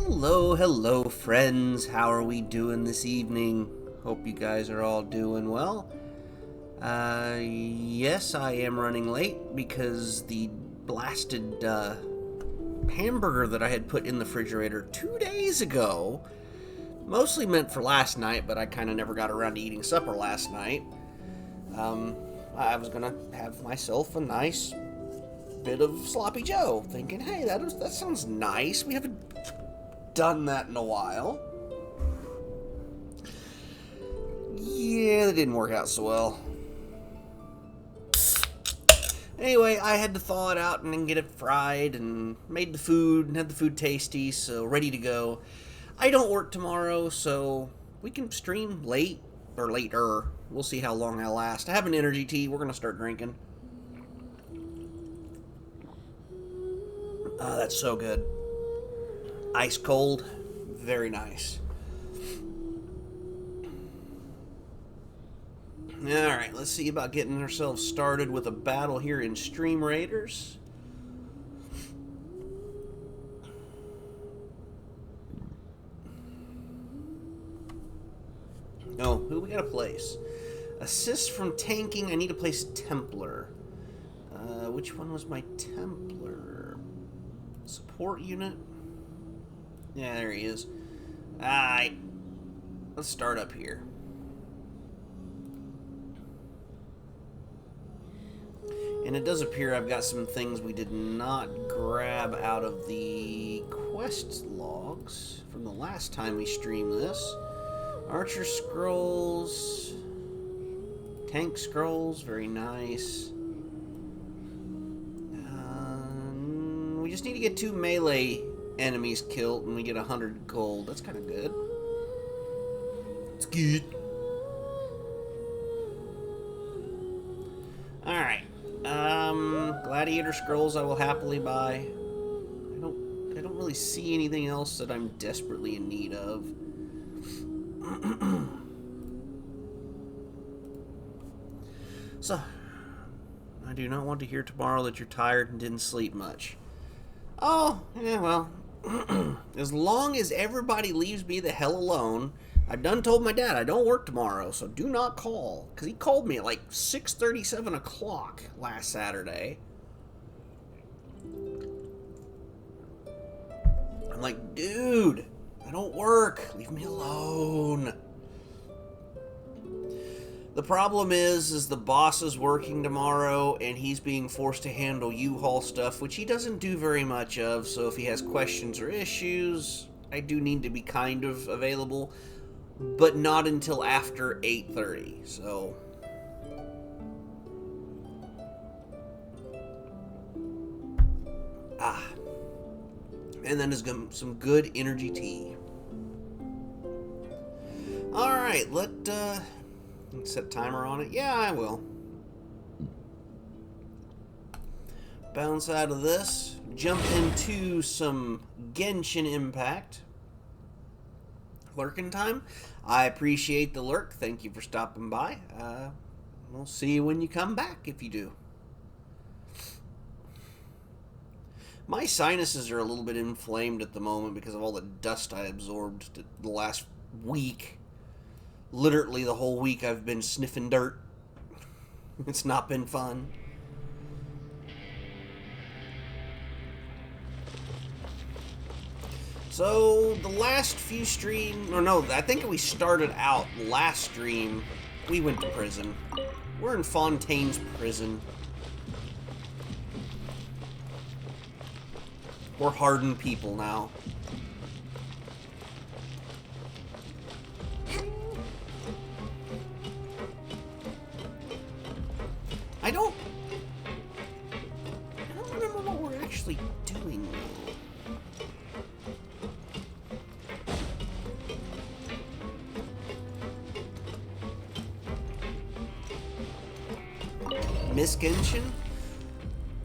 Hello, hello, friends. How are we doing this evening? Hope you guys are all doing well. Yes, I am running late because the blasted hamburger that I had put in the refrigerator 2 days ago, mostly meant for last night, but I kind of never got around to eating supper last night. I was gonna have myself a nice bit of sloppy Joe, thinking, hey, that sounds nice. We haven't done that in a while. Yeah, that didn't work out so well. Anyway, I had to thaw it out and then get it fried and made the food and had the food tasty, so ready to go. I don't work tomorrow, so we can stream late or later. We'll see how long I last. I have an energy tea. We're going to start drinking. Oh, that's so good. Ice cold. Very nice. Alright, let's see about getting ourselves started with a battle here in Stream Raiders. Oh, who we gotta place? Assist from tanking. I need to place Templar. Which one was my Templar? Support unit? Yeah, there he is. Alright. Let's start up here. And it does appear I've got some things we did not grab out of the quest logs from the last time we streamed this. Archer scrolls. Tank scrolls, very nice. We just need to get 2 melee enemies killed and we get 100 gold. That's kind of good. It's good. Alright. Gladiator scrolls I will happily buy. I don't really see anything else that I'm desperately in need of. So, I do not want to hear tomorrow that you're tired and didn't sleep much. Oh, yeah, well, as long as everybody leaves me the hell alone. I've done told my dad I don't work tomorrow, so do not call. Because he called me at like 6:30, 7 o'clock last Saturday. I'm like, dude, I don't work. Leave me alone. The problem is the boss is working tomorrow, and he's being forced to handle U-Haul stuff, which he doesn't do very much of, so if he has questions or issues, I do need to be kind of available. But not until after 8:30, so... And then there's some good energy tea. Alright, let's set timer on it. Yeah, I will. Bounce out of this. Jump into some Genshin Impact. Lurking time. I appreciate the lurk. Thank you for stopping by. We'll see you when you come back, if you do. My sinuses are a little bit inflamed at the moment because of all the dust I absorbed the last week. Literally the whole week I've been sniffing dirt. It's not been fun. So, the last few streams, or no, I think we started out last stream, we went to prison. We're in Fontaine's prison. We're hardened people now. I don't remember what we're actually doing though. Miss Genshin?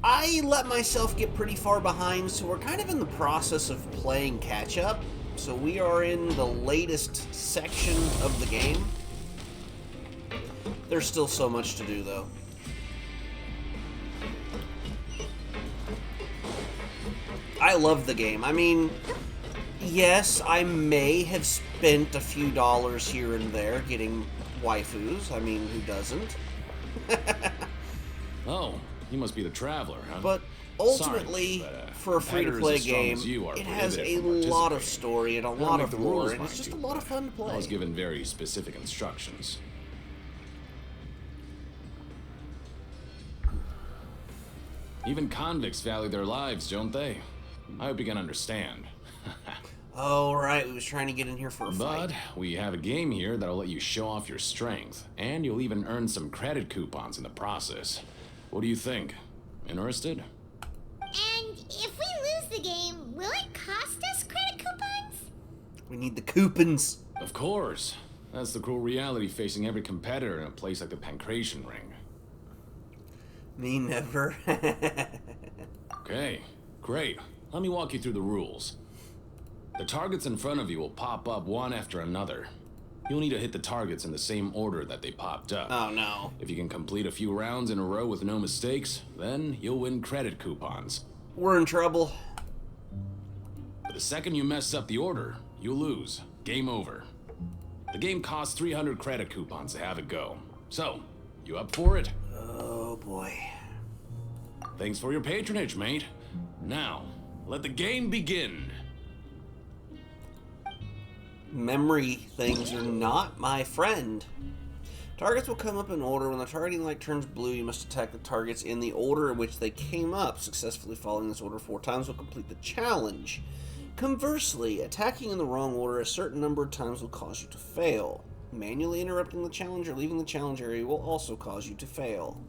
I let myself get pretty far behind, so we're kind of in the process of playing catch-up. So we are in the latest section of the game. There's still so much to do, though. I love the game. I mean, Yes, I may have spent a few dollars here and there getting waifus. I mean, who doesn't? Oh, you must be the traveler, huh? But ultimately, Sorry, but, for a free-to-play competitors as strong game, as you are it has a prohibited from lot of participating. story and a Gotta lot make of the lore, rules, and it's mind just a you, lot of fun to I play. was given very specific instructions. Even convicts value their lives, don't they? I hope you can understand. Oh, right, we was trying to get in here for a fight. But we have a game here that'll let you show off your strength, and you'll even earn some credit coupons in the process. What do you think? Interested? And if we lose the game, will it cost us credit coupons? We need the coupons. Of course. That's the cruel reality facing every competitor in a place like the Pancration Ring. Me never. Okay, great. Let me walk you through the rules. The targets in front of you will pop up one after another. You'll need to hit the targets in the same order that they popped up. Oh, no. If you can complete a few rounds in a row with no mistakes, then you'll win credit coupons. We're in trouble. But the second you mess up the order, you lose. Game over. The game costs 300 credit coupons to have it go. So, you up for it? Oh, boy. Thanks for your patronage, mate. Now, let the game begin. Memory things are not my friend. Targets will come up in order. When the targeting light turns blue, you must attack the targets in the order in which they came up. Successfully following this order 4 times will complete the challenge. Conversely, attacking in the wrong order a certain number of times will cause you to fail. Manually interrupting the challenge or leaving the challenge area will also cause you to fail.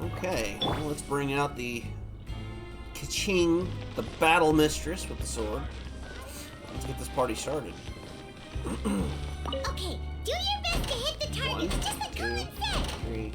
Okay, well, let's bring out the Kaching, the battle mistress with the sword. Let's get this party started. Okay, do your best to hit the targets, just like Colin said. 3.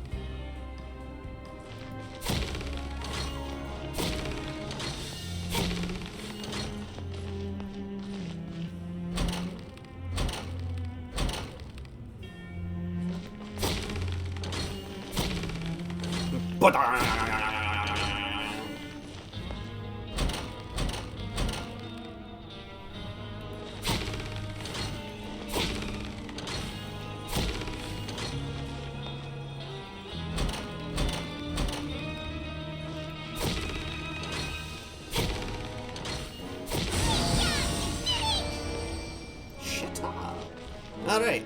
Shut up. Alright.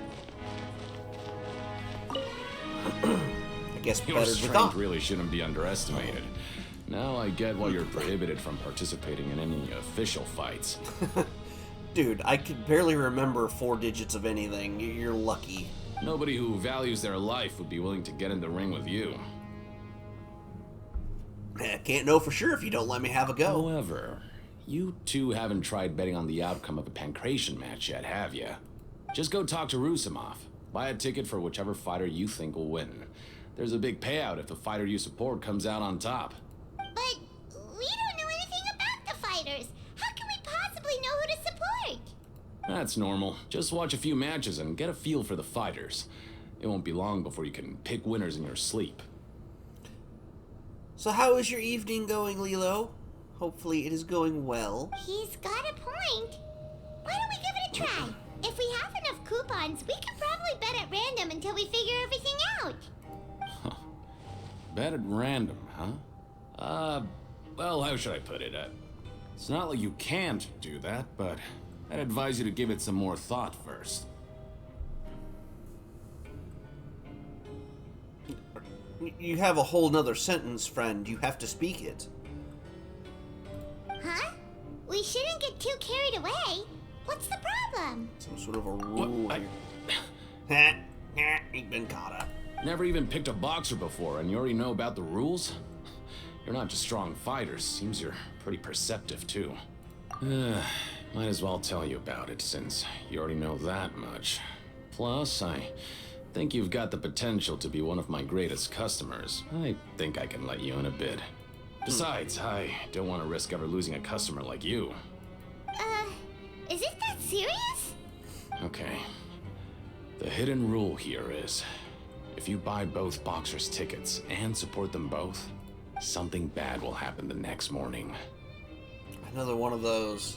I guess Your better than strength thought. really shouldn't be underestimated. Now I get why you're prohibited from participating in any official fights. Dude, I could barely remember 4 digits of anything. You're lucky. Nobody who values their life would be willing to get in the ring with you. I can't know for sure if you don't let me have a go. However, you two haven't tried betting on the outcome of a Pancration match yet, have you? Just go talk to Rusimov. Buy a ticket for whichever fighter you think will win. There's a big payout if the fighter you support comes out on top. But we don't know anything about the fighters. How can we possibly know who to support? That's normal. Just watch a few matches and get a feel for the fighters. It won't be long before you can pick winners in your sleep. So how is your evening going, Lilo? Hopefully it is going well. He's got a point. Why don't we give it a try? If we have enough coupons, we can probably bet at random until we figure everything out. Bet at random, huh? Well, how should I put it? It's not like you can't do that, but I'd advise you to give it some more thought first. You have a whole nother sentence, friend. You have to speak it. Huh? We shouldn't get too carried away. What's the problem? Some sort of a rule What? here. You've been caught up. Never even picked a boxer before, and you already know about the rules? You're not just strong fighters. Seems you're pretty perceptive, too. Might as well tell you about it, since you already know that much. Plus, I think you've got the potential to be one of my greatest customers. I think I can let you in a bit. Besides, I don't want to risk ever losing a customer like you. Is it that serious? Okay. The hidden rule here is, if you buy both boxers' tickets and support them both, something bad will happen the next morning. Another one of those.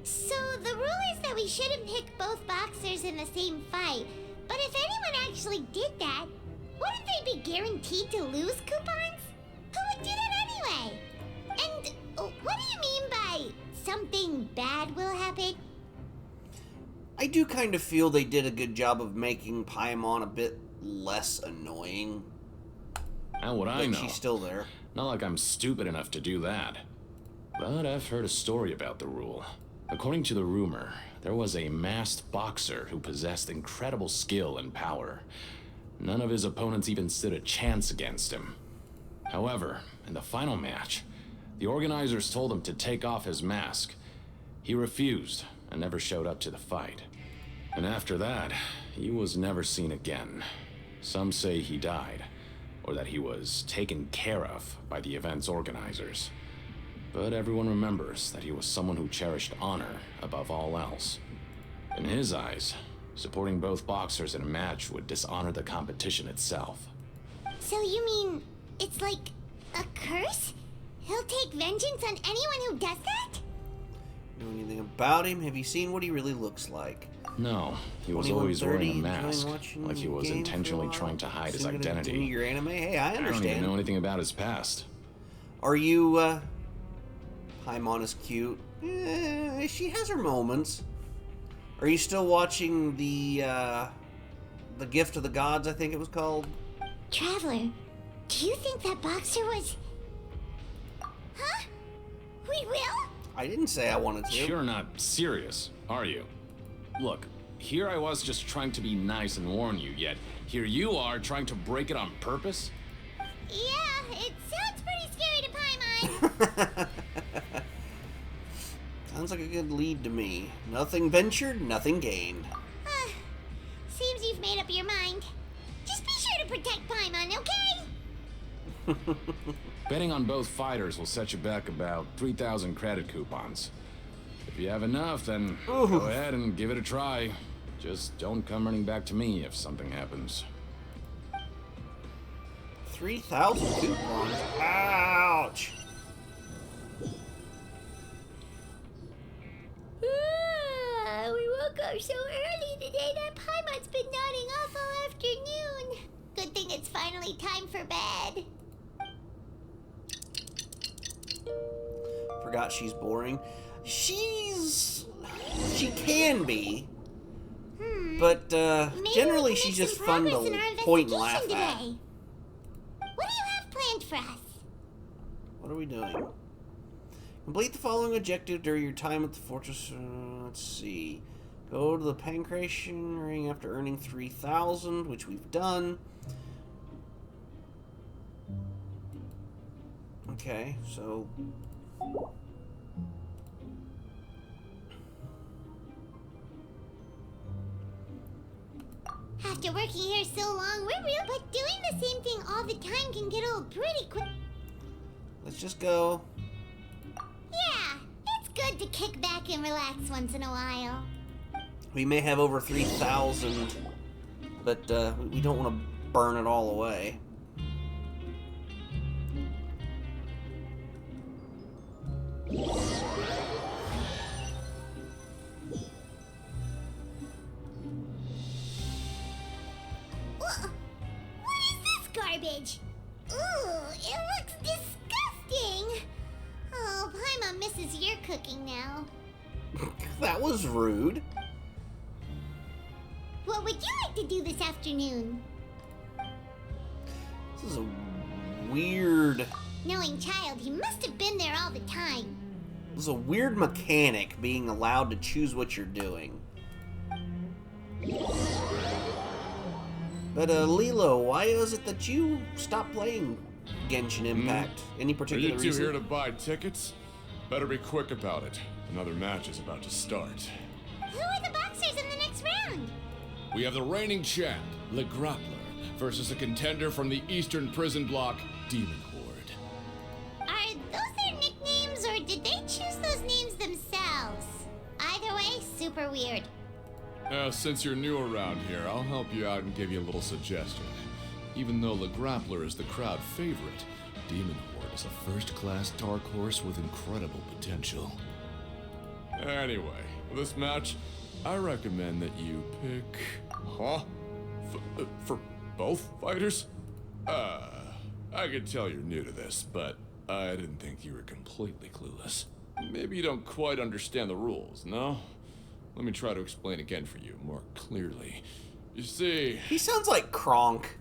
So the rule is that we shouldn't pick both boxers in the same fight. But if anyone actually did that, wouldn't they be guaranteed to lose coupons? Who would do that anyway? And what do you mean by something bad will happen? I do kind of feel they did a good job of making Paimon a bit less annoying. How would I know? She's still there. Not like I'm stupid enough to do that. But I've heard a story about the rule. According to the rumor, there was a masked boxer who possessed incredible skill and power. None of his opponents even stood a chance against him. However, in the final match, the organizers told him to take off his mask. He refused and never showed up to the fight. And after that, he was never seen again. Some say he died, or that he was taken care of by the event's organizers. But everyone remembers that he was someone who cherished honor above all else. In his eyes, supporting both boxers in a match would dishonor the competition itself. So you mean it's like a curse? He'll take vengeance on anyone who does that? Know anything about him? Have you seen what he really looks like? No, he was always wearing a mask, like he was intentionally trying to hide his identity. Your anime? Hey, I understand. I don't even know anything about his past. Are you, Paimon is cute. She has her moments. Are you still watching the Gift of the Gods, I think it was called? Traveler, do you think that boxer was... Huh? We will? I didn't say I wanted to. You're not serious, are you? Look, here I was just trying to be nice and warn you, yet here you are trying to break it on purpose? Yeah, it sounds pretty scary to Paimon. Sounds like a good lead to me. Nothing ventured, nothing gained. Seems you've made up your mind. Just be sure to protect Paimon, okay? Betting on both fighters will set you back about 3,000 credit coupons. If you have enough, then go ahead and give it a try. Just don't come running back to me if something happens. 3,000 coupons? Ouch! We woke up so early today that Paimon's been nodding off all afternoon. Good thing it's finally time for bed. Forgot she's boring. She can be. But generally we can she's make just some fun progress in to our point and laugh investigation at. today. What do you have planned for us? What are we doing? Complete the following objective during your time at the fortress. Let's see. Go to the Pancration Ring after earning 3,000, which we've done. Okay, so... After working here so long, we're real, but doing the same thing all the time can get old pretty quick. Let's just go. Yeah, it's good to kick back and relax once in a while. We may have over 3,000, but we don't want to burn it all away. What is this garbage? Ooh, it looks disgusting. Oh, Paimon misses your cooking now. That was rude. What would you like to do this afternoon? This is a weird... Knowing child, he must have been there all the time. This is a weird mechanic, being allowed to choose what you're doing. But, Lilo, why is it that you stopped playing Genshin Impact? Any particular Are you reason? two here to buy tickets? Better be quick about it. Another match is about to start. Who are the boxers in the next round? We have the reigning champ, Le Grappler, versus a contender from the Eastern Prison Block, Demon Horde. Are those their nicknames, or did they choose those names themselves? Either way, super weird. Since you're new around here, I'll help you out and give you a little suggestion. Even though Le Grappler is the crowd favorite, Demon Horde is a first-class dark horse with incredible potential. Anyway, for this match, I recommend that you pick... Huh? For both fighters? I can tell you're new to this, but I didn't think you were completely clueless. Maybe you don't quite understand the rules, no? Let me try to explain again for you more clearly. You see... He sounds like Kronk.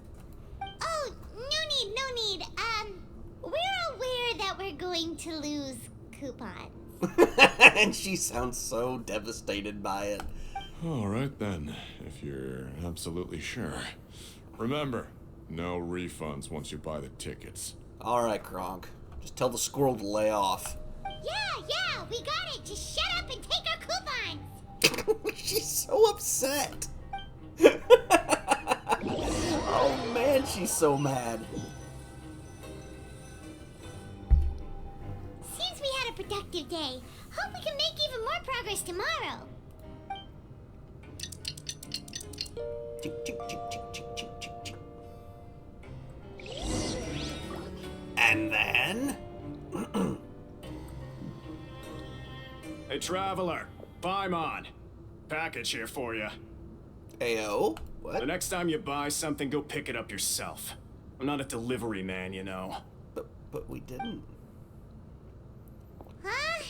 Oh, no need. We're aware that we're going to lose coupons. And she sounds so devastated by it. All right then, if you're absolutely sure. Remember, no refunds once you buy the tickets. Alright, Kronk. Just tell the squirrel to lay off. Yeah, we got it. Just shut up and take our coupons. She's so upset. Oh man, she's so mad. Seems we had a productive day. Hope we can make even more progress tomorrow. Chick, chick, chick, chick, chick, chick, chick, chick. And then... Hey, traveler, Paimon. Package here for you. Ayo? The What? next time you buy something, go pick it up yourself. I'm not a delivery man, you know. But we didn't. Huh?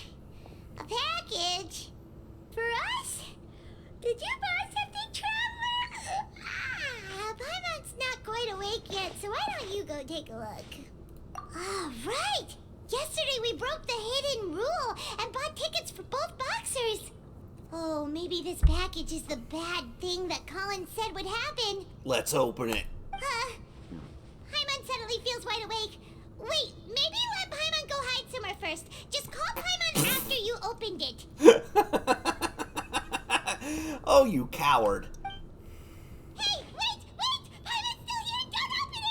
A package? For us? Did you buy something, traveler? Paimon's not quite awake yet, so why don't you go take a look? Right! Yesterday we broke the hidden rule and bought tickets for both boxers. Oh, maybe this package is the bad thing that Colin said would happen. Let's open it. Paimon suddenly feels wide awake. Wait, maybe let Paimon go hide somewhere first. Just call Paimon after you opened it. Oh, you coward. Hey, wait! Paimon's still here! Don't open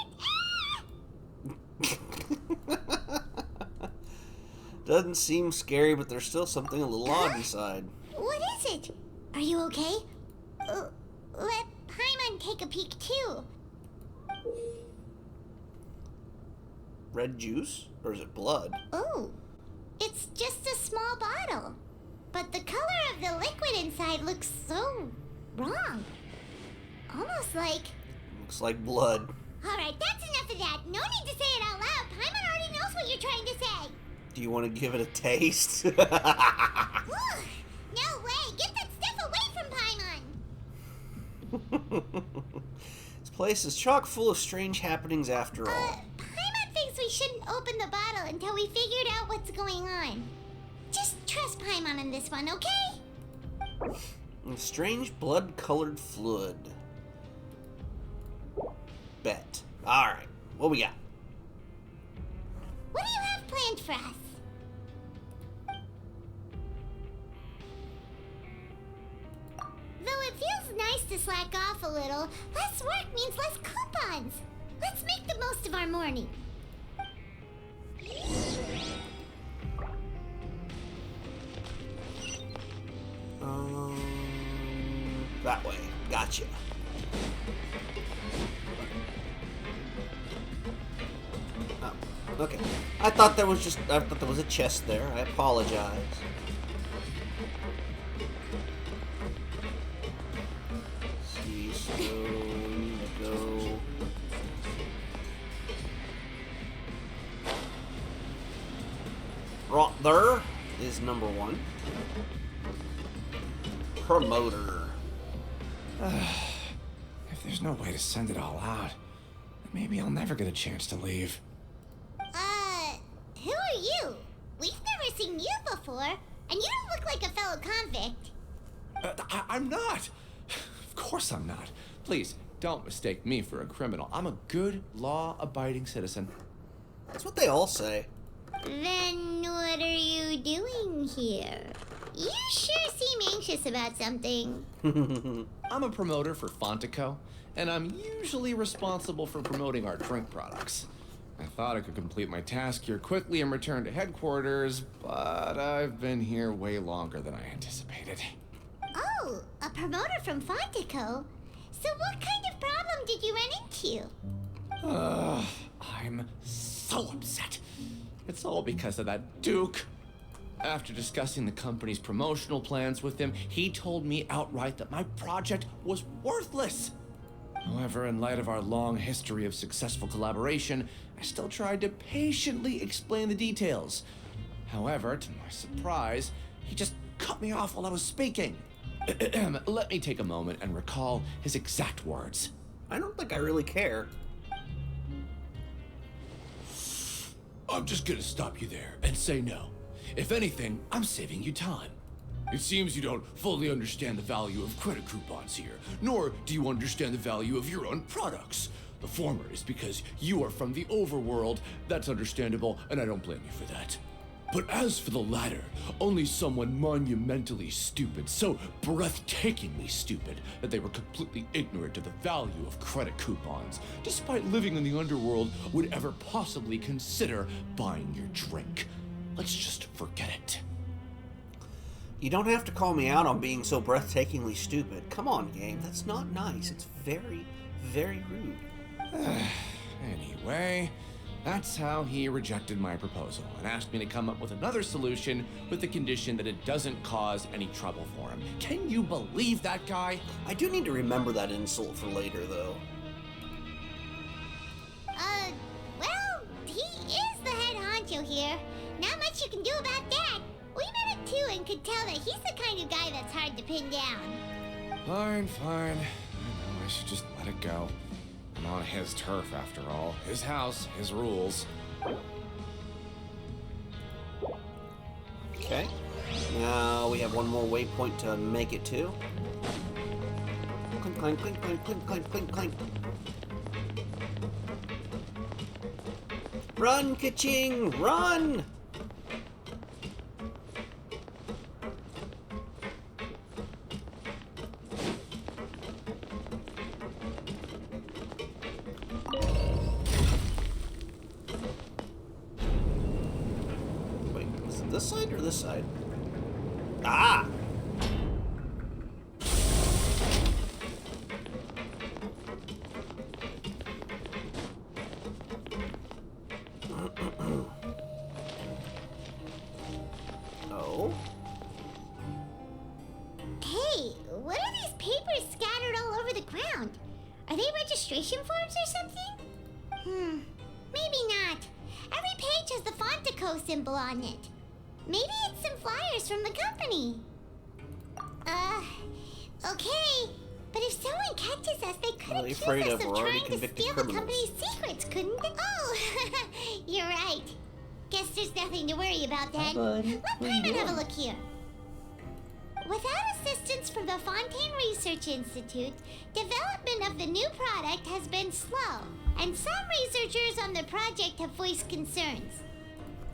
it! Doesn't seem scary, but there's still something a little odd inside. What is it? Are you okay? Let Paimon take a peek too. Red juice? Or is it blood? Oh, it's just a small bottle. But the color of the liquid inside looks so wrong. Almost like... Looks like blood. Alright, that's enough of that. No need to say it out loud. Paimon already knows what you're trying to say. Do you want to give it a taste? Ugh, no way. Get that stuff away from Paimon. This place is chock full of strange happenings after all. Paimon thinks we shouldn't open the bottle until we figured out what's going on. Just trust Paimon on this one, okay? A strange blood-colored fluid. Bet. Alright, what we got? What do you have planned for us? Though it feels nice to slack off a little, less work means less coupons. Let's make the most of our morning. That way. Gotcha. Oh, okay. I thought there was a chest there. I apologize. See, so we need to go. Right there is number 1. Promoter. If there's no way to send it all out, maybe I'll never get a chance to leave. Who are you? We've never seen you before, and you don't look like a fellow convict. I'm not. Of course I'm not. Please, don't mistake me for a criminal. I'm a good, law-abiding citizen. That's what they all say. Then what are you doing here? You sure seem anxious about something. I'm a promoter for Fontico, and I'm usually responsible for promoting our drink products. I thought I could complete my task here quickly and return to headquarters, but I've been here way longer than I anticipated. Oh, a promoter from Fontico? So what kind of problem did you run into? I'm so upset. It's all because of that Duke. After discussing the company's promotional plans with him, he told me outright that my project was worthless. However, in light of our long history of successful collaboration, I still tried to patiently explain the details. However, to my surprise, he just cut me off while I was speaking. Let me take a moment and recall his exact words. I don't think I really care. I'm just gonna stop you there and say no. If anything, I'm saving you time. It seems you don't fully understand the value of credit coupons here, nor do you understand the value of your own products. The former is because you are from the overworld. That's understandable, and I don't blame you for that. But as for the latter, only someone monumentally stupid, so breathtakingly stupid that they were completely ignorant of the value of credit coupons, despite living in the underworld, would ever possibly consider buying your drink. Let's just forget it. You don't have to call me out on being so breathtakingly stupid. Come on, game. That's not nice. It's very, very rude. Anyway, that's how he rejected my proposal and asked me to come up with another solution with the condition that it doesn't cause any trouble for him. Can you believe that guy? I do need to remember that insult for later, though. Well, he is the head honcho here. Not much you can do about that. We met him too and could tell that he's the kind of guy that's hard to pin down. Fine. I know I should just let it go. I'm on his turf after all. His house, his rules. Okay. Now we have one more waypoint to make it to. Clink, clink, clink, clink, clink, clink, clink, clink. Run, ka-ching, run! Wait, is it this side or this side? Ah! Oh? Hey, what are these papers scattered all over the ground? Are they registration forms or something? Maybe not. Every page has the Fontico symbol on it. Maybe it's some flyers from the company. Okay. But if someone catches us, they could Well, accuse afraid us of of already trying to convicted steal the criminals. company's secrets, couldn't they? Oh, you're right. Guess there's nothing to worry about then. Let Paimon have a look here. Without assistance from the Fontaine Research Institute, development of the new product has been slow, and some researchers on the project have voiced concerns.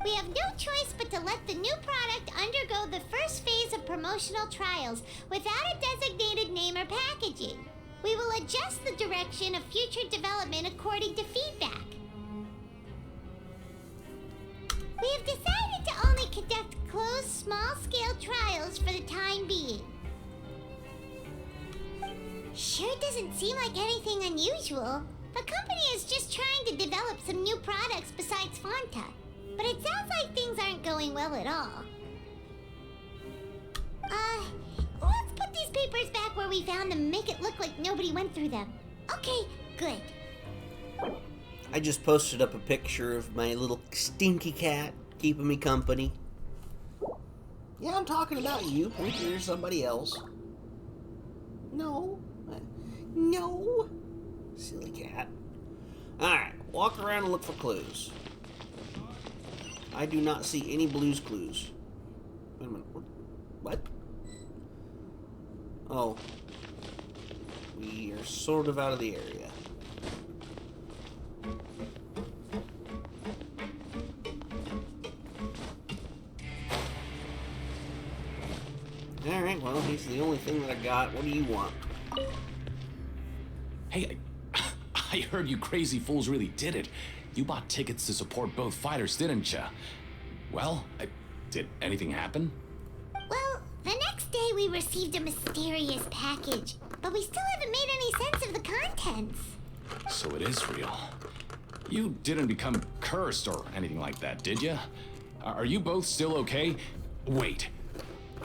We have no choice but to let the new product undergo the first phase of promotional trials without a designated name or packaging. We will adjust the direction of future development according to feedback. We have decided to only conduct closed, small-scale trials for the time being. Sure doesn't seem like anything unusual. The company is just trying to develop some new products besides Fanta. But it sounds like things aren't going well at all. Let's put these papers back where we found them and make it look like nobody went through them. Okay, good. I just posted up a picture of my little stinky cat keeping me company. Yeah, I'm talking about you. Point to somebody else. No. No. Silly cat. Alright, walk around and look for clues. I do not see any Blue's Clues. Wait a minute. What? Oh. We are sort of out of the area. Alright, well, he's the only thing that I got. What do you want? Hey, I heard you crazy fools really did it. You bought tickets to support both fighters, didn't ya? Well, did anything happen? Well, the next day we received a mysterious package, but we still haven't made any sense of the contents. So it is real. You didn't become cursed or anything like that, did you? Are you both still okay? Wait.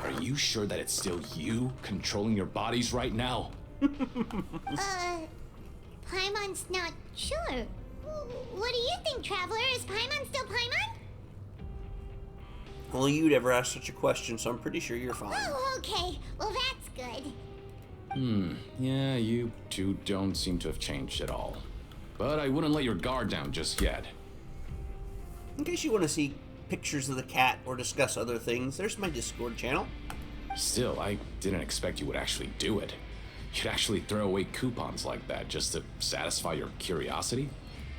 Are you sure that it's still you controlling your bodies right now? Paimon's not sure. What do you think, Traveler? Is Paimon still Paimon? Well, you'd ever ask such a question, so I'm pretty sure you're fine. Oh, okay. Well, that's good. Yeah, you two don't seem to have changed at all. But I wouldn't let your guard down just yet. In case you want to see pictures of the cat or discuss other things, there's my Discord channel. Still, I didn't expect you would actually do it. You'd actually throw away coupons like that just to satisfy your curiosity?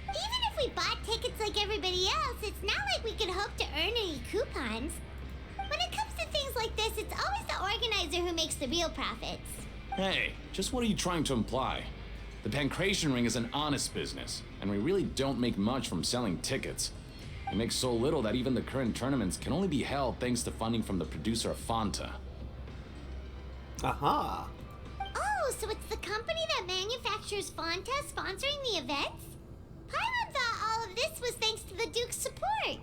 Even if we bought tickets like everybody else, it's not like we could hope to earn any coupons. When it comes to things like this, it's always the organizer who makes the real profits. Hey, just what are you trying to imply? The Pancration Ring is an honest business, and we really don't make much from selling tickets. We make so little that even the current tournaments can only be held thanks to funding from the producer of Fanta. Aha. Oh, so it's the company that manufactures Fanta sponsoring the events? Paimon thought all of this was thanks to the Duke's support.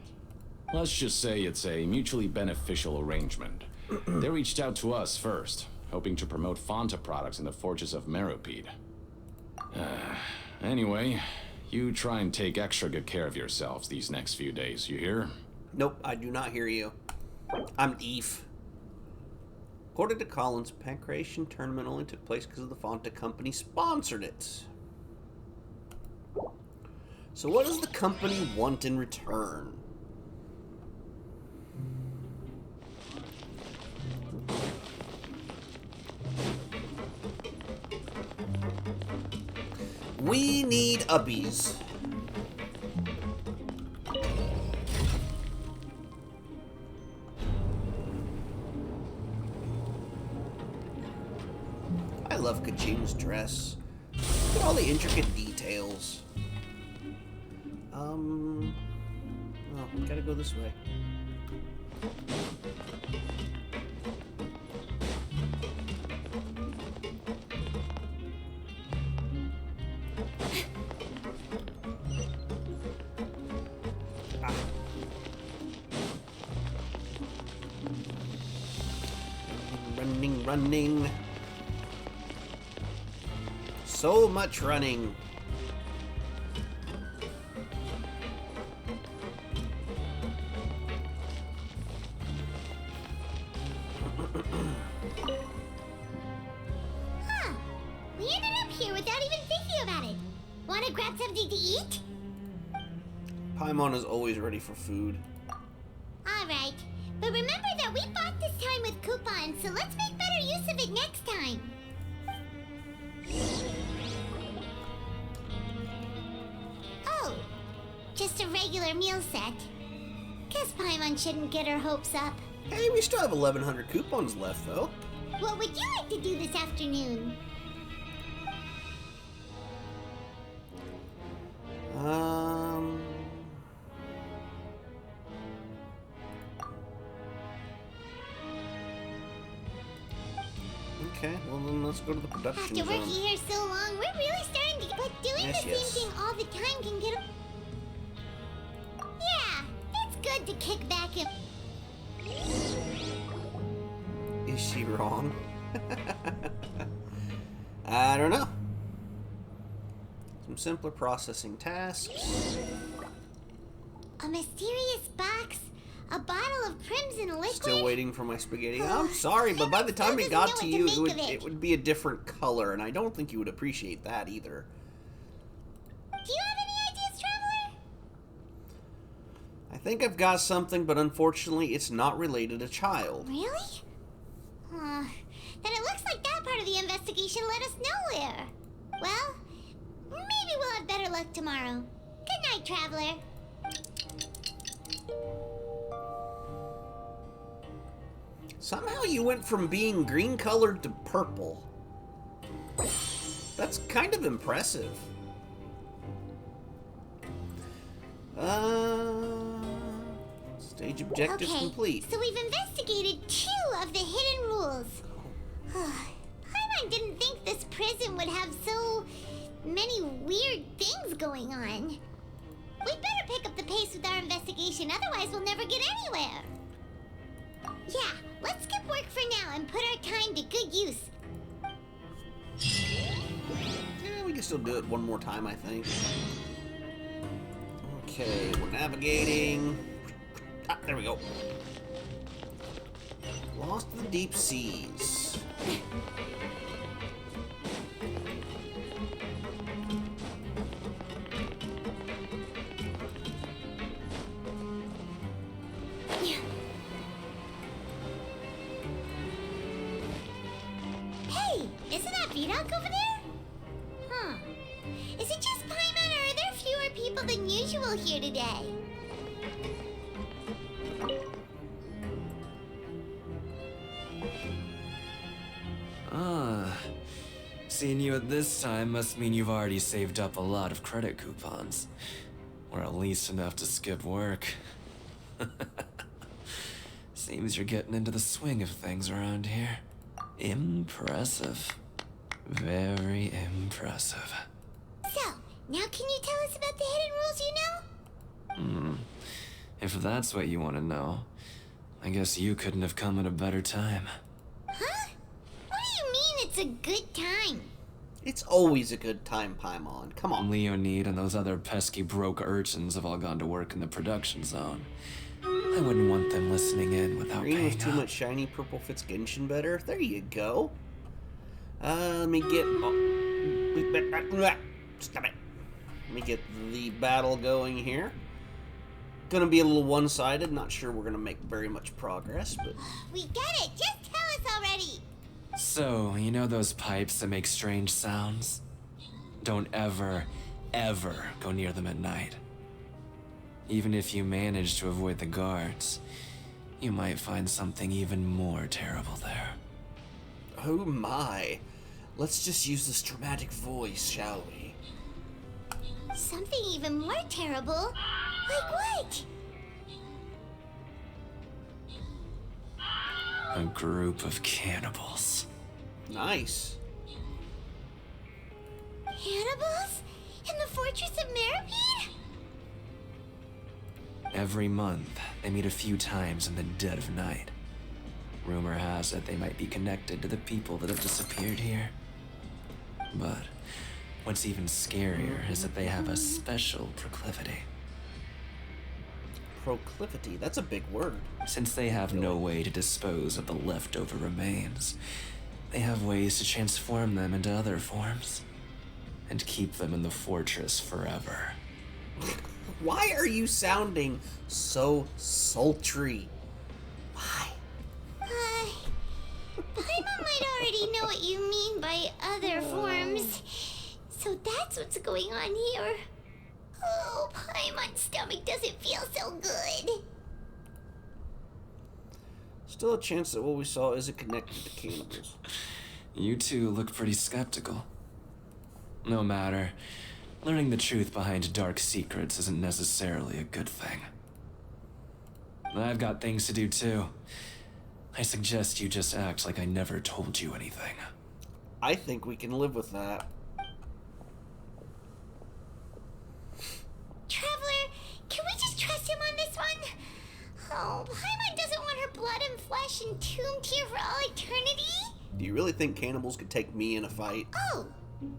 Let's just say it's a mutually beneficial arrangement. They reached out to us first, hoping to promote Fanta products in the Fortress of Meropide. Anyway, you try and take extra good care of yourselves these next few days, you hear? Nope, I do not hear you. I'm Eve. According to Collins, the Pancration tournament only took place because the Fanta company sponsored it. So what does the company want in return? We need uppies. I love Kaching's dress. Look at all the intricate details. Oh, we gotta go this way. Running. So much running. Huh. We ended up here without even thinking about it. Wanna grab something to eat? Paimon is always ready for food. Alright. But remember that we bought this time with coupons, so let's make better use of it next time. Oh, just a regular meal set. Guess Paimon shouldn't get her hopes up. Hey, we still have 1,100 coupons left, though. What would you like to do this afternoon? Okay, well then let's go to the production After zone. working here so long, we're really starting to... But doing Yes, the yes. same thing all the time can get... Yeah, it's good to kick back and... Is she wrong? I don't know. Some simpler processing tasks. A mysterious box, a bottle of crimson liquid. Still waiting for my spaghetti. I'm sorry, but by the time it got to you, it would be a different color, and I don't think you would appreciate that either. Do you have any ideas, Traveler? I think I've got something, but unfortunately, it's not related to child. Really? Then it looks like that part of the investigation led us nowhere. Well, maybe we'll have better luck tomorrow. Good night, Traveler. Somehow you went from being green colored to purple. That's kind of impressive. Stage objectives complete. So we've investigated 2 of the hidden rules. Paimon didn't think this prison would have so many weird things going on. pace with our investigation, otherwise we'll never get anywhere. Yeah, let's skip work for now and put our time to good use. Yeah, we can still do it one more time, I think. Okay, we're navigating. Ah, there we go. Lost in the deep seas. Hey, isn't that Vidoc over there? Huh. Is it just Paimon, or are there fewer people than usual here today? Ah, seeing you at this time must mean you've already saved up a lot of credit coupons. Or at least enough to skip work. Seems you're getting into the swing of things around here. Impressive. Very impressive. So, now can you tell us about the hidden rules you know? If that's what you want to know, I guess you couldn't have come at a better time. Huh? What do you mean it's a good time? It's always a good time, Paimon. Come on. Leonid and those other pesky broke urchins have all gone to work in the production zone. I wouldn't want them listening in without Green paying with too up. much shiny, purple fits Genshin better. There you go. Let me get... Stop it. Let me get the battle going here. Gonna be a little one-sided. Not sure we're gonna make very much progress, but... We get it! Just tell us already! So, you know those pipes that make strange sounds? Don't ever, ever go near them at night. Even if you manage to avoid the guards, you might find something even more terrible there. Oh my. Let's just use this dramatic voice, shall we? Something even more terrible? Like what? A group of cannibals. Nice. Cannibals? In the Fortress of Meripede? Every month, they meet a few times in the dead of night. Rumor has it they might be connected to the people that have disappeared here. But what's even scarier is that they have a special proclivity. Proclivity, that's a big word. Since they have no way to dispose of the leftover remains, they have ways to transform them into other forms and keep them in the fortress forever. Why are you sounding so sultry? Why? Paimon might already know what you mean by other forms. So that's what's going on here. Oh, Paimon's stomach doesn't feel so good. Still a chance that what we saw isn't connected to cannibals. You two look pretty skeptical. No matter. Learning the truth behind dark secrets isn't necessarily a good thing. I've got things to do too. I suggest you just act like I never told you anything. I think we can live with that. Traveler, can we just trust him on this one? Oh, Paimon doesn't want her blood and flesh entombed here for all eternity? Do you really think cannibals could take me in a fight? Oh,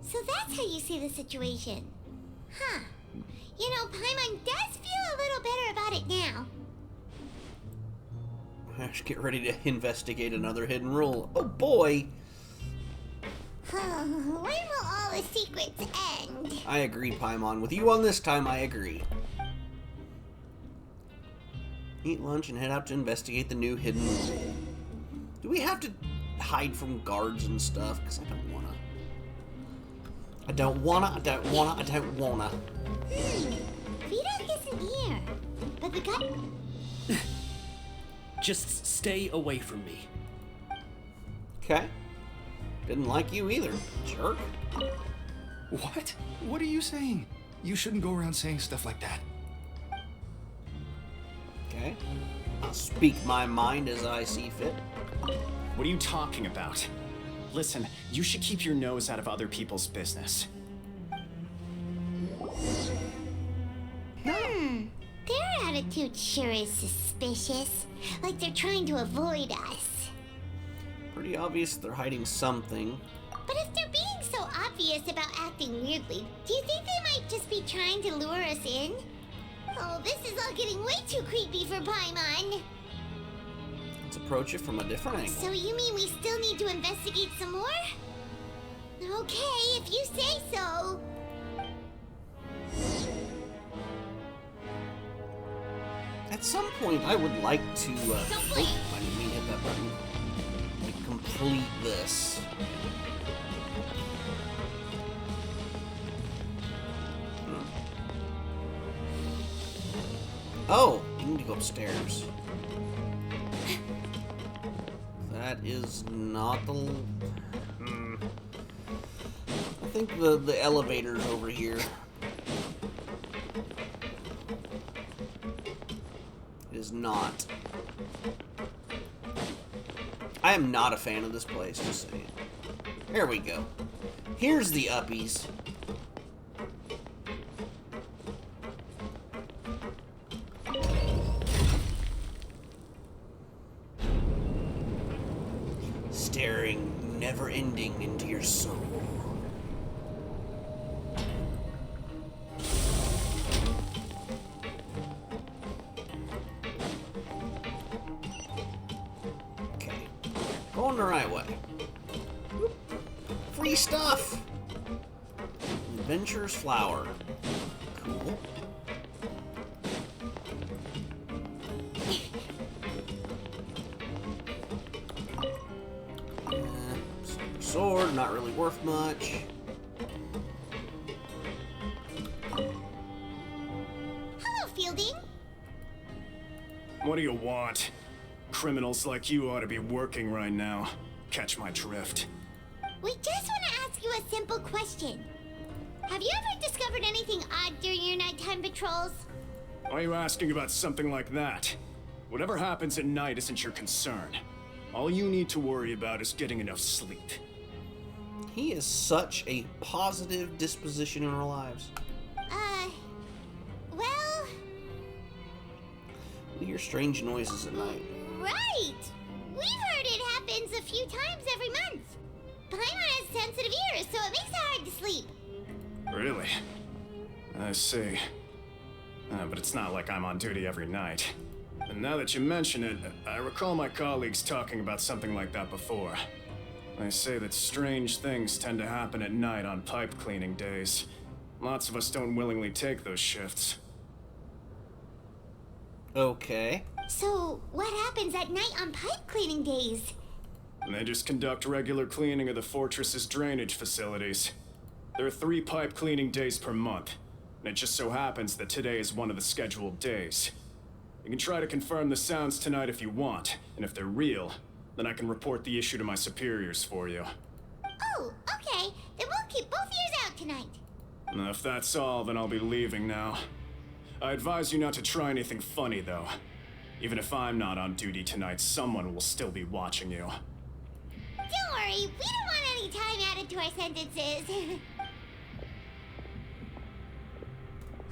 so that's how you see the situation. Huh. You know, Paimon does feel a little better about it now. I should get ready to investigate another hidden rule. Oh boy! When will all the secrets end? I agree, Paimon. With you on this time, I agree. Eat lunch and head out to investigate the new hidden rule. Do we have to hide from guards and stuff? Because I don't wanna. I don't wanna. Vidoc isn't here. But the guy... Just stay away from me. Okay. Didn't like you either, jerk. What? What are you saying? You shouldn't go around saying stuff like that. Okay. I'll speak my mind as I see fit. What are you talking about? Listen, you should keep your nose out of other people's business. They Dude sure is suspicious. Like they're trying to avoid us. Pretty obvious they're hiding something. But if they're being so obvious about acting weirdly, do you think they might just be trying to lure us in? Oh, this is all getting way too creepy for Paimon. Let's approach it from a different angle. So you mean we still need to investigate some more? Okay, if you say so. At some point, I would like to, I didn't mean to hit that button. Like, complete this. Oh, you need to go upstairs. That is not the... I think the elevator's over here. It is not. I am not a fan of this place, just saying. There we go. Here's the uppies. Staring never-ending into your soul. Okay, going the right way. Free stuff! Adventure's Flower. Cool. Sword, not really worth much. Hello, Fielding. What do you want? Criminals like you ought to be working right now. Catch my drift. We just want to ask you a simple question. Have you ever discovered anything odd during your nighttime patrols? Why are you asking about something like that? Whatever happens at night isn't your concern. All you need to worry about is getting enough sleep. He is such a positive disposition in our lives. Well... We hear strange noises at night. Right! We've heard it happens a few times every month. Paimon has sensitive ears, so it makes it hard to sleep. Really? I see. But it's not like I'm on duty every night. And now that you mention it, I recall my colleagues talking about something like that before. They say that strange things tend to happen at night on pipe cleaning days. Lots of us don't willingly take those shifts. Okay. So, what happens at night on pipe cleaning days? They just conduct regular cleaning of the fortress's drainage facilities. There are 3 pipe cleaning days per month, and it just so happens that today is one of the scheduled days. You can try to confirm the sounds tonight if you want, and if they're real, then I can report the issue to my superiors for you. Oh, okay. Then we'll keep both ears out tonight. And if that's all, then I'll be leaving now. I advise you not to try anything funny, though. Even if I'm not on duty tonight, someone will still be watching you. Don't worry, we don't want any time added to our sentences.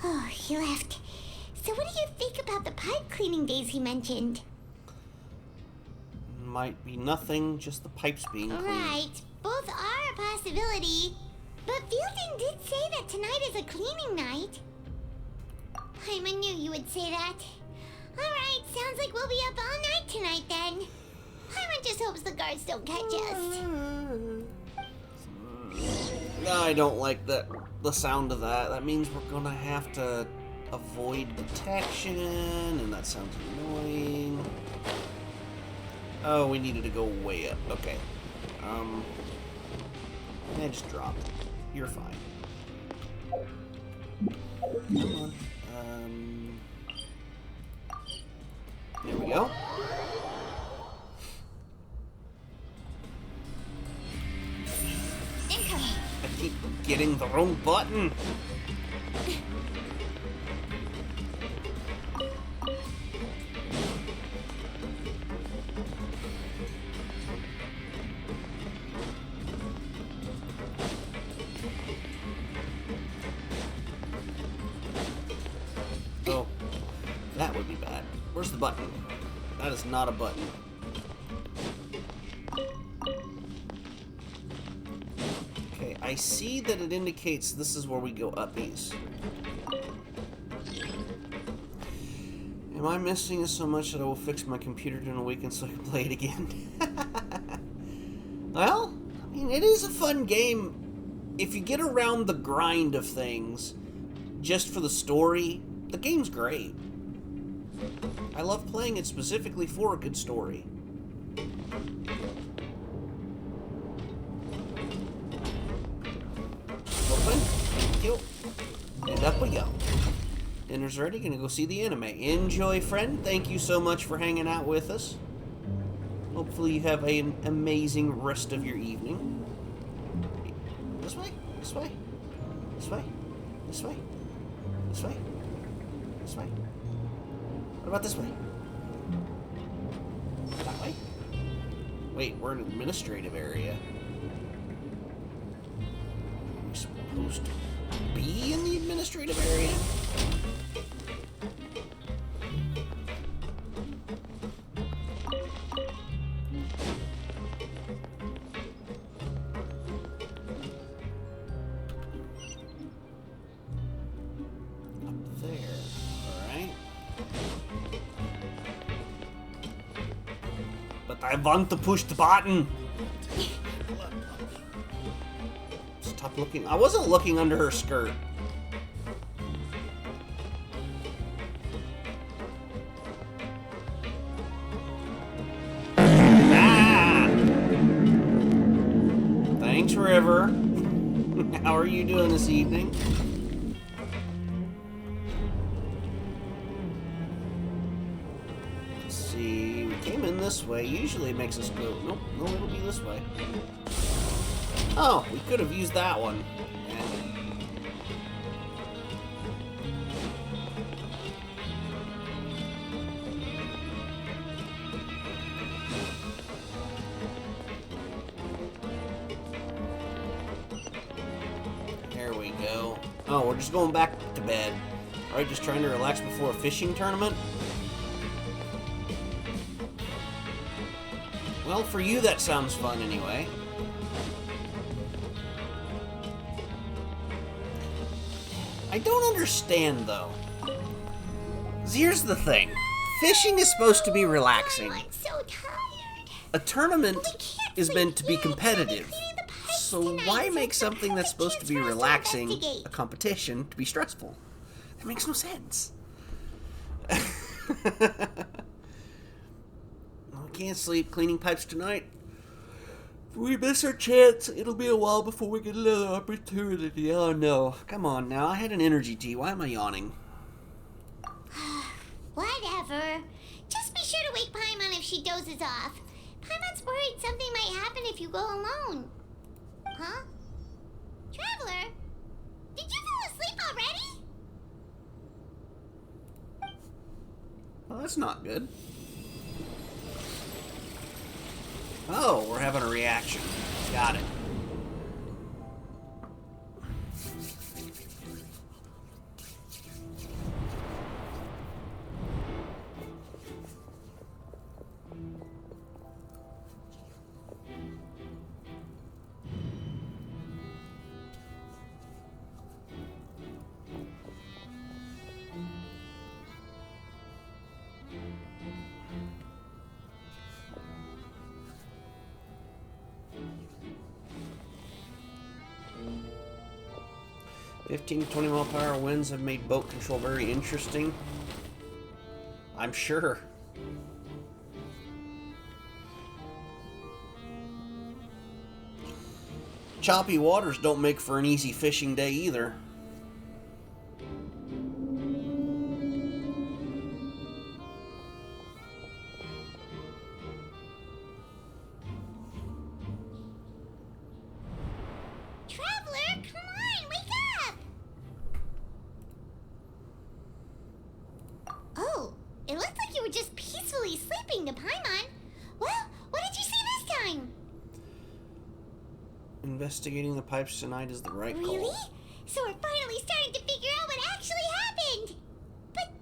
Oh, he left. So what do you think about the pipe cleaning days he mentioned? Might be nothing, just the pipes being cleaned. Right, both are a possibility. But Fielding did say that tonight is a cleaning night. Paimon knew you would say that. Alright, sounds like we'll be up all night tonight then. Paimon just hopes the guards don't catch us. I don't like the sound of that. That means we're gonna have to avoid detection, and that sounds annoying. Oh, we needed to go way up. Okay. Yeah, just drop. You're fine. Come on. There we go. Incoming. I keep getting the wrong button. Oh, that would be Where's the button? That is not a button. Okay, I see that it indicates this is where we go up east. Am I missing it so much that I will fix my computer during the weekend so I can play it again? Well, I mean, it is a fun game. If you get around the grind of things just for the story, the game's great. I love playing it specifically for a good story. Open. Thank you. And up we go. Dinner's ready. Gonna go see the anime. Enjoy, friend. Thank you so much for hanging out with us. Hopefully you have an amazing rest of your evening. This way. This way. This way. This way. This way. This way. What about this way? That way? Wait, we're in an administrative area. Are we supposed to be in the administrative area? I want to push the button. Stop looking. I wasn't looking under her skirt. Ah! Thanks, River. How are you doing this evening? This way. Usually it makes us go. Nope, no, it'll be this way. Oh, we could have used that one. There we go. Oh, we're just going back to bed. Alright, just trying to relax before a fishing tournament. Well, for you, that sounds fun anyway. I don't understand, though. 'Cause here's the thing. Fishing is supposed to be relaxing. I'm so tired. A tournament is meant to be competitive. So why make something that's supposed to be relaxing a competition to be stressful? That makes no sense. Can't sleep. Cleaning pipes tonight. If we miss our chance, it'll be a while before we get another opportunity. Oh no. Come on now. I had an energy tea. Why am I yawning? Whatever. Just be sure to wake Paimon if she dozes off. Paimon's worried something might happen if you go alone. Huh? Traveler? Did you fall asleep already? Well, that's not good. Oh, we're having a reaction. Got it. $15 to 20 mile per hour winds have made boat control very interesting. I'm sure. Choppy waters don't make for an easy fishing day either. Investigating the pipes tonight is the right call. Really? So we're finally starting to figure out what actually happened! But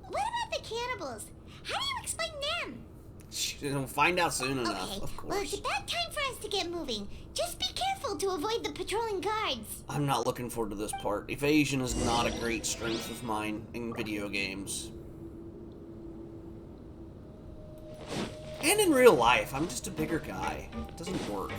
what about the cannibals? How We'll find out soon enough, Okay, of well, it's course. about time for us to get moving. Just be careful to avoid the patrolling guards. I'm not looking forward to this part. Evasion is not a great strength of mine in video games. And in real life, I'm just a bigger guy. It doesn't work.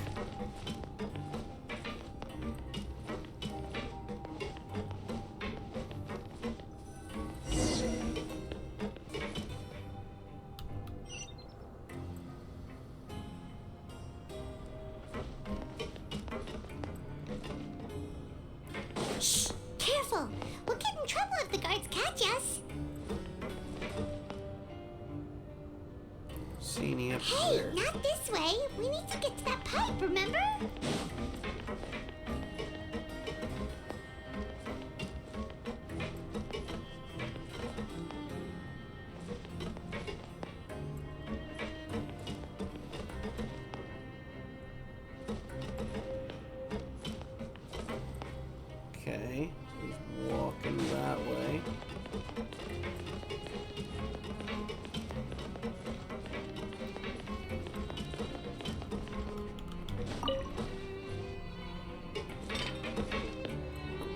Shh! Careful! We'll get in trouble if the guards catch us. See any up Hey, there? not this way. We need to get to that pipe, remember? Okay, he's walking that way.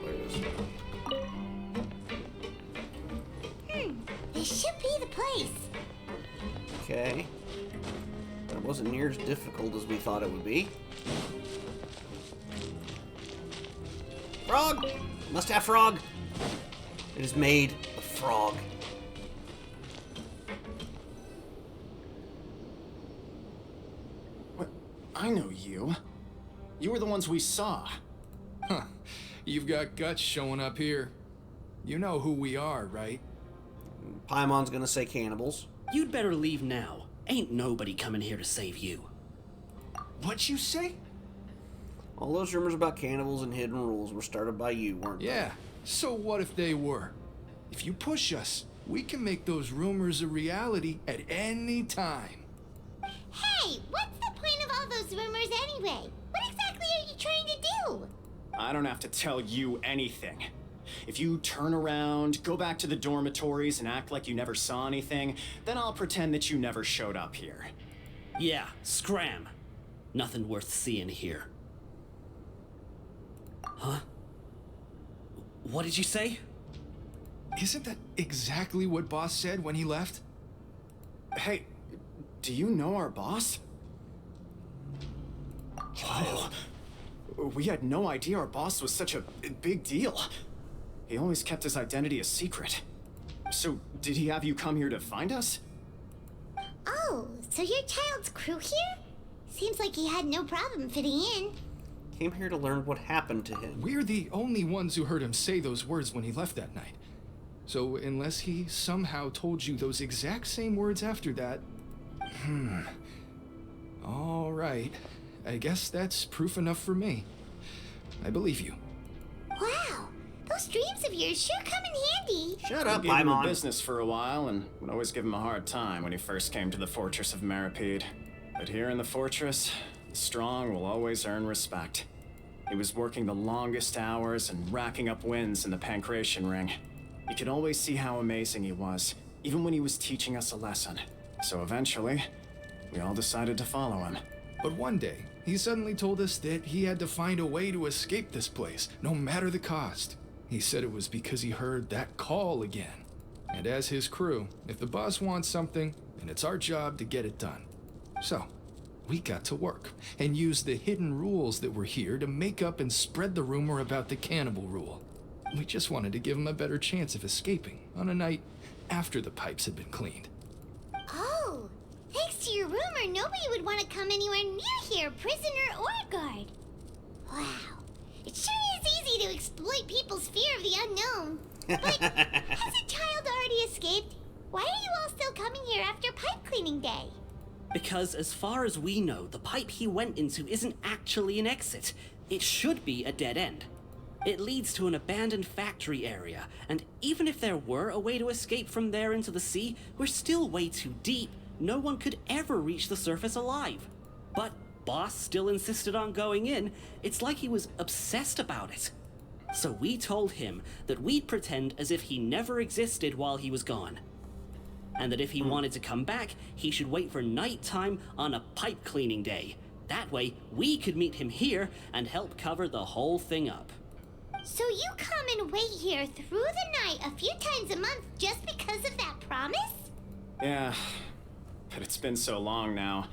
There it is. This should be the place. Okay. That wasn't near as difficult as we thought it would be. Frog! Must have frog! It is made of frog. What? I know you. You were the ones we saw. Huh. You've got guts showing up here. You know who we are, right? Paimon's gonna say cannibals. You'd better leave now. Ain't nobody coming here to save you. What'd you say? All those rumors about cannibals and hidden rules were started by you, weren't they? Yeah. So what if they were? If you push us, we can make those rumors a reality at any time. Hey, what's the point of all those rumors anyway? What exactly are you trying to do? I don't have to tell you anything. If you turn around, go back to the dormitories, and act like you never saw anything, then I'll pretend that you never showed up here. Yeah, scram. Nothing worth seeing here. Huh? What did you say? Isn't that exactly what Boss said when he left? Hey, do you know our boss? Whoa. We had no idea our boss was such a big deal. He always kept his identity a secret. So, did he have you come here to find us? Oh, so your child's crew here? Seems like he had no problem fitting in. Came here to learn what happened to him. We're the only ones who heard him say those words when he left that night. So unless he somehow told you those exact same words after that... All right. I guess that's proof enough for me. I believe you. Wow, those dreams of yours sure come in handy. Shut up, Gave him a Paimon. business for a while and would always give him a hard time when he first came to the fortress of Maripede. But here in the fortress, the strong will always earn respect. He was working the longest hours and racking up wins in the Pancration Ring. You could always see how amazing he was, even when he was teaching us a lesson. So eventually, we all decided to follow him. But one day, he suddenly told us that he had to find a way to escape this place, no matter the cost. He said it was because he heard that call again. And as his crew, if the boss wants something, then it's our job to get it done. So, we got to work and used the hidden rules that were here to make up and spread the rumor about the cannibal rule. We just wanted to give him a better chance of escaping on a night after the pipes had been cleaned. Oh, thanks to your rumor, nobody would want to come anywhere near here, prisoner or guard. Wow, it sure is easy to exploit people's fear of the unknown. But has a child already escaped? Why are you all still coming here after pipe cleaning day? Because as far as we know, the pipe he went into isn't actually an exit. It should be a dead end. It leads to an abandoned factory area, and even if there were a way to escape from there into the sea, we're still way too deep. No one could ever reach the surface alive. But Boss still insisted on going in. It's like he was obsessed about it. So we told him that we'd pretend as if he never existed while he was gone. and that if he wanted to come back, he should wait for nighttime on a pipe cleaning day. That way, we could meet him here and help cover the whole thing up. So you come and wait here through the night a few times a month just because of that promise? Yeah, but it's been so long now.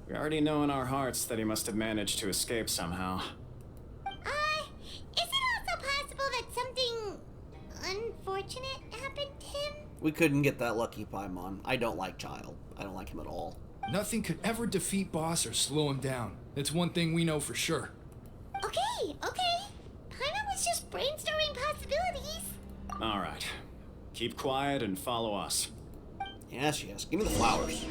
We already know in our hearts that he must have managed to escape somehow. Is it also possible that something unfortunate happened to him? We couldn't get that lucky Paimon. I don't like Child. I don't like him at all. Nothing could ever defeat Boss or slow him down. It's one thing we know for sure. Okay. Paimon was just brainstorming possibilities. All right. Keep quiet and follow us. Yes. Give me the flowers.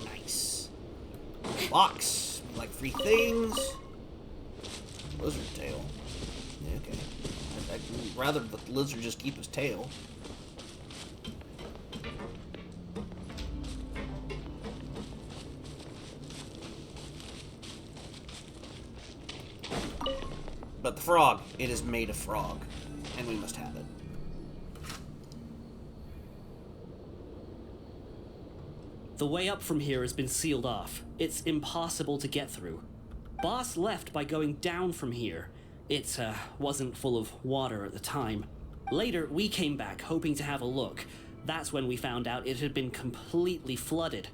Nice. Box. Like free things. Lizard tail. Yeah, okay. I'd rather the lizard just keep his tail. But the frog, it is made of frog, and we must have it. The way up from here has been sealed off. It's impossible to get through. Boss left by going down from here. It wasn't full of water at the time. Later, we came back hoping to have a look. That's when we found out it had been completely flooded.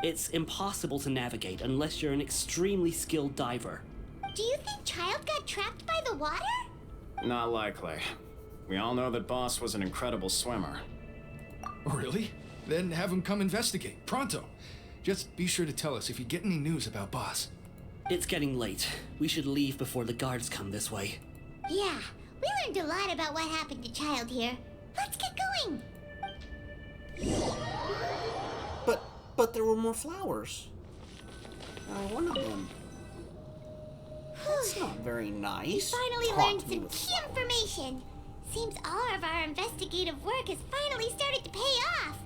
It's impossible to navigate unless you're an extremely skilled diver. Do you think Child got trapped by the water? Not likely. We all know that Boss was an incredible swimmer. Really? Then have him come investigate. Pronto. Just be sure to tell us if you get any news about Boss. It's getting late. We should leave before the guards come this way. Yeah, we learned a lot about what happened to Child here. Let's get going. But there were more flowers. One of them. That's not very nice. We finally Taunt learned me some with key flowers. information. Seems all of our investigative work has finally started to pay off.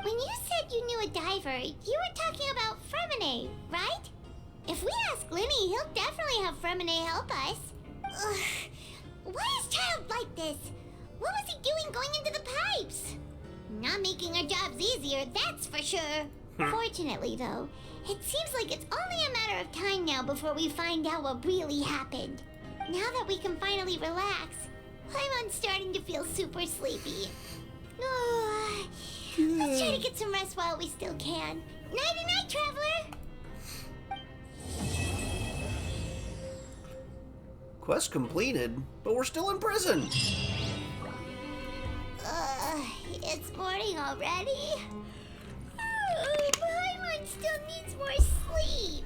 When you said you knew a diver, you were talking about Fremine, right? If we ask Linny, he'll definitely have Fremine help us. Ugh. Why is Child like this? What was he doing going into the pipes? Not making our jobs easier, that's for sure. Fortunately, though, it seems like it's only a matter of time now before we find out what really happened. Now that we can finally relax, I'm starting to feel super sleepy. Let's try to get some rest while we still can. Nighty-night, traveler! Quest completed, but we're still in prison. It's morning already? Paimon still needs more sleep.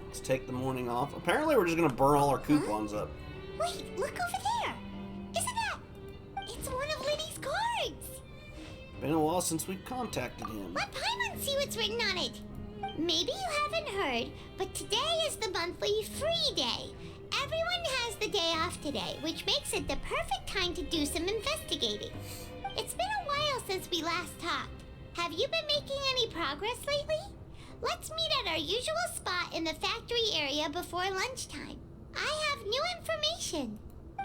Let's take the morning off. Apparently we're just gonna burn all our coupons up. Wait, look over there! Isn't that... It's one of Linny's cards! Been a while since we contacted him. Let Paimon see what's written on it. Maybe you haven't heard, but today is the monthly free day. Everyone has the day off today, which makes it the perfect time to do some investigating. It's been a while since we last talked. Have you been making any progress lately? Let's meet at our usual spot in the factory area before lunchtime. I have new information.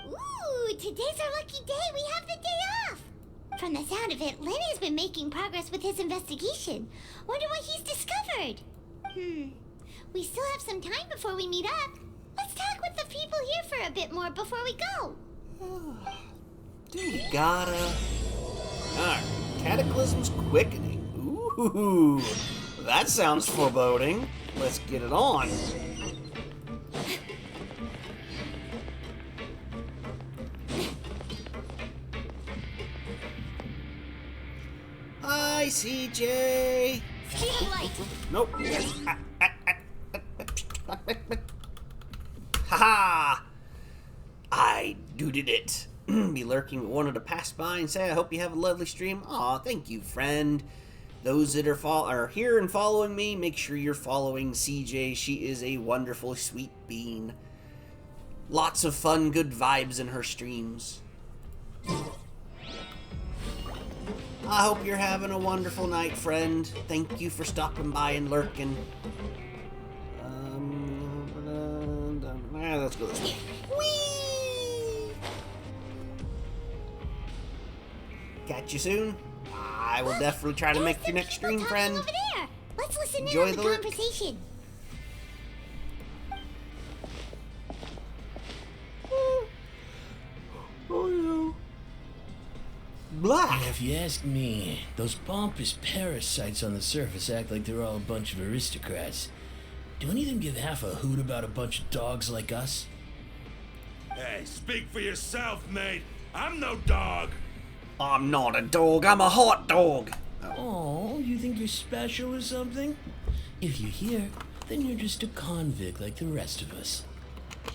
Ooh, today's our lucky day. We have the day off. From the sound of it, Lenny's been making progress with his investigation. Wonder what he's discovered. We still have some time before we meet up. Let's talk with the people here for a bit more before we go. Dude, you gotta... Alright, Cataclysm's Quickening. Ooh, that sounds foreboding. Let's get it on. Hi, CJ. Speed of light. Nope. Haha! I did it. Be lurking, but wanted to pass by and say I hope you have a lovely stream. Aw, thank you, friend. Those that are here and following me, make sure you're following CJ. She is a wonderful, sweet bean. Lots of fun, good vibes in her streams. I hope you're having a wonderful night, friend. Thank you for stopping by and lurking. Let's go this way. Whee! Catch you soon. I will definitely try to There's make the your next people stream, talking friend. Over there. Let's listen Enjoy in on the the lurk. conversation. Oh no. Blah. If you ask me, those pompous parasites on the surface act like they're all a bunch of aristocrats. Do any of them give half a hoot about a bunch of dogs like us? Hey, speak for yourself, mate. I'm no dog. I'm not a dog, I'm a hot dog. Oh, you think you're special or something? If you're here, then you're just a convict like the rest of us.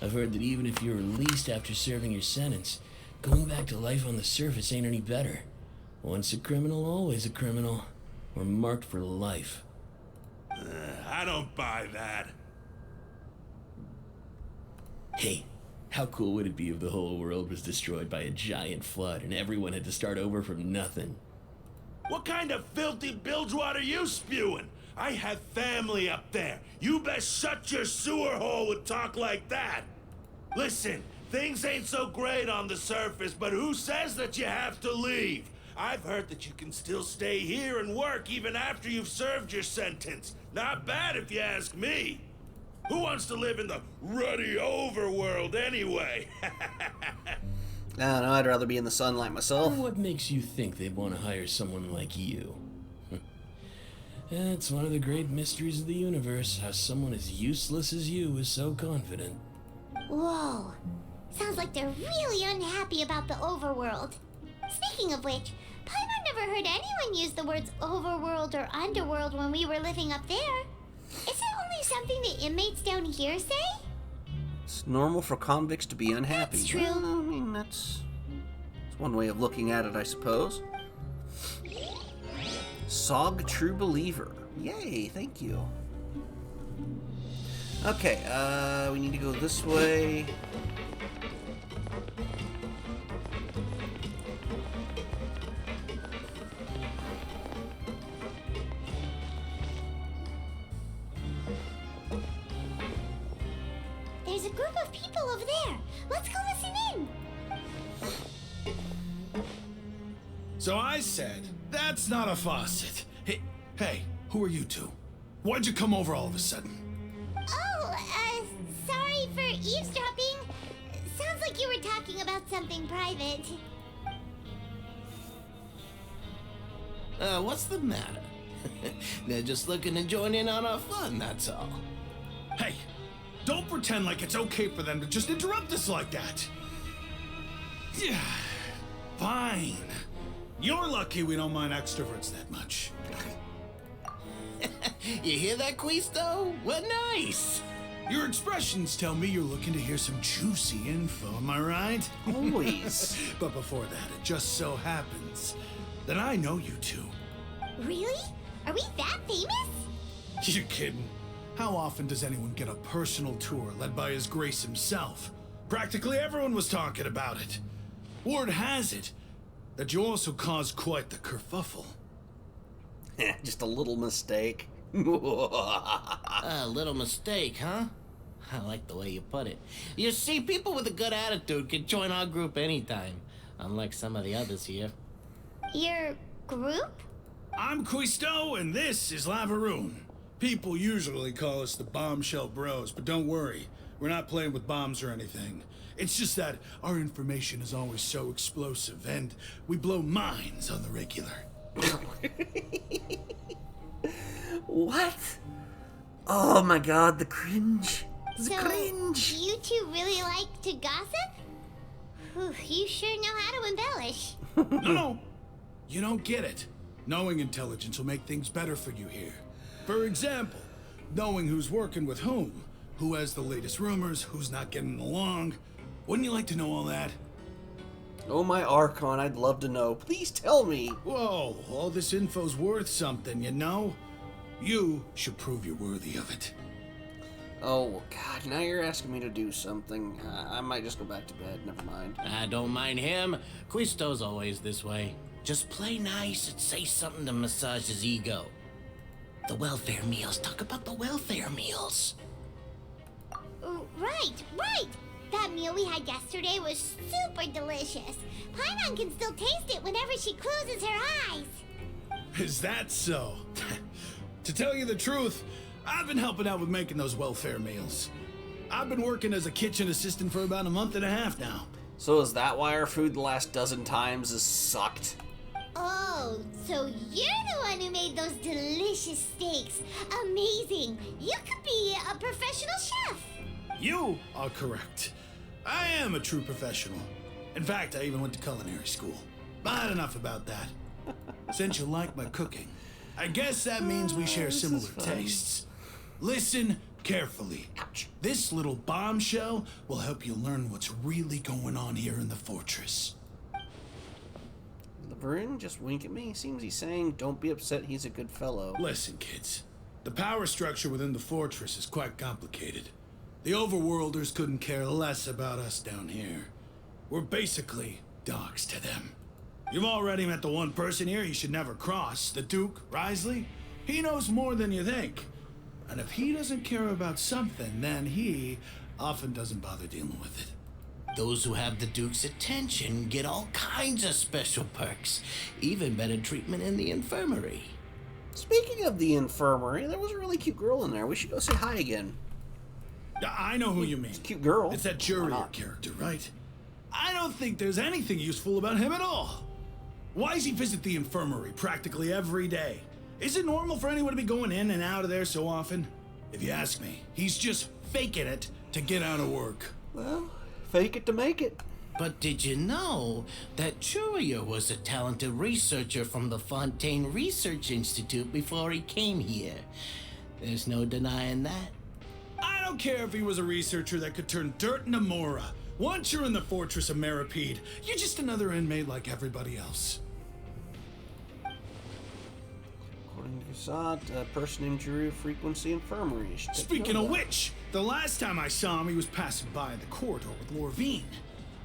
I've heard that even if you're released after serving your sentence, going back to life on the surface ain't any better. Once a criminal, always a criminal. We're marked for life. I don't buy that. Hey, how cool would it be if the whole world was destroyed by a giant flood and everyone had to start over from nothing? What kind of filthy bilgewater are you spewing? I have family up there. You best shut your sewer hole with talk like that. Listen, things ain't so great on the surface, but who says that you have to leave? I've heard that you can still stay here and work even after you've served your sentence. Not bad if you ask me. Who wants to live in the ruddy overworld anyway? I don't know, I'd rather be in the sunlight myself. What makes you think they'd want to hire someone like you? It's one of the great mysteries of the universe, how someone as useless as you is so confident. Whoa. Sounds like they're really unhappy about the overworld. Speaking of which, Paimon never heard anyone use the words overworld or underworld when we were living up there. Is it only something the inmates down here say? It's normal for convicts to be unhappy. That's true. Well, I mean, that's one way of looking at it, I suppose. Sog True Believer. Yay, thank you. Okay, we need to go this way. There's a group of people over there. Let's go listen in. So I said, that's not a faucet. Hey, who are you two? Why'd you come over all of a sudden? Oh, sorry for eavesdropping. Sounds like you were talking about something private. What's the matter? They're just looking to join in on our fun, that's all. Hey, don't pretend like it's okay for them to just interrupt us like that. Yeah, fine. You're lucky we don't mind extroverts that much. You hear that, Quisto? What nice! Your expressions tell me you're looking to hear some juicy info, am I right? Always. But before that, it just so happens that I know you two. Really? Are we that famous? You're kidding. How often does anyone get a personal tour led by His Grace himself? Practically everyone was talking about it. Word has it that you also caused quite the kerfuffle. Just a little mistake. A little mistake, huh? I like the way you put it. You see, people with a good attitude can join our group anytime, unlike some of the others here. Your group? I'm Quisto, and this is Lavaroon. People usually call us the Bombshell Bros, but don't worry, we're not playing with bombs or anything. It's just that our information is always so explosive, and we blow minds on the regular. What? Oh my god, the cringe. The So, cringe. you two really like to gossip? Whew, you sure know how to embellish. No, you don't get it. Knowing intelligence will make things better for you here. For example, knowing who's working with whom, who has the latest rumors, who's not getting along. Wouldn't you like to know all that? Oh my Archon, I'd love to know. Please tell me. Whoa, all this info's worth something, you know? You should prove you're worthy of it. Oh god, now you're asking me to do something. I might just go back to bed, never mind. I don't mind him. Quisto's always this way. Just play nice and say something to massage his ego. The welfare meals. Talk about the welfare meals. Right. That meal we had yesterday was super delicious. Paimon can still taste it whenever she closes her eyes. Is that so? To tell you the truth, I've been helping out with making those welfare meals. I've been working as a kitchen assistant for about a month and a half now. So is that why our food the last dozen times has sucked? Oh, so you're the one who made those delicious steaks. Amazing. You could be a professional chef. You are correct. I am a true professional. In fact, I even went to culinary school. But enough about that. Since you like my cooking, I guess that means we share similar tastes. Listen carefully. Ouch. This little bombshell will help you learn what's really going on here in the fortress. Laverne just wink at me. Seems he's saying, don't be upset, he's a good fellow. Listen, kids. The power structure within the fortress is quite complicated. The overworlders couldn't care less about us down here. We're basically dogs to them. You've already met the one person here you should never cross, the Duke, Risley. He knows more than you think. And if he doesn't care about something, then he often doesn't bother dealing with it. Those who have the Duke's attention get all kinds of special perks, even better treatment in the infirmary. Speaking of the infirmary, there was a really cute girl in there. We should go say hi again. I know who you mean. It's a cute girl. It's that Jurier character, right? I don't think there's anything useful about him at all. Why does he visit the infirmary practically every day? Is it normal for anyone to be going in and out of there so often? If you ask me, he's just faking it to get out of work. Well, fake it to make it. But did you know that Jurier was a talented researcher from the Fontaine Research Institute before he came here? There's no denying that. I don't care if he was a researcher that could turn dirt into Mora. Once you're in the fortress of Meripede, you're just another inmate like everybody else. According to Casat, a person named Drew frequency infirmary. Speaking of which, the last time I saw him, he was passing by in the corridor with Lorvine.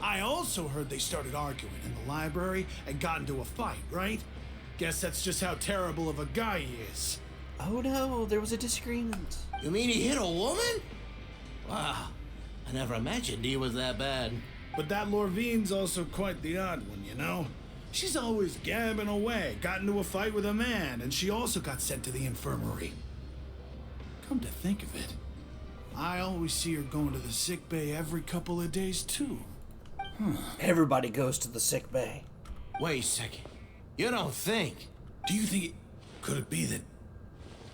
I also heard they started arguing in the library and got into a fight, right? Guess that's just how terrible of a guy he is. Oh no, there was a disagreement. You mean he hit a woman? Wow, I never imagined he was that bad. But that Lorvine's also quite the odd one, you know? She's always gabbing away, got into a fight with a man, and she also got sent to the infirmary. Come to think of it, I always see her going to the sick bay every couple of days, too. Everybody goes to the sick bay. Wait a second. You don't think? Do you think could it be that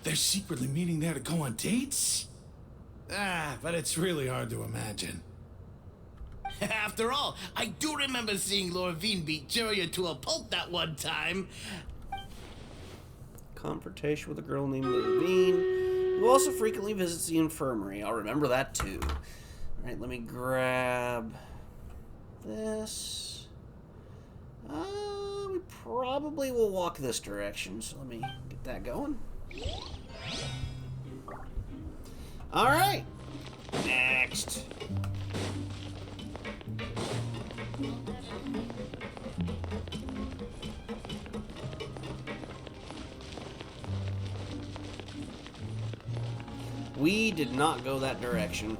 they're secretly meeting there to go on dates? But it's really hard to imagine. After all, I do remember seeing Lorvine beat Jurier to a pulp that one time. Confrontation with a girl named Levine, who also frequently visits the infirmary. I'll remember that too. Alright, let me grab this. We probably will walk this direction, so let me get that going. Alright. Next. We did not go that direction.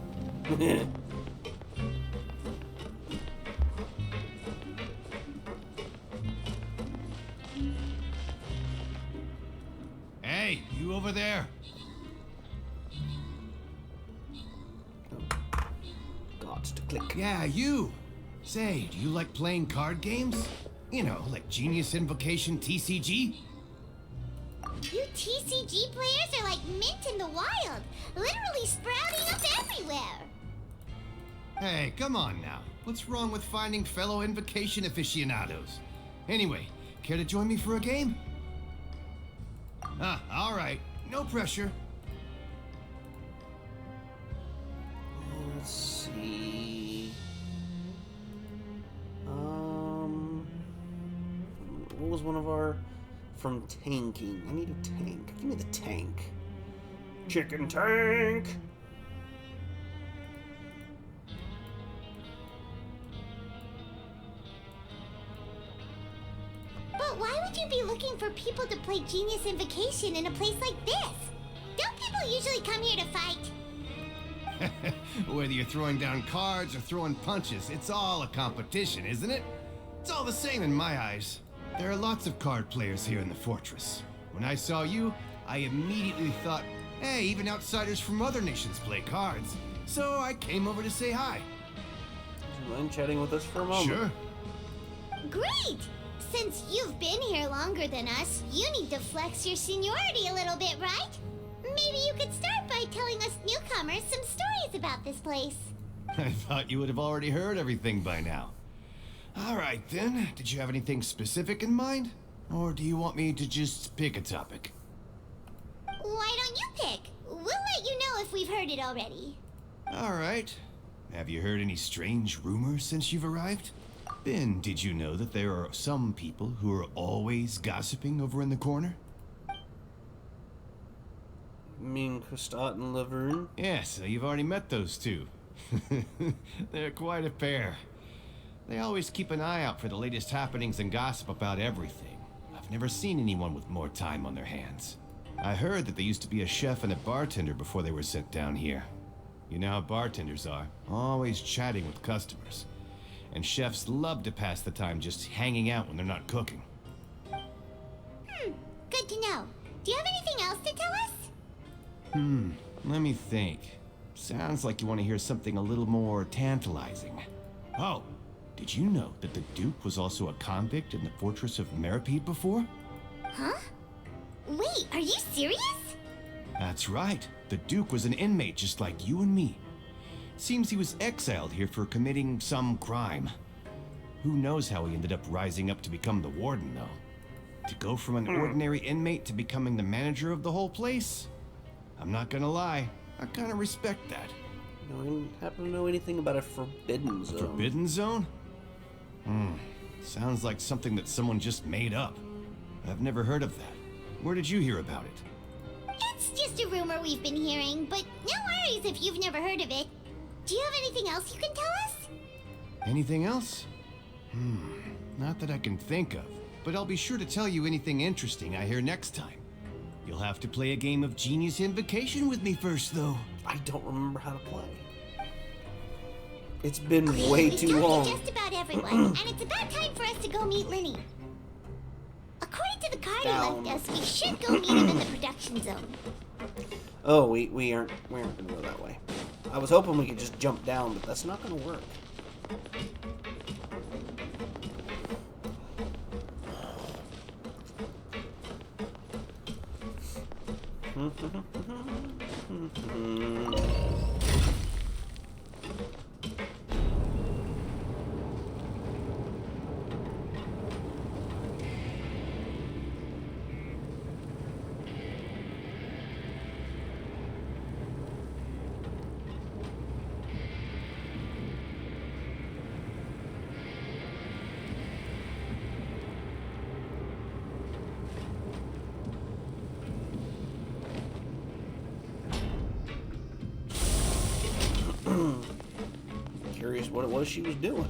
Hey, you over there? Gots to click. Yeah, you. Say, do you like playing card games? You know, like Genius Invocation TCG? You TCG players are like mint in the wild, literally sprouting up everywhere. Hey, come on now. What's wrong with finding fellow Invocation aficionados? Anyway, care to join me for a game? All right. No pressure. Let's see. What was one of our from tanking? I need a tank. Give me the tank. Chicken tank. But why would you be looking for people to play Genius Invocation in a place like this? Don't people usually come here to fight? Whether you're throwing down cards or throwing punches, it's all a competition, isn't it? It's all the same in my eyes. There are lots of card players here in the fortress. When I saw you, I immediately thought, hey, even outsiders from other nations play cards. So I came over to say hi. Do you mind chatting with us for a moment? Sure. Great! Since you've been here longer than us, you need to flex your seniority a little bit, right? Maybe you could start by telling us newcomers some stories about this place. I thought you would have already heard everything by now. All right, then. Did you have anything specific in mind? Or do you want me to just pick a topic? Why don't you pick? We'll let you know if we've heard it already. All right. Have you heard any strange rumors since you've arrived? Ben, did you know that there are some people who are always gossiping over in the corner? You mean Christot and Laverne? Yes, so you've already met those two. They're quite a pair. They always keep an eye out for the latest happenings and gossip about everything. I've never seen anyone with more time on their hands. I heard that they used to be a chef and a bartender before they were sent down here. You know how bartenders are, always chatting with customers. And chefs love to pass the time just hanging out when they're not cooking. Good to know. Do you have anything else to tell us? Let me think. Sounds like you want to hear something a little more tantalizing. Oh, did you know that the Duke was also a convict in the fortress of Meripede before? Huh? Wait, are you serious? That's right. The Duke was an inmate just like you and me. Seems he was exiled here for committing some crime. Who knows how he ended up rising up to become the warden, though. To go from an ordinary inmate to becoming the manager of the whole place? I'm not gonna lie, I kinda respect that. You happen to know anything about a forbidden zone? Forbidden zone? Sounds like something that someone just made up. I've never heard of that. Where did you hear about it? It's just a rumor we've been hearing, but no worries if you've never heard of it. Do you have anything else you can tell us? Anything else? Not that I can think of, but I'll be sure to tell you anything interesting I hear next time. You'll have to play a game of Genius Invocation with me first, though. I don't remember how to play. It's been way We've too talked long. to just about everyone, and it's about time for us to go meet Linny. According to the card he left us, we should go meet him in the production zone. Oh, we aren't gonna go that way. I was hoping we could just jump down, but that's not gonna work. Curious what it was she was doing.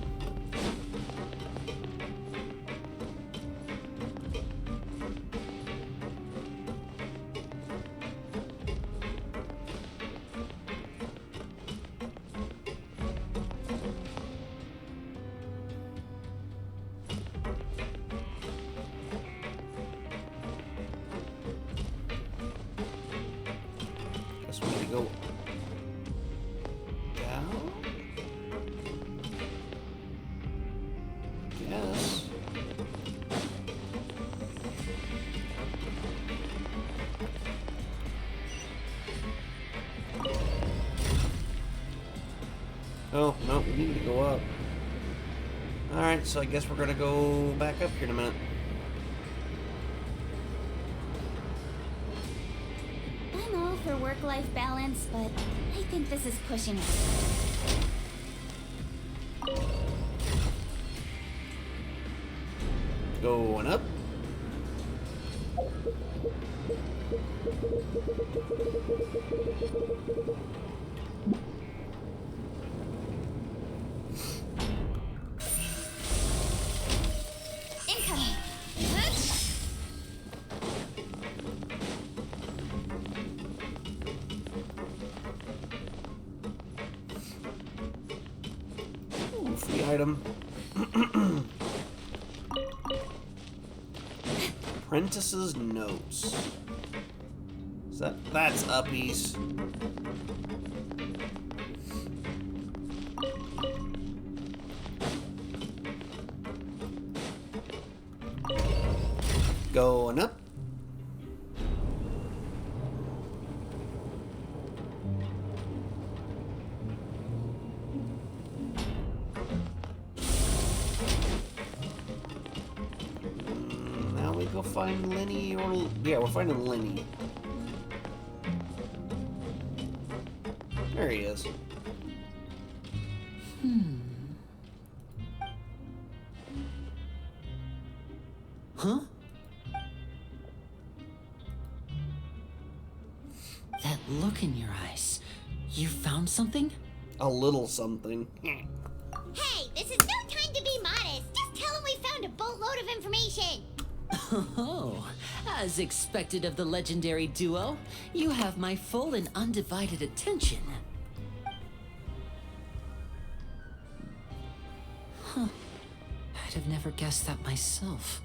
Guess we need to go down. Yes. Oh, no, we need to go up. Alright, so I guess we're gonna go back up here in a minute. I'm all for work-life balance, but I think this is pushing it. Going up. Incoming! item. Apprentice's notes. That's uppies. Going up. Now we go find Lenny, or yeah, we're finding Lenny. There he is. Huh? That look in your eyes. You found something? A little something. Hey, this is no time to be modest. Just tell him we found a boatload of information. Oh, as expected of the legendary duo, you have my full and undivided attention. Huh. I'd have never guessed that myself.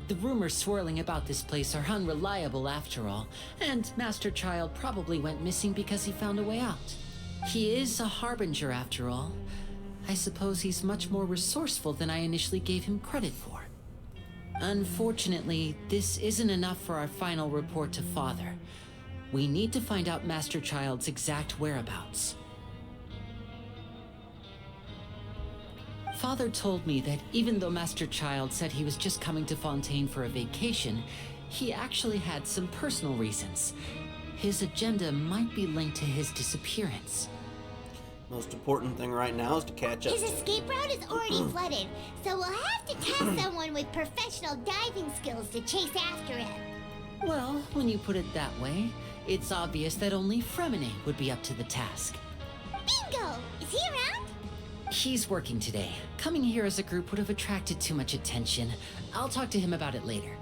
The rumors swirling about this place are unreliable after all, and Master Child probably went missing because he found a way out. He is a harbinger after all. I suppose he's much more resourceful than I initially gave him credit for. Unfortunately, this isn't enough for our final report to Father. We need to find out Master Child's exact whereabouts. Father told me that even though Master Child said he was just coming to Fontaine for a vacation, he actually had some personal reasons. His agenda might be linked to his disappearance. Most important thing right now is to catch up. His escape route is already flooded, so we'll have to task someone with professional diving skills to chase after him. Well, when you put it that way, it's obvious that only Fremine would be up to the task. Bingo! Is he around? He's working today. Coming here as a group would have attracted too much attention. I'll talk to him about it later.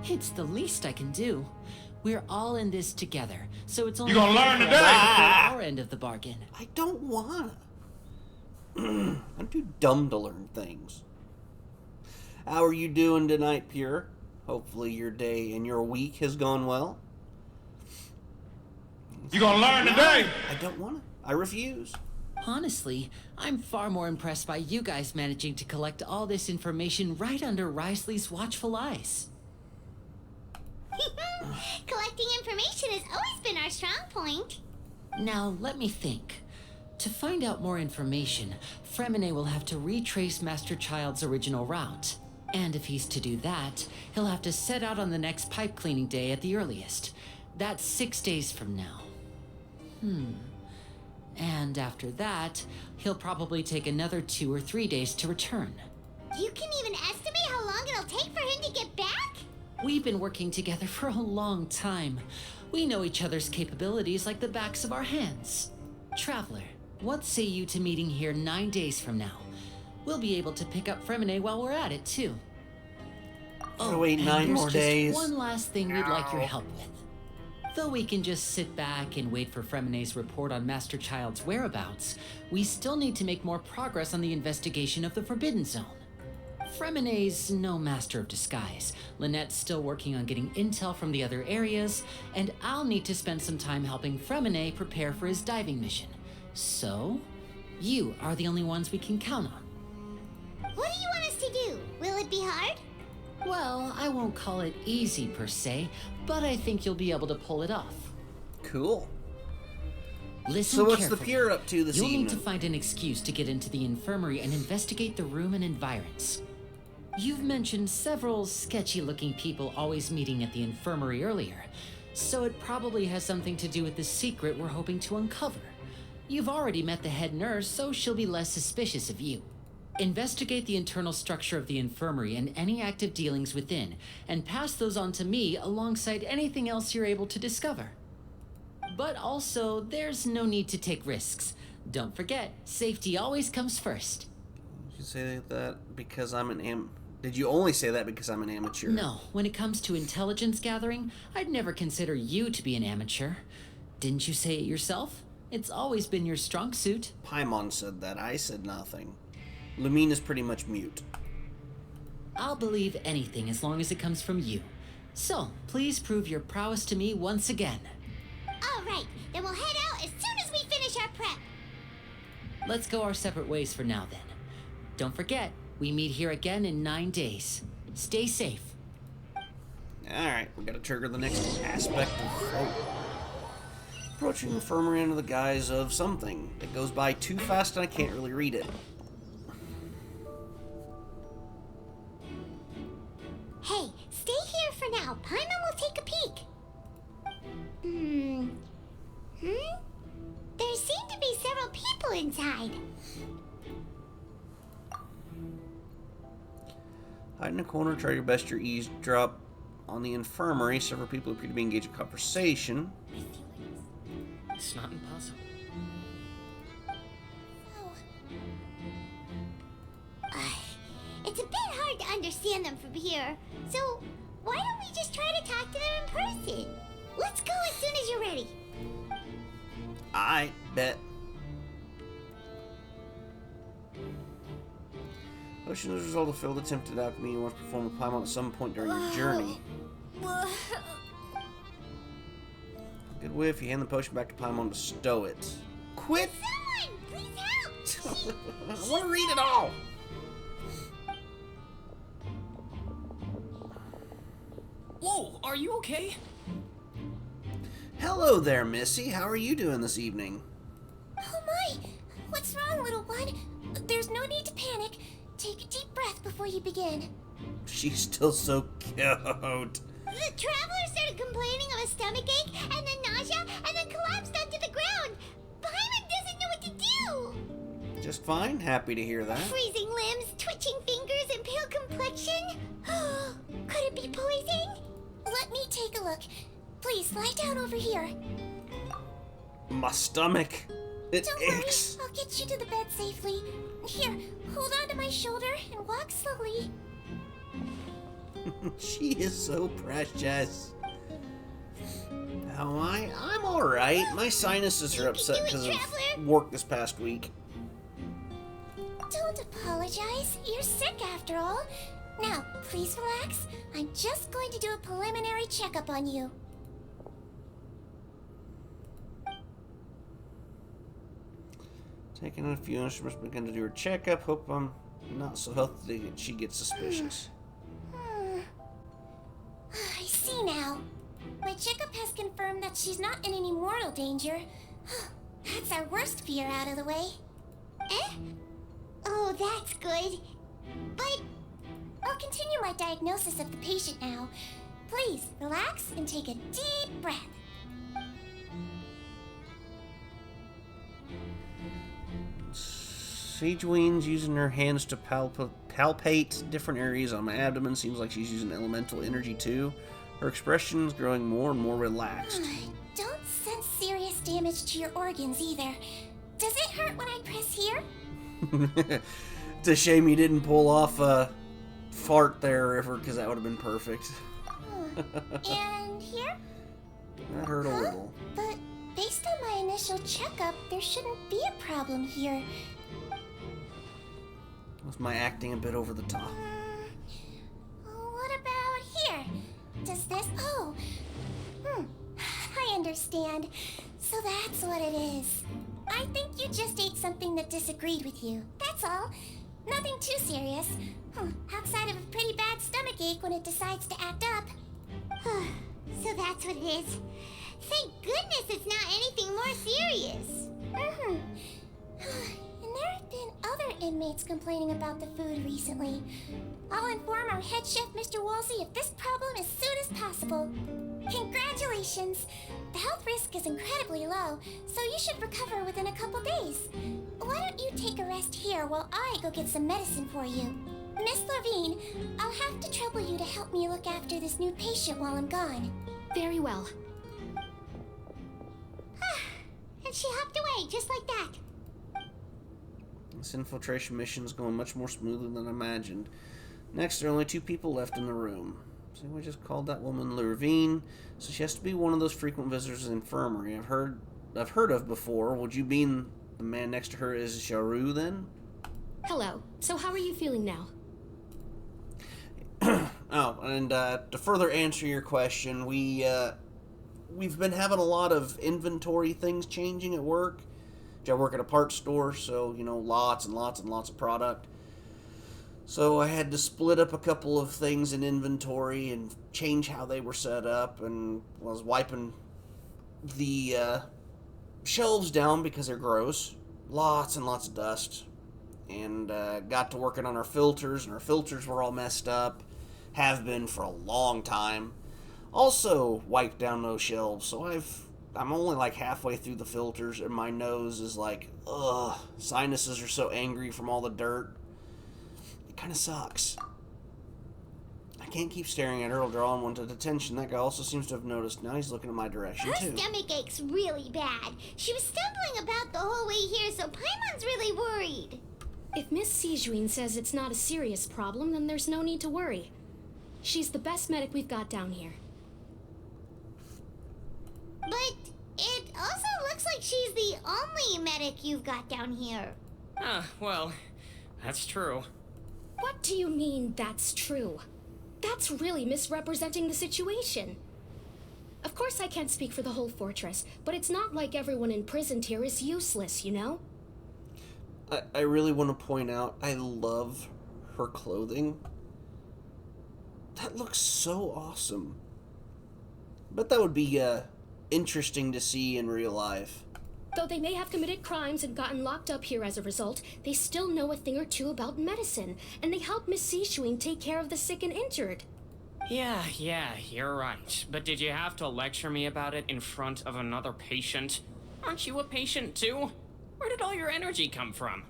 It's the least I can do. We're all in this together, so it's only our end of the bargain. I don't wanna. I'm too dumb to learn things. How are you doing tonight, Pure? Hopefully your day and your week has gone well. You gonna learn today? I don't wanna. I refuse. Honestly, I'm far more impressed by you guys managing to collect all this information right under Risley's watchful eyes. Collecting information has always been our strong point. Now, let me think. To find out more information, Fremine will have to retrace Master Child's original route. And if he's to do that, he'll have to set out on the next pipe cleaning day at the earliest. That's 6 days from now. And after that, he'll probably take another 2 or 3 days to return. You can even estimate how long it'll take for him to get back? We've been working together for a long time. We know each other's capabilities like the backs of our hands. Traveler, what say you to meeting here 9 days from now? We'll be able to pick up Fremine while we're at it, too. Wait 9 more days. One last thing we'd like your help with. Though we can just sit back and wait for Fremine's report on Master Child's whereabouts, we still need to make more progress on the investigation of the Forbidden Zone. Fremine's no master of disguise. Lynette's still working on getting intel from the other areas, and I'll need to spend some time helping Fremine prepare for his diving mission. So, you are the only ones we can count on. What do you want us to do? Will it be hard? Well, I won't call it easy per se, but I think you'll be able to pull it off. Cool. Listen So what's carefully. the Pure up to this You'll evening? need to find an excuse to get into the infirmary and investigate the room and environs. You've mentioned several sketchy-looking people always meeting at the infirmary earlier, so it probably has something to do with the secret we're hoping to uncover. You've already met the head nurse, so she'll be less suspicious of you. Investigate the internal structure of the infirmary and any active dealings within, and pass those on to me alongside anything else you're able to discover. But also, there's no need to take risks. Don't forget, safety always comes first. Did you say that because I'm an Did you only say that because I'm an amateur? No, when it comes to intelligence gathering, I'd never consider you to be an amateur. Didn't you say it yourself? It's always been your strong suit. Paimon said that. I said nothing. Lumine is pretty much mute. I'll believe anything as long as it comes from you. So, please prove your prowess to me once again. All right, then we'll head out as soon as we finish our prep. Let's go our separate ways for now then. Don't forget, we meet here again in 9 days. Stay safe. Alright, we gotta trigger the next aspect of approaching the infirmary under the guise of something that goes by too fast and I can't really read it. Hey, stay here for now. Paimon will take a peek. There seem to be several people inside. Hide in a corner, try your best to eavesdrop on the infirmary. Several people appear to be engaged in conversation. It's not impossible. It's a bit hard to understand them from here. So, why don't we just try to talk to them in person? Let's go as soon as you're ready. I bet. Potion is a result of failed attempted alchemy. You want to perform a Paimon at some point during your journey. Good way if you hand the potion back to Paimon to stow it. Quit! Someone, please help! I want to read it all! Whoa, are you okay? Hello there, Missy. How are you doing this evening? Oh my! What's wrong, little one? There's no need to panic. Take a deep breath before you begin. She's still so cute. The traveler started complaining of a stomachache, and then nausea, and then collapsed onto the ground. Paimon doesn't know what to do. Just fine. Happy to hear that. Freezing limbs, twitching fingers, and pale complexion. Could it be poison? Let me take a look. Please lie down over here. My stomach. It Don't aches. worry, I'll get you to the bed safely. Here, hold on to my shoulder and walk slowly. She is so precious. How am I? I'm alright. My sinuses are upset because of work this past week. Don't apologize. You're sick after all. Now, please relax. I'm just going to do a preliminary checkup on you. Taking a few instruments, begin to do her checkup. Hope I'm not so healthy that she gets suspicious. I see now. My checkup has confirmed that she's not in any mortal danger. That's our worst fear out of the way. Eh? Oh, that's good. But I'll continue my diagnosis of the patient now. Please, relax and take a deep breath. Sageween's using her hands to palpate different areas on my abdomen. Seems like she's using elemental energy too. Her expression's growing more and more relaxed. Don't sense serious damage to your organs either. Does it hurt when I press here? It's a shame you didn't pull off a fart there, River, because that would have been perfect. And here? That hurt a little. But based on my initial checkup, there shouldn't be a problem here. Was my acting a bit over the top? What about here? Does this... Oh. I understand. So that's what it is. I think you just ate something that disagreed with you. That's all. Nothing too serious. Outside of a pretty bad stomachache when it decides to act up. So that's what it is. Thank goodness it's not anything more serious. And there have been other inmates complaining about the food recently. I'll inform our head chef, Mr. Woolsey, of this problem as soon as possible. Congratulations! The health risk is incredibly low, so you should recover within a couple days. Why don't you take a rest here while I go get some medicine for you? Miss Levine, I'll have to trouble you to help me look after this new patient while I'm gone. Very well. And she hopped away, just like that. This infiltration mission is going much more smoothly than I imagined. Next, there are only 2 people left in the room. So we just called that woman Lurvine, so she has to be one of those frequent visitors to the infirmary. I've heard I've heard of before. Would you mean the man next to her is Jaru then? Hello. So how are you feeling now? Oh, and to further answer your question, we've been having a lot of inventory things changing at work. I work at a parts store, so, you know, lots and lots and lots of product. So I had to split up a couple of things in inventory and change how they were set up, and was wiping the shelves down because they're gross. Lots and lots of dust. And got to working on our filters, and our filters were all messed up. Have been for a long time. Also wiped down those shelves, so I'm only like halfway through the filters, and my nose is like, ugh. Sinuses are so angry from all the dirt. It kind of sucks. I can't keep staring at her or drawing one to detention. That guy also seems to have noticed. Now he's looking in my direction, Her too. stomach aches really bad. She was stumbling about the whole way here, so Paimon's really worried. If Miss Sijuin says it's not a serious problem, then there's no need to worry. She's the best medic we've got down here. But it also looks like she's the only medic you've got down here. Well, that's true. What do you mean, that's true? That's really misrepresenting the situation. Of course I can't speak for the whole fortress, but it's not like everyone imprisoned here is useless, you know? I really want to point out, I love her clothing. That looks so awesome. But that would be, interesting to see in real life. Though they may have committed crimes and gotten locked up here as a result, they still know a thing or two about medicine, and they help Miss Sijuin take care of the sick and injured. Yeah, you're right. But did you have to lecture me about it in front of another patient? Aren't you a patient too? Where did all your energy come from?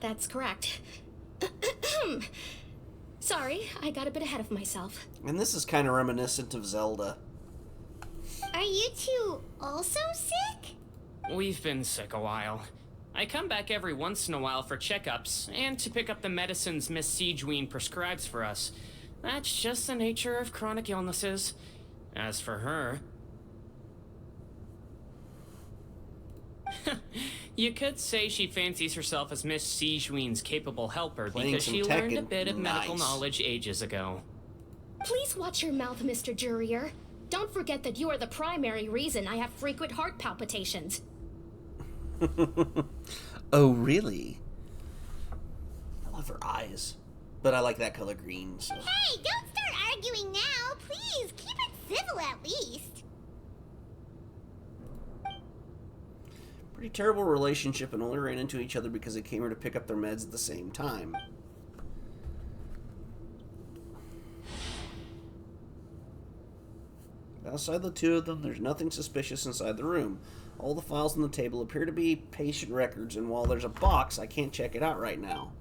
That's correct. Sorry, I got a bit ahead of myself. And this is kind of reminiscent of Zelda. Are you two also sick? We've been sick a while. I come back every once in a while for checkups, and to pick up the medicines Miss Sijuin prescribes for us. That's just the nature of chronic illnesses. As for her... You could say she fancies herself as Miss Sijuin's capable helper because she learned a bit of medical knowledge ages ago. Please watch your mouth, Mr. Jurier. Don't forget that you are the primary reason I have frequent heart palpitations. Oh, really? I love her eyes. But I like that color green, so... Hey, don't start arguing now. Please, keep it civil at least. Pretty terrible relationship, and only ran into each other because they came here to pick up their meds at the same time. Outside the two of them, there's nothing suspicious inside the room. All the files on the table appear to be patient records, and while there's a box, I can't check it out right now.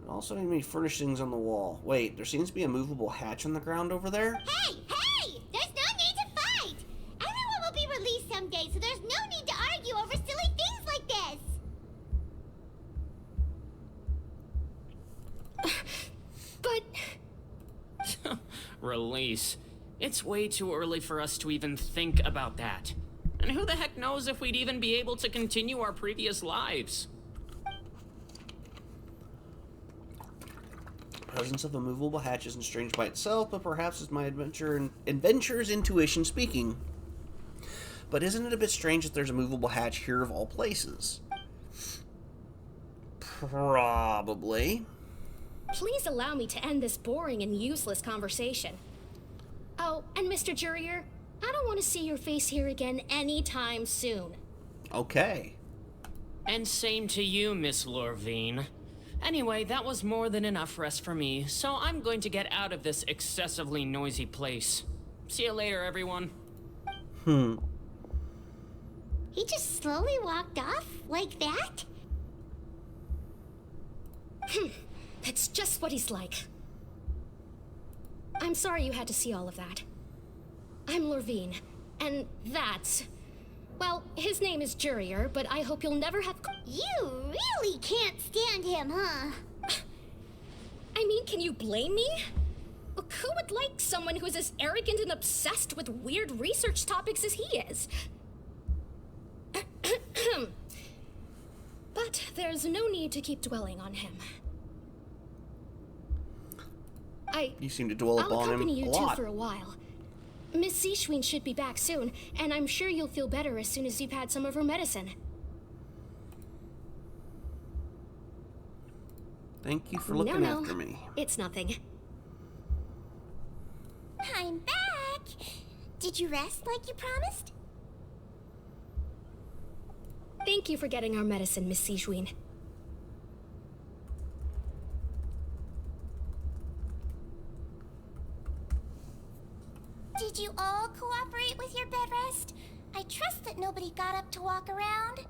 Also, any furnishings on the wall. Wait, there seems to be a movable hatch on the ground over there? Hey! There's no need to fight! Everyone will be released someday, so there's no need to argue over silly things like this! But... Release. It's way too early for us to even think about that. And who the heck knows if we'd even be able to continue our previous lives? The presence of a movable hatch isn't strange by itself, but perhaps it's my adventurer's intuition speaking. But isn't it a bit strange that there's a movable hatch here of all places? Probably. Please allow me to end this boring and useless conversation. Oh, and Mr. Jurier, I don't want to see your face here again anytime soon. Okay. And same to you, Miss Lorvine. Anyway, that was more than enough rest for me, so I'm going to get out of this excessively noisy place. See you later, everyone. He just slowly walked off like that? That's just what he's like. I'm sorry you had to see all of that. I'm Lorvine, and that's... Well, his name is Jurier, but I hope you'll never have... You really can't stand him, huh? I mean, can you blame me? Who would like someone who's as arrogant and obsessed with weird research topics as he is? But there's no need to keep dwelling on him. You seem to dwell I'll upon him accompany a you two lot. for a while. Miss Seashween should be back soon, and I'm sure you'll feel better as soon as you've had some of her medicine. Thank you for looking after me. It's nothing. I'm back! Did you rest like you promised? Thank you for getting our medicine, Miss Seashween. Did you all cooperate with your bed rest? I trust that nobody got up to walk around.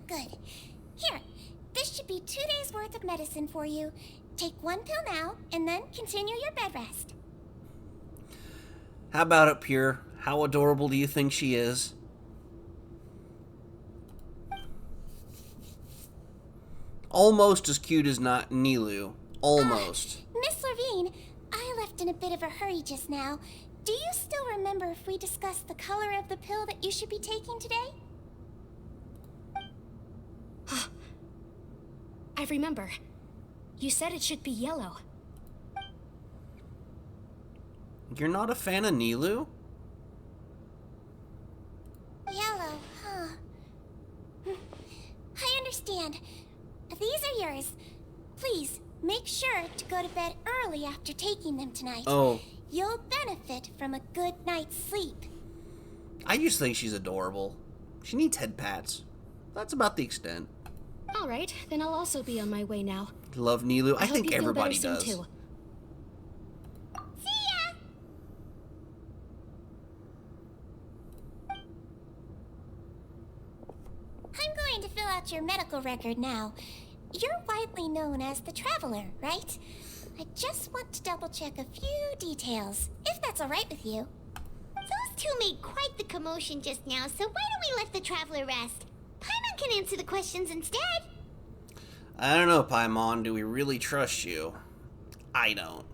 Good. Here, this should be 2 days' worth of medicine for you. Take 1 pill now, and then continue your bed rest. How about it, Pure? How adorable do you think she is? Almost as cute as not Nilu. Almost. Miss Levine, I left in a bit of a hurry just now. Do you still remember if we discussed the color of the pill that you should be taking today? I remember. You said it should be yellow. You're not a fan of Nilu? Yellow, huh? I understand. These are yours. Please, make sure to go to bed early after taking them tonight. Oh. You'll benefit from a good night's sleep. I just think she's adorable. She needs head pats. That's about the extent. All right, then I'll also be on my way now. Love Nilu. I hope think you feel everybody better soon, does. too. See ya! I'm going to fill out your medical record now. You're widely known as the Traveler, right? I just want to double-check a few details, if that's all right with you. Those two made quite the commotion just now, so why don't we let the Traveler rest? Paimon can answer the questions instead. I don't know, Paimon. Do we really trust you? I don't.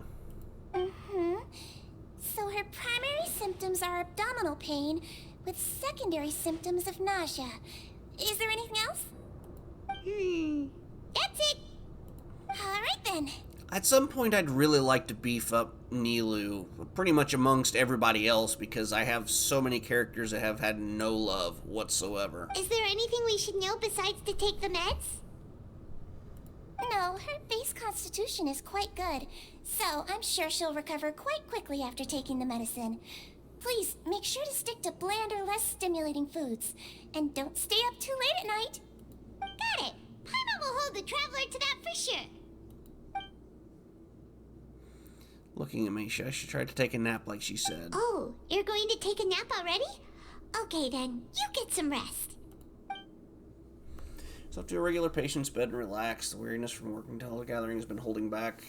So her primary symptoms are abdominal pain, with secondary symptoms of nausea. Is there anything else? That's it. All right then. At some point, I'd really like to beef up Nilu, pretty much amongst everybody else, because I have so many characters that have had no love whatsoever. Is there anything we should know besides to take the meds? No, her base constitution is quite good, so I'm sure she'll recover quite quickly after taking the medicine. Please, make sure to stick to bland or less stimulating foods, and don't stay up too late at night. Got it. Paimon will hold the Traveler to that for sure. Looking at me, I should try to take a nap like she said. Oh, you're going to take a nap already? Okay then, you get some rest. So up to a regular patient's bed and relax. The weariness from working telegathering has been holding back.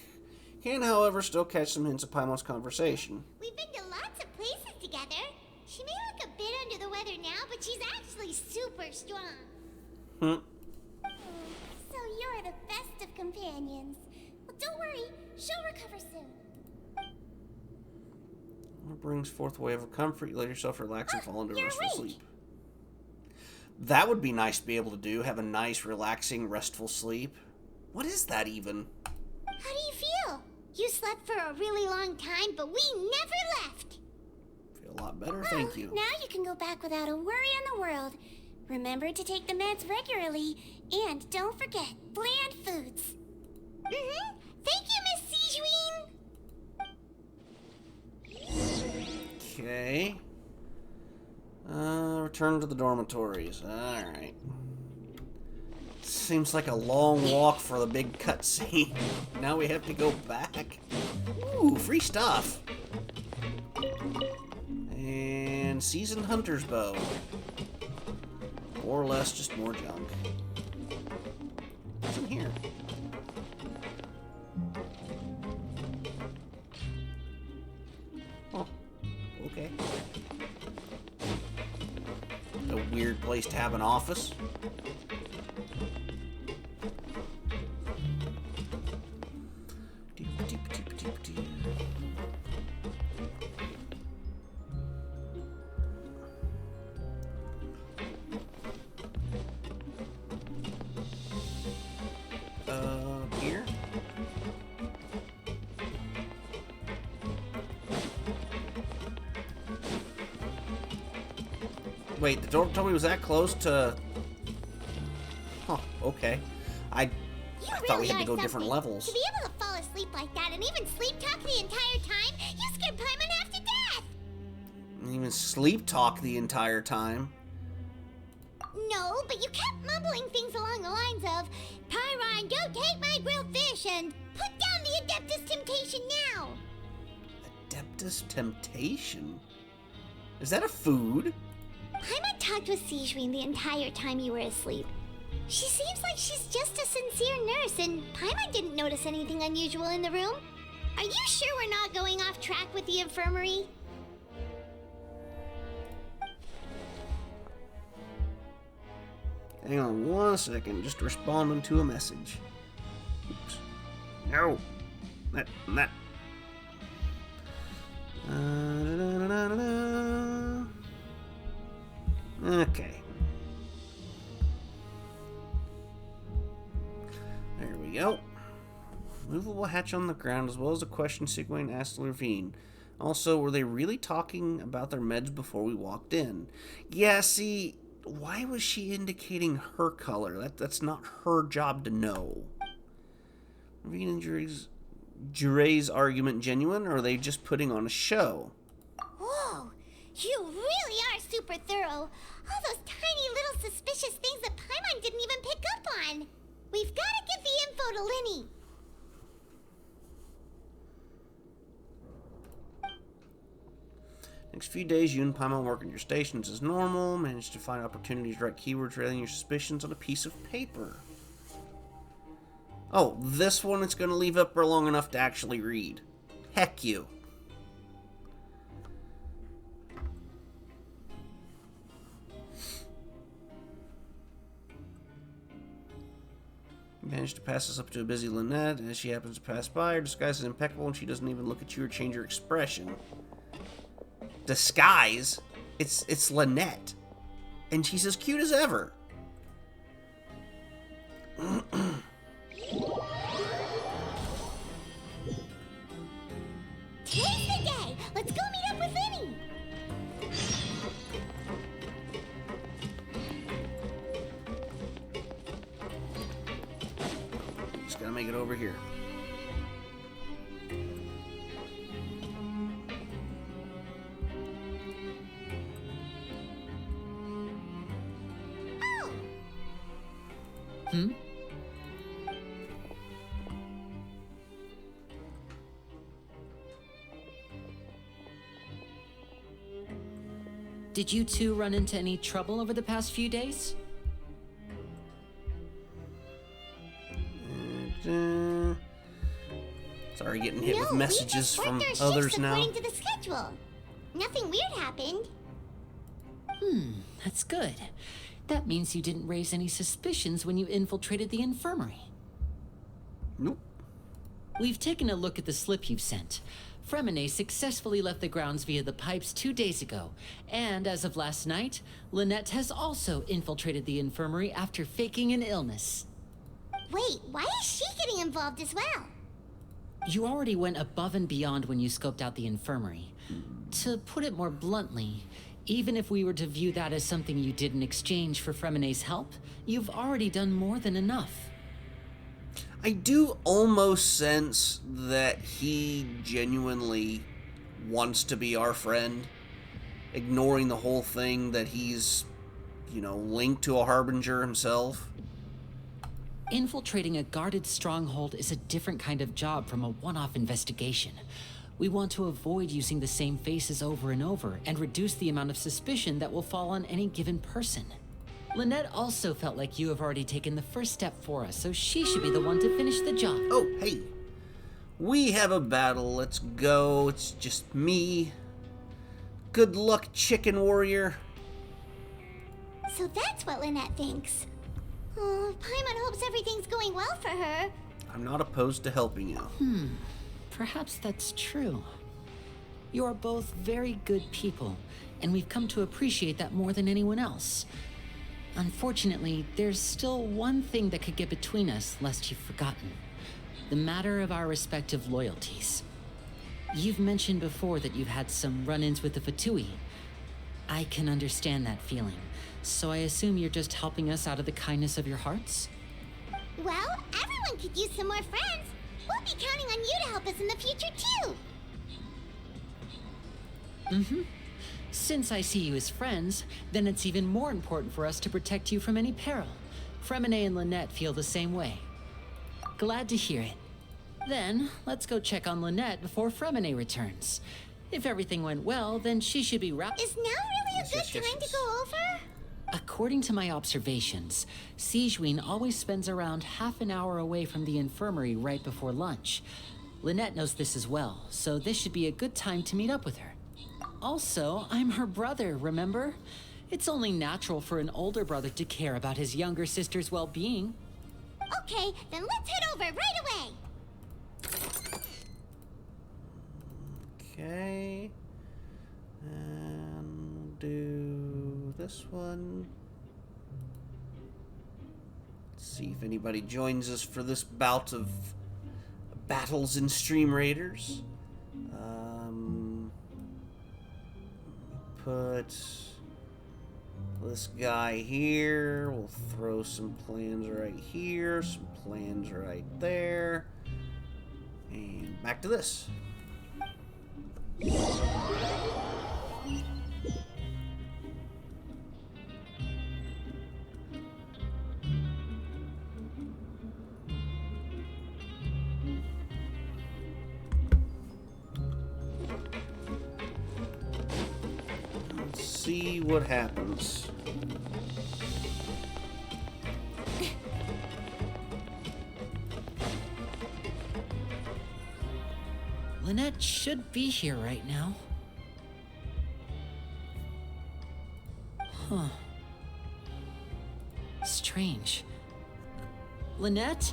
Can, however, still catch some hints of Paimon's conversation. We've been to lots of places together. She may look a bit under the weather now, but she's actually super strong. So you're the best of companions. Well, don't worry, she'll recover soon. It brings forth a wave of comfort. You let yourself relax and fall into You're restful awake. sleep. That would be nice to be able to do. Have a nice, relaxing, restful sleep. What is that even? How do you feel? You slept for a really long time, but we never left. Feel a lot better, thank you. Now you can go back without a worry in the world. Remember to take the meds regularly, and don't forget bland foods. Thank you, Miss Seashween. Okay. Return to the dormitories. Alright. Seems like a long walk for the big cutscene. Now we have to go back. Ooh, free stuff. And seasoned hunter's bow. More or less, just more junk. What's in here? Oh, okay. A weird place to have an office. Here. Wait, the door told me it was that close to... Huh, okay. I thought we had to go different levels. To be able to fall asleep like that and even sleep talk the entire time, you scared Paimon half to death! And even sleep talk the entire time. No, but you kept mumbling things along the lines of, Pyron, don't take my grilled fish, and put down the Adeptus Temptation now! Adeptus Temptation? Is that a food? Paimon talked with Sijwin the entire time you were asleep. She seems like she's just a sincere nurse, and Paimon didn't notice anything unusual in the room. Are you sure we're not going off track with the infirmary? Hang on 1 second, just responding to a message. Oops. No. That. Okay. There we go. Movable hatch on the ground, as well as a question Sigwayne asked Levine. Also, were they really talking about their meds before we walked in? Yeah, see, why was she indicating her color? That's not her job to know. Levine and Jure's argument genuine, or are they just putting on a show? Whoa, you really are super thorough. All those tiny little suspicious things that Paimon didn't even pick up on. We've got to give the info to Linny. Next few days, you and Paimon work at your stations as normal. Manage to find opportunities to write keywords railing your suspicions on a piece of paper. Oh, this one it's going to leave up for long enough to actually read. Heck you. You managed to pass this up to a busy Lynette. As she happens to pass by, her disguise is impeccable and she doesn't even look at you or change her expression. Disguise? It's Lynette. And she's as cute as ever. Today's the day! Let's go meet up with Linny! Just gotta make it over here. Hmm? Did you two run into any trouble over the past few days? Sorry, getting hit with No, messages we from just others shifts now. according to the schedule. Nothing weird happened. That's good. That means you didn't raise any suspicions when you infiltrated the infirmary. Nope. We've taken a look at the slip you've sent. Fremine successfully left the grounds via the pipes 2 days ago, and as of last night, Lynette has also infiltrated the infirmary after faking an illness. Wait, why is she getting involved as well? You already went above and beyond when you scoped out the infirmary. To put it more bluntly, even if we were to view that as something you did in exchange for Fremine's help, you've already done more than enough. I do almost sense that he genuinely wants to be our friend, ignoring the whole thing that he's, linked to a Harbinger himself. Infiltrating a guarded stronghold is a different kind of job from a one-off investigation. We want to avoid using the same faces over and over and reduce the amount of suspicion that will fall on any given person. Lynette also felt like you have already taken the first step for us, so she should be the one to finish the job. Oh, hey. We have a battle. Let's go. It's just me. Good luck, chicken warrior. So that's what Lynette thinks. Oh, Paimon hopes everything's going well for her. I'm not opposed to helping you. Perhaps that's true. You are both very good people, and we've come to appreciate that more than anyone else. Unfortunately, there's still one thing that could get between us, lest you've forgotten. The matter of our respective loyalties. You've mentioned before that you've had some run-ins with the Fatui. I can understand that feeling, so I assume you're just helping us out of the kindness of your hearts? Well, everyone could use some more friends. We'll be counting on you to help us in the future, too. Mm-hmm. Since I see you as friends, then it's even more important for us to protect you from any peril. Fremine and Lynette feel the same way. Glad to hear it. Then, let's go check on Lynette before Fremine returns. If everything went well, then she should be wrapped. Is now really a good time to go over? According to my observations, Sigewinne always spends around half an hour away from the infirmary right before lunch. Lynette knows this as well, so this should be a good time to meet up with her. Also, I'm her brother, remember? It's only natural for an older brother to care about his younger sister's well-being. Okay, then let's head over right away. Okay. And do this one. Let's see if anybody joins us for this bout of battles in Stream Raiders. Put this guy here. We'll throw some plans right here, some plans right there. And back to this. Let's see what happens. Lynette should be here right now. Huh. Strange. Lynette?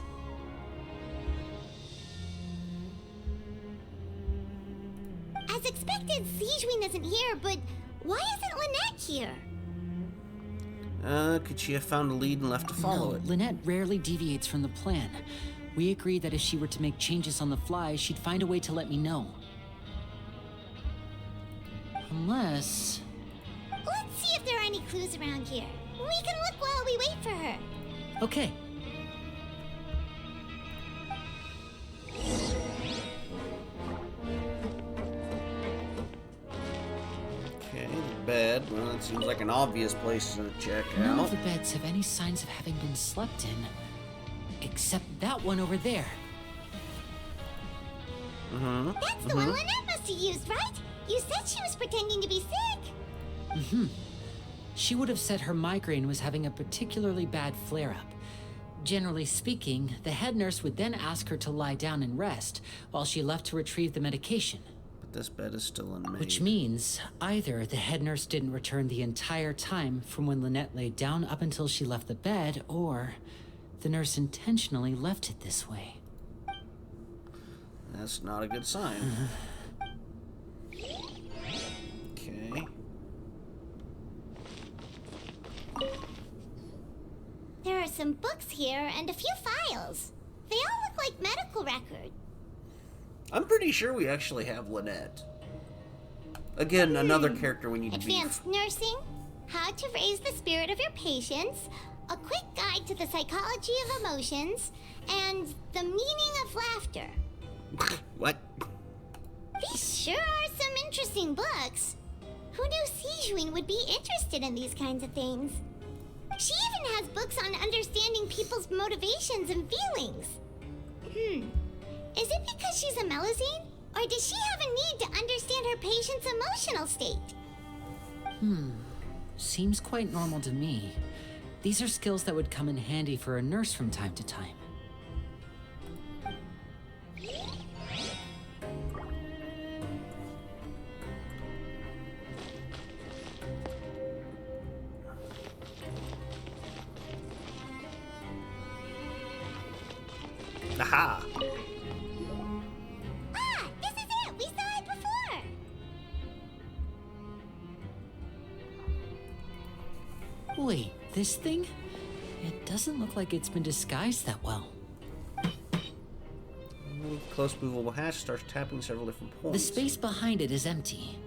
As expected, Sigewinne isn't here, but why isn't Lynette here? Could she have found a lead and left to follow it? Lynette rarely deviates from the plan. We agreed that if she were to make changes on the fly, she'd find a way to let me know. Unless... Let's see if there are any clues around here. We can look while we wait for her. Okay. Okay, the bed. Well, that seems like an obvious place to check None out. of the beds have any signs of having been slept in. Except that one over there. That's the one Lynette must have used, right? You said she was pretending to be sick. She would have said her migraine was having a particularly bad flare-up. Generally speaking, the head nurse would then ask her to lie down and rest, while she left to retrieve the medication. But this bed is still unmade. Which means either the head nurse didn't return the entire time from when Lynette lay down up until she left the bed, or the nurse intentionally left it this way. That's not a good sign. Okay. There are some books here and a few files. They all look like medical records. I'm pretty sure we actually have Lynette. Again, another character we need to be. Advanced nursing, how to raise the spirit of your patients, a quick guide to the psychology of emotions, and the meaning of laughter. What? These sure are some interesting books. Who knew Sigewinne would be interested in these kinds of things? She even has books on understanding people's motivations and feelings. Is it because she's a Melusine? Or does she have a need to understand her patient's emotional state? Seems quite normal to me. These are skills that would come in handy for a nurse from time to time. Aha! Wait, this thing? It doesn't look like it's been disguised that well. Close movable hatch starts tapping several different The points. space behind it is empty.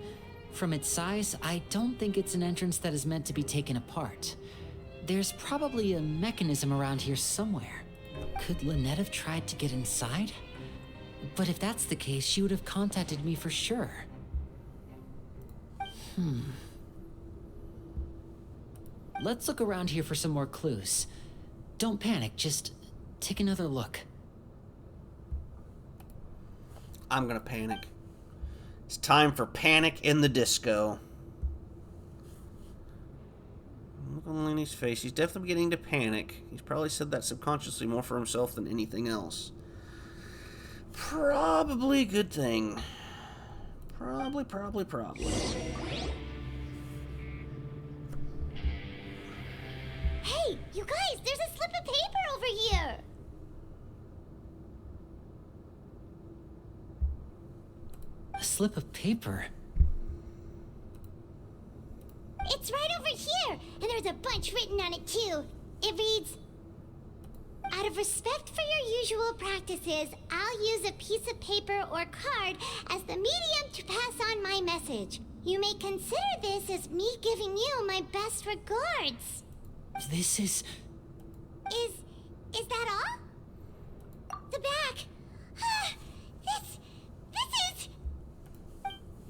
From its size, I don't think it's an entrance that is meant to be taken apart. There's probably a mechanism around here somewhere. Could Lynette have tried to get inside? But if that's the case, she would have contacted me for sure. Let's look around here for some more clues. Don't panic, just take another look. I'm gonna panic. It's time for Panic in the Disco. Look on Lenny's face. He's definitely beginning to panic. He's probably said that subconsciously more for himself than anything else. Probably a good thing. Probably. Hey, you guys, there's a slip of paper over here. A slip of paper? It's right over here, and there's a bunch written on it too. It reads, "Out of respect for your usual practices, I'll use a piece of paper or card as the medium to pass on my message. You may consider this as me giving you my best regards." This is... Is that all? The back. This is...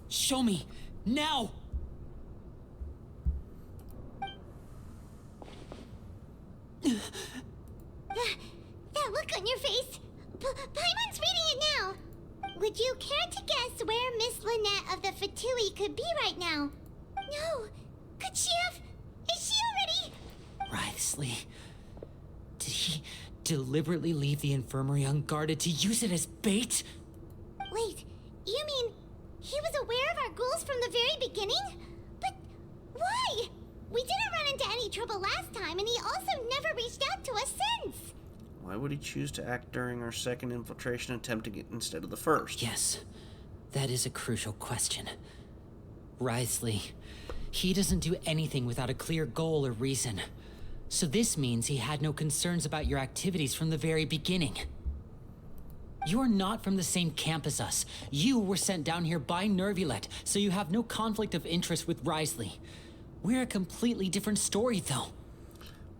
Show me! Now! That look on your face. Paimon's reading it now. Would you care to guess where Miss Lynette of the Fatui could be right now? No. Could she have... Is she already... Wriothesley. Did he deliberately leave the infirmary unguarded to use it as bait? Wait, you mean he was aware of our goals from the very beginning? But why? We didn't run into any trouble last time, and he also never reached out to us since. Why would he choose to act during our second infiltration attempt instead of the first? Yes, that is a crucial question. Wriothesley, he doesn't do anything without a clear goal or reason. So this means he had no concerns about your activities from the very beginning. You're not from the same camp as us. You were sent down here by Nervulette, so you have no conflict of interest with Wriothesley. We're a completely different story, though.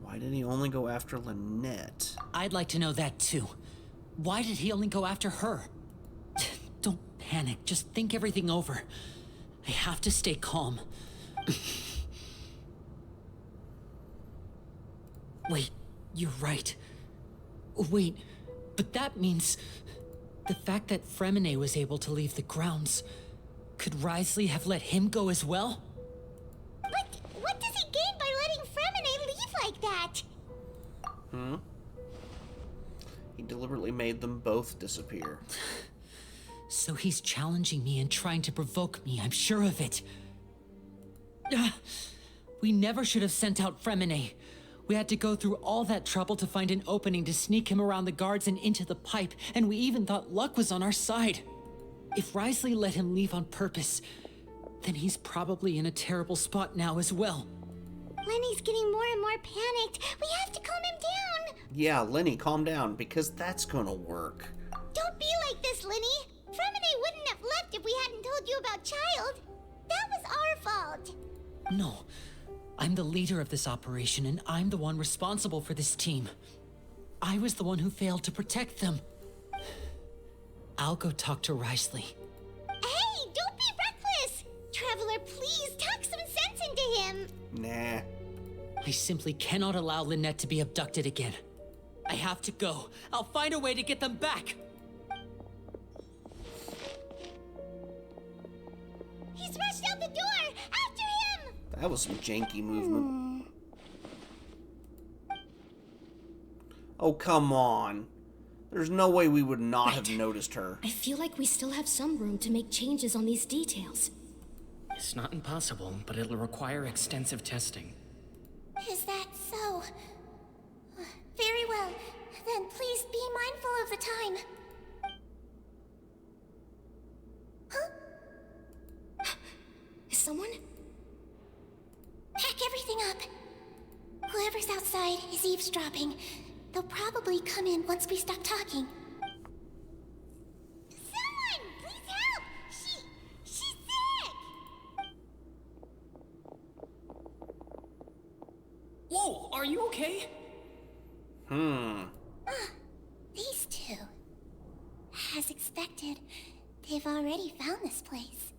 Why did he only go after Lynette? I'd like to know that, too. Why did he only go after her? Don't panic. Just think everything over. I have to stay calm. Wait, you're right. Wait, but that means... the fact that Fremine was able to leave the grounds... Could Wriothesley have let him go as well? But what does he gain by letting Fremine leave like that? He deliberately made them both disappear. So he's challenging me and trying to provoke me, I'm sure of it. We never should have sent out Fremine. We had to go through all that trouble to find an opening to sneak him around the guards and into the pipe, and we even thought luck was on our side. If Wriothesley let him leave on purpose, then he's probably in a terrible spot now as well. Lenny's getting more and more panicked. We have to calm him down. Yeah, Lenny, calm down, because that's gonna work. Don't be like this, Lenny. Fremine wouldn't have left if we hadn't told you about Child. That was our fault. No. I'm the leader of this operation, and I'm the one responsible for this team. I was the one who failed to protect them. I'll go talk to Wriothesley. Hey, don't be reckless! Traveler, please talk some sense into him. Nah. I simply cannot allow Lynette to be abducted again. I have to go. I'll find a way to get them back. He's rushed out the door! After him! That was some janky movement. Oh, come on. There's no way we would not have noticed her. I feel like we still have some room to make changes on these details. It's not impossible, but it'll require extensive testing. Is that so? Very well. Then please be mindful of the time. Huh? Is someone? Pack everything up. Whoever's outside is eavesdropping. They'll probably come in once we stop talking. Someone, please help! She's sick! Whoa, are you okay? These two. As expected, they've already found this place.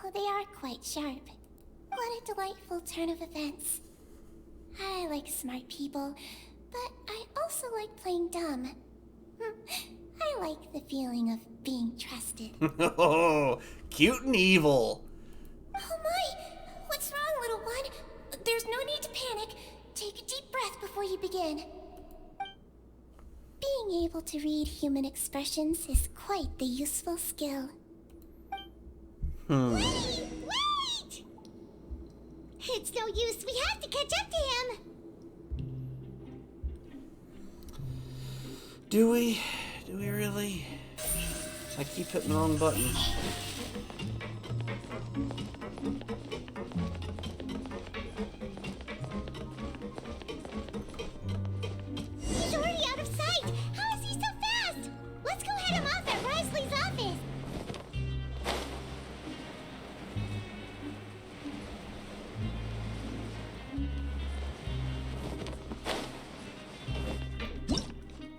Oh, they are quite sharp. What a delightful turn of events. I like smart people, but I also like playing dumb. I like the feeling of being trusted. Oh, cute and evil. Oh my! What's wrong, little one? There's no need to panic. Take a deep breath before you begin. Being able to read human expressions is quite the useful skill. Wait! It's no use. We have to catch up to him. Do we? Do we really? I keep hitting the wrong button. He's already out of sight. How is he so fast? Let's go head him off at Risley's office.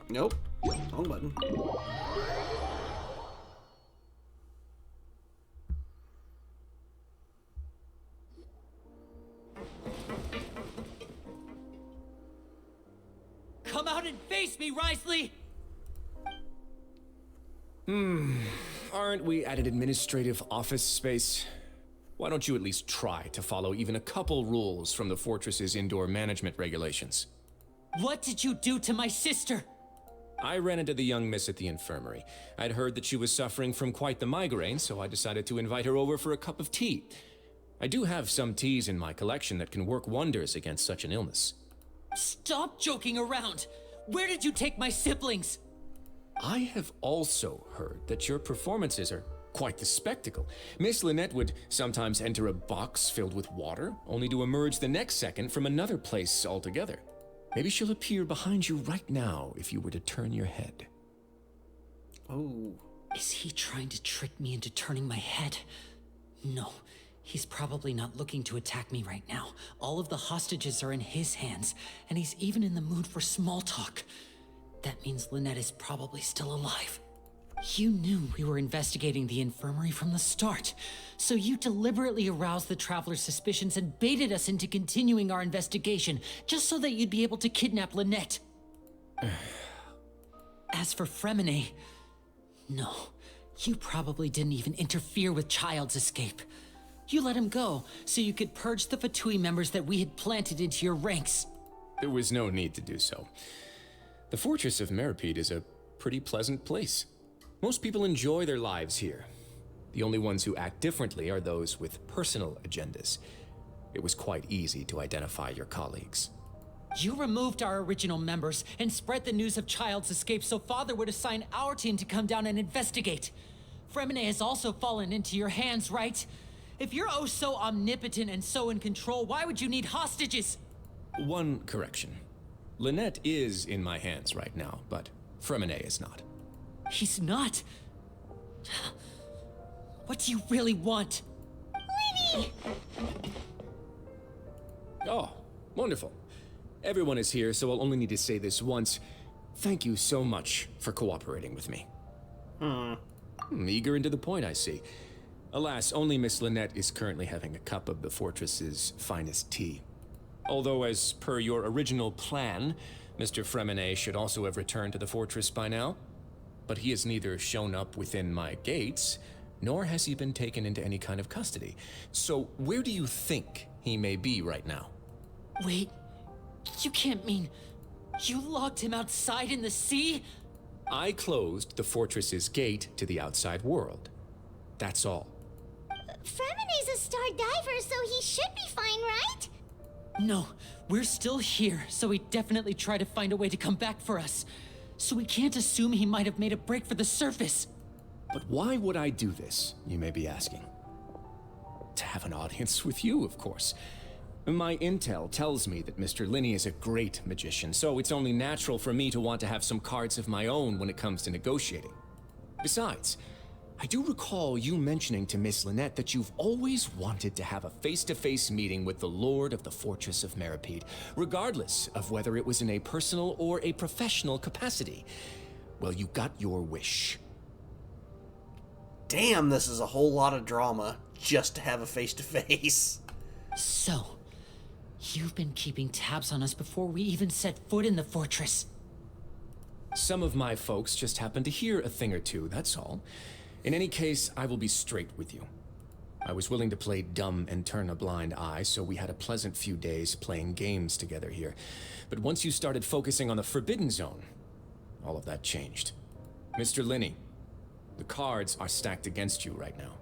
Nope. Wrong button. Come out and face me, Risley! Aren't we at an administrative office space? Why don't you at least try to follow even a couple rules from the fortress's indoor management regulations? What did you do to my sister? I ran into the young miss at the infirmary. I'd heard that she was suffering from quite the migraine, so I decided to invite her over for a cup of tea. I do have some teas in my collection that can work wonders against such an illness. Stop joking around! Where did you take my siblings? I have also heard that your performances are quite the spectacle. Miss Lynette would sometimes enter a box filled with water, only to emerge the next second from another place altogether. Maybe she'll appear behind you right now if you were to turn your head. Oh. Is he trying to trick me into turning my head? No, he's probably not looking to attack me right now. All of the hostages are in his hands, and he's even in the mood for small talk. That means Lynette is probably still alive. You knew we were investigating the infirmary from the start, so you deliberately aroused the traveler's suspicions and baited us into continuing our investigation, just so that you'd be able to kidnap Lynette. As for Fremine, no, you probably didn't even interfere with Child's escape. You let him go, so you could purge the Fatui members that we had planted into your ranks. There was no need to do so. The fortress of Meripede is a pretty pleasant place. Most people enjoy their lives here. The only ones who act differently are those with personal agendas. It was quite easy to identify your colleagues. You removed our original members and spread the news of Child's escape so Father would assign our team to come down and investigate. Fremine has also fallen into your hands, right? If you're oh so omnipotent and so in control, why would you need hostages? One correction. Lynette is in my hands right now, but Fremine is not. He's not. What do you really want? Winnie! Oh, wonderful. Everyone is here, so I'll only need to say this once. Thank you so much for cooperating with me. Eager and to the point, I see. Alas, only Miss Lynette is currently having a cup of the fortress's finest tea. Although, as per your original plan, Mr. Fremine should also have returned to the fortress by now. But he has neither shown up within my gates, nor has he been taken into any kind of custody. So where do you think he may be right now? Wait, you can't mean you locked him outside in the sea? I closed the fortress's gate to the outside world. That's all. Fremine's a star diver, so he should be fine, right? No, we're still here, so he definitely tried to find a way to come back for us. So we can't assume he might have made a break for the surface. But why would I do this, you may be asking? To have an audience with you, of course. My intel tells me that Mr. Linney is a great magician, so it's only natural for me to want to have some cards of my own when it comes to negotiating. Besides, I do recall you mentioning to Miss Lynette that you've always wanted to have a face-to-face meeting with the Lord of the Fortress of Meripede, regardless of whether it was in a personal or a professional capacity. Well, you got your wish. Damn, this is a whole lot of drama just to have a face-to-face. So, you've been keeping tabs on us before we even set foot in the fortress. Some of my folks just happened to hear a thing or two, that's all. In any case, I will be straight with you. I was willing to play dumb and turn a blind eye, so we had a pleasant few days playing games together here. But once you started focusing on the Forbidden Zone, all of that changed. Mr. Linney, the cards are stacked against you right now.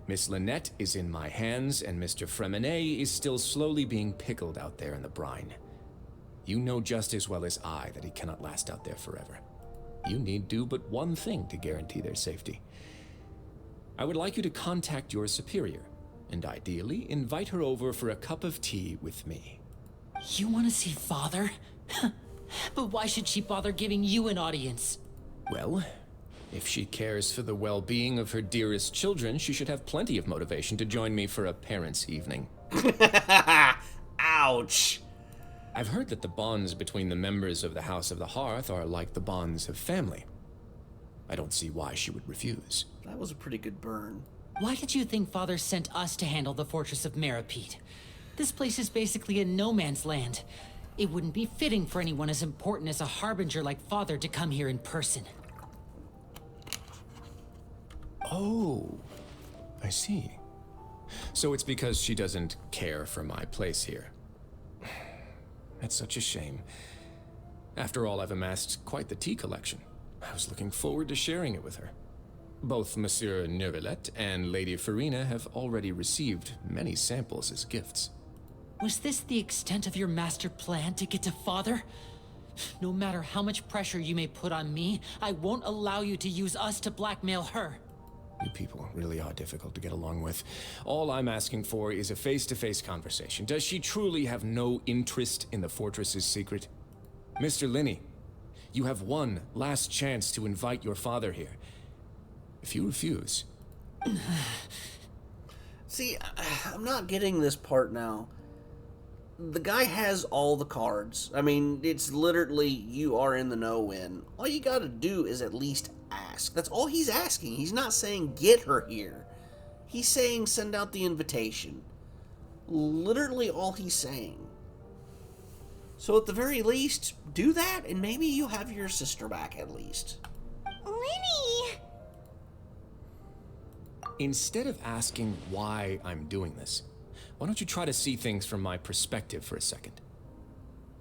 Miss Lynette is in my hands, and Mr. Fremenet is still slowly being pickled out there in the brine. You know just as well as I that he cannot last out there forever. You need do but one thing to guarantee their safety. I would like you to contact your superior, and ideally invite her over for a cup of tea with me. You want to see Father? But why should she bother giving you an audience? Well, if she cares for the well-being of her dearest children, she should have plenty of motivation to join me for a parents' evening. Ouch! I've heard that the bonds between the members of the House of the Hearth are like the bonds of family. I don't see why she would refuse. That was a pretty good burn. Why did you think Father sent us to handle the Fortress of Meripede? This place is basically a no man's land. It wouldn't be fitting for anyone as important as a harbinger like Father to come here in person. Oh, I see. So it's because she doesn't care for my place here. That's such a shame. After all, I've amassed quite the tea collection. I was looking forward to sharing it with her. Both Monsieur Neuvillette and Lady Farina have already received many samples as gifts. Was this the extent of your master plan to get to Father? No matter how much pressure you may put on me, I won't allow you to use us to blackmail her. You people really are difficult to get along with. All I'm asking for is a face-to-face conversation. Does she truly have no interest in the fortress's secret? Mr. Linney, you have one last chance to invite your father here. If you refuse... See, I'm not getting this part now. The guy has all the cards. I mean, it's literally you are in the know win. All you gotta do is at least ask. That's all he's asking. He's not saying get her here. He's saying send out the invitation. Literally all he's saying. So at the very least, do that and maybe you'll have your sister back at least. Linny! Instead of asking why I'm doing this, why don't you try to see things from my perspective for a second?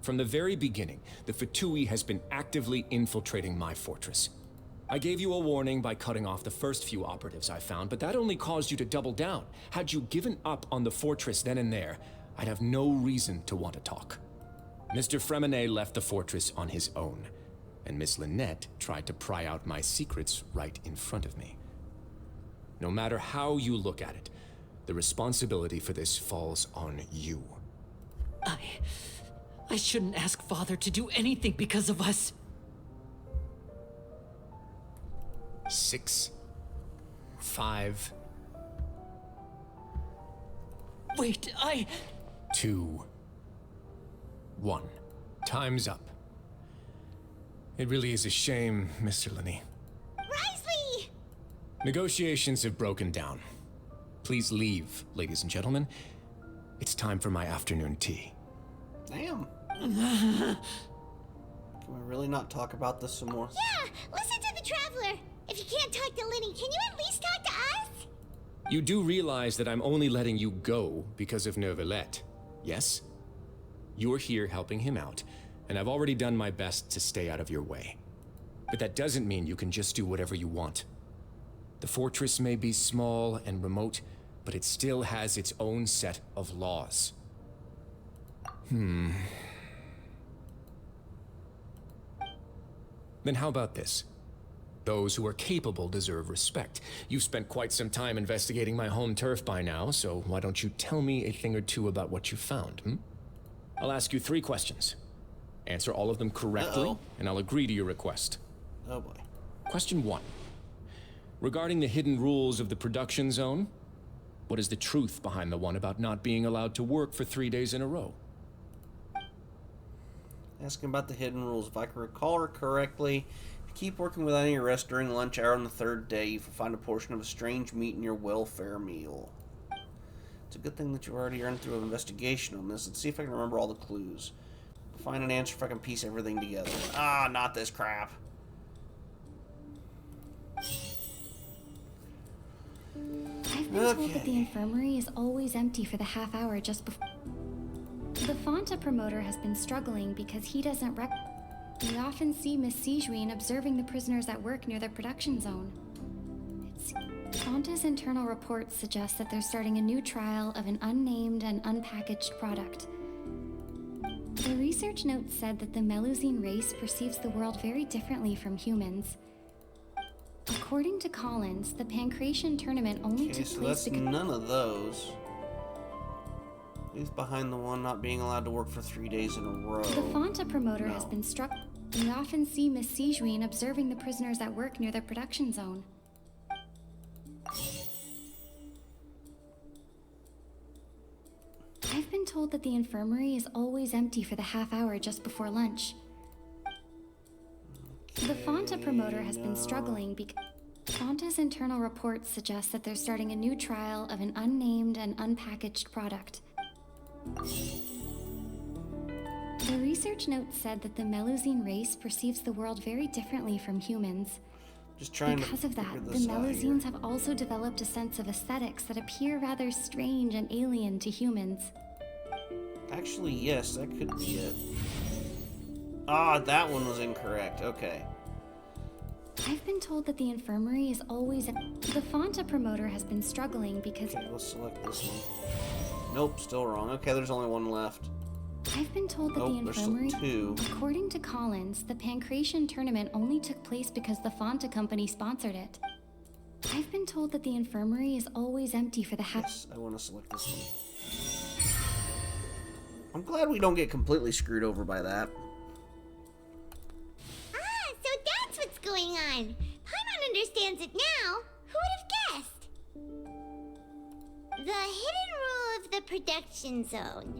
From the very beginning, the Fatui has been actively infiltrating my fortress. I gave you a warning by cutting off the first few operatives I found, but that only caused you to double down. Had you given up on the fortress then and there, I'd have no reason to want to talk. Mr. Fremenet left the fortress on his own, and Miss Lynette tried to pry out my secrets right in front of me. No matter how you look at it, the responsibility for this falls on you. I shouldn't ask Father to do anything because of us. 6, 5... Wait, 2, 1. Time's up. It really is a shame, Mr. Linney. Risley! Negotiations have broken down. Please leave, ladies and gentlemen. It's time for my afternoon tea. Damn. Can we really not talk about this some more? Yeah, listen to the Traveler. If you can't talk to Linny, can you at least talk to us? You do realize that I'm only letting you go because of Neuvillette, yes? You're here helping him out, and I've already done my best to stay out of your way. But that doesn't mean you can just do whatever you want. The fortress may be small and remote, but it still has its own set of laws. Then how about this? Those who are capable deserve respect. You've spent quite some time investigating my home turf by now, so why don't you tell me a thing or two about what you found, hmm? I'll ask you 3 questions. Answer all of them correctly, and I'll agree to your request. Oh boy. Question 1. Regarding the hidden rules of the production zone, what is the truth behind the one about not being allowed to work for 3 days in a row? Asking about the hidden rules. If I can recall her correctly, if you keep working without any rest during lunch hour on the 3rd day, you will find a portion of a strange meat in your welfare meal. It's a good thing that you already earned through an investigation on this. Let's see if I can remember all the clues. Find an answer if I can piece everything together. Ah, not this crap. I've been told that the infirmary is always empty for the half hour just before. The Fonta promoter has been struggling because he doesn't We often see Miss Sijuin observing the prisoners at work near the production zone. Fonta's internal reports suggest that they're starting a new trial of an unnamed and unpackaged product. The research notes said that the Melusine race perceives the world very differently from humans. According to Collins, the Pancration tournament only took so place that's none of those. He's behind the one not being allowed to work for 3 days in a row. The Fonta promoter has been struck. We often see Miss Sijuin observing the prisoners at work near the production zone. I've been told that the infirmary is always empty for the half hour just before lunch. The Fonta promoter has been struggling because Fonta's internal reports suggest that they're starting a new trial of an unnamed and unpackaged product. The research notes said that the Melusine race perceives the world very differently from humans. Just trying because of that, the this out here. Melusines have also developed a sense of aesthetics that appear rather strange and alien to humans. Actually, yes, that could be it. Ah, that one was incorrect. Okay. I've been told that the infirmary is always the Fonta promoter has been struggling because Okay, let's select this one. Nope, still wrong. Okay, there's only one left. I've been told that the Nope, there's still infirmary 2. According to Collins, the Pancration tournament only took place because the Fonta company sponsored it. I've been told that the infirmary is always empty for the Yes, I want to select this one. I'm glad we don't get completely screwed over by that. Ah, so that's what's going on. Paimon understands it now. Who would have guessed? The hidden rule of the production zone.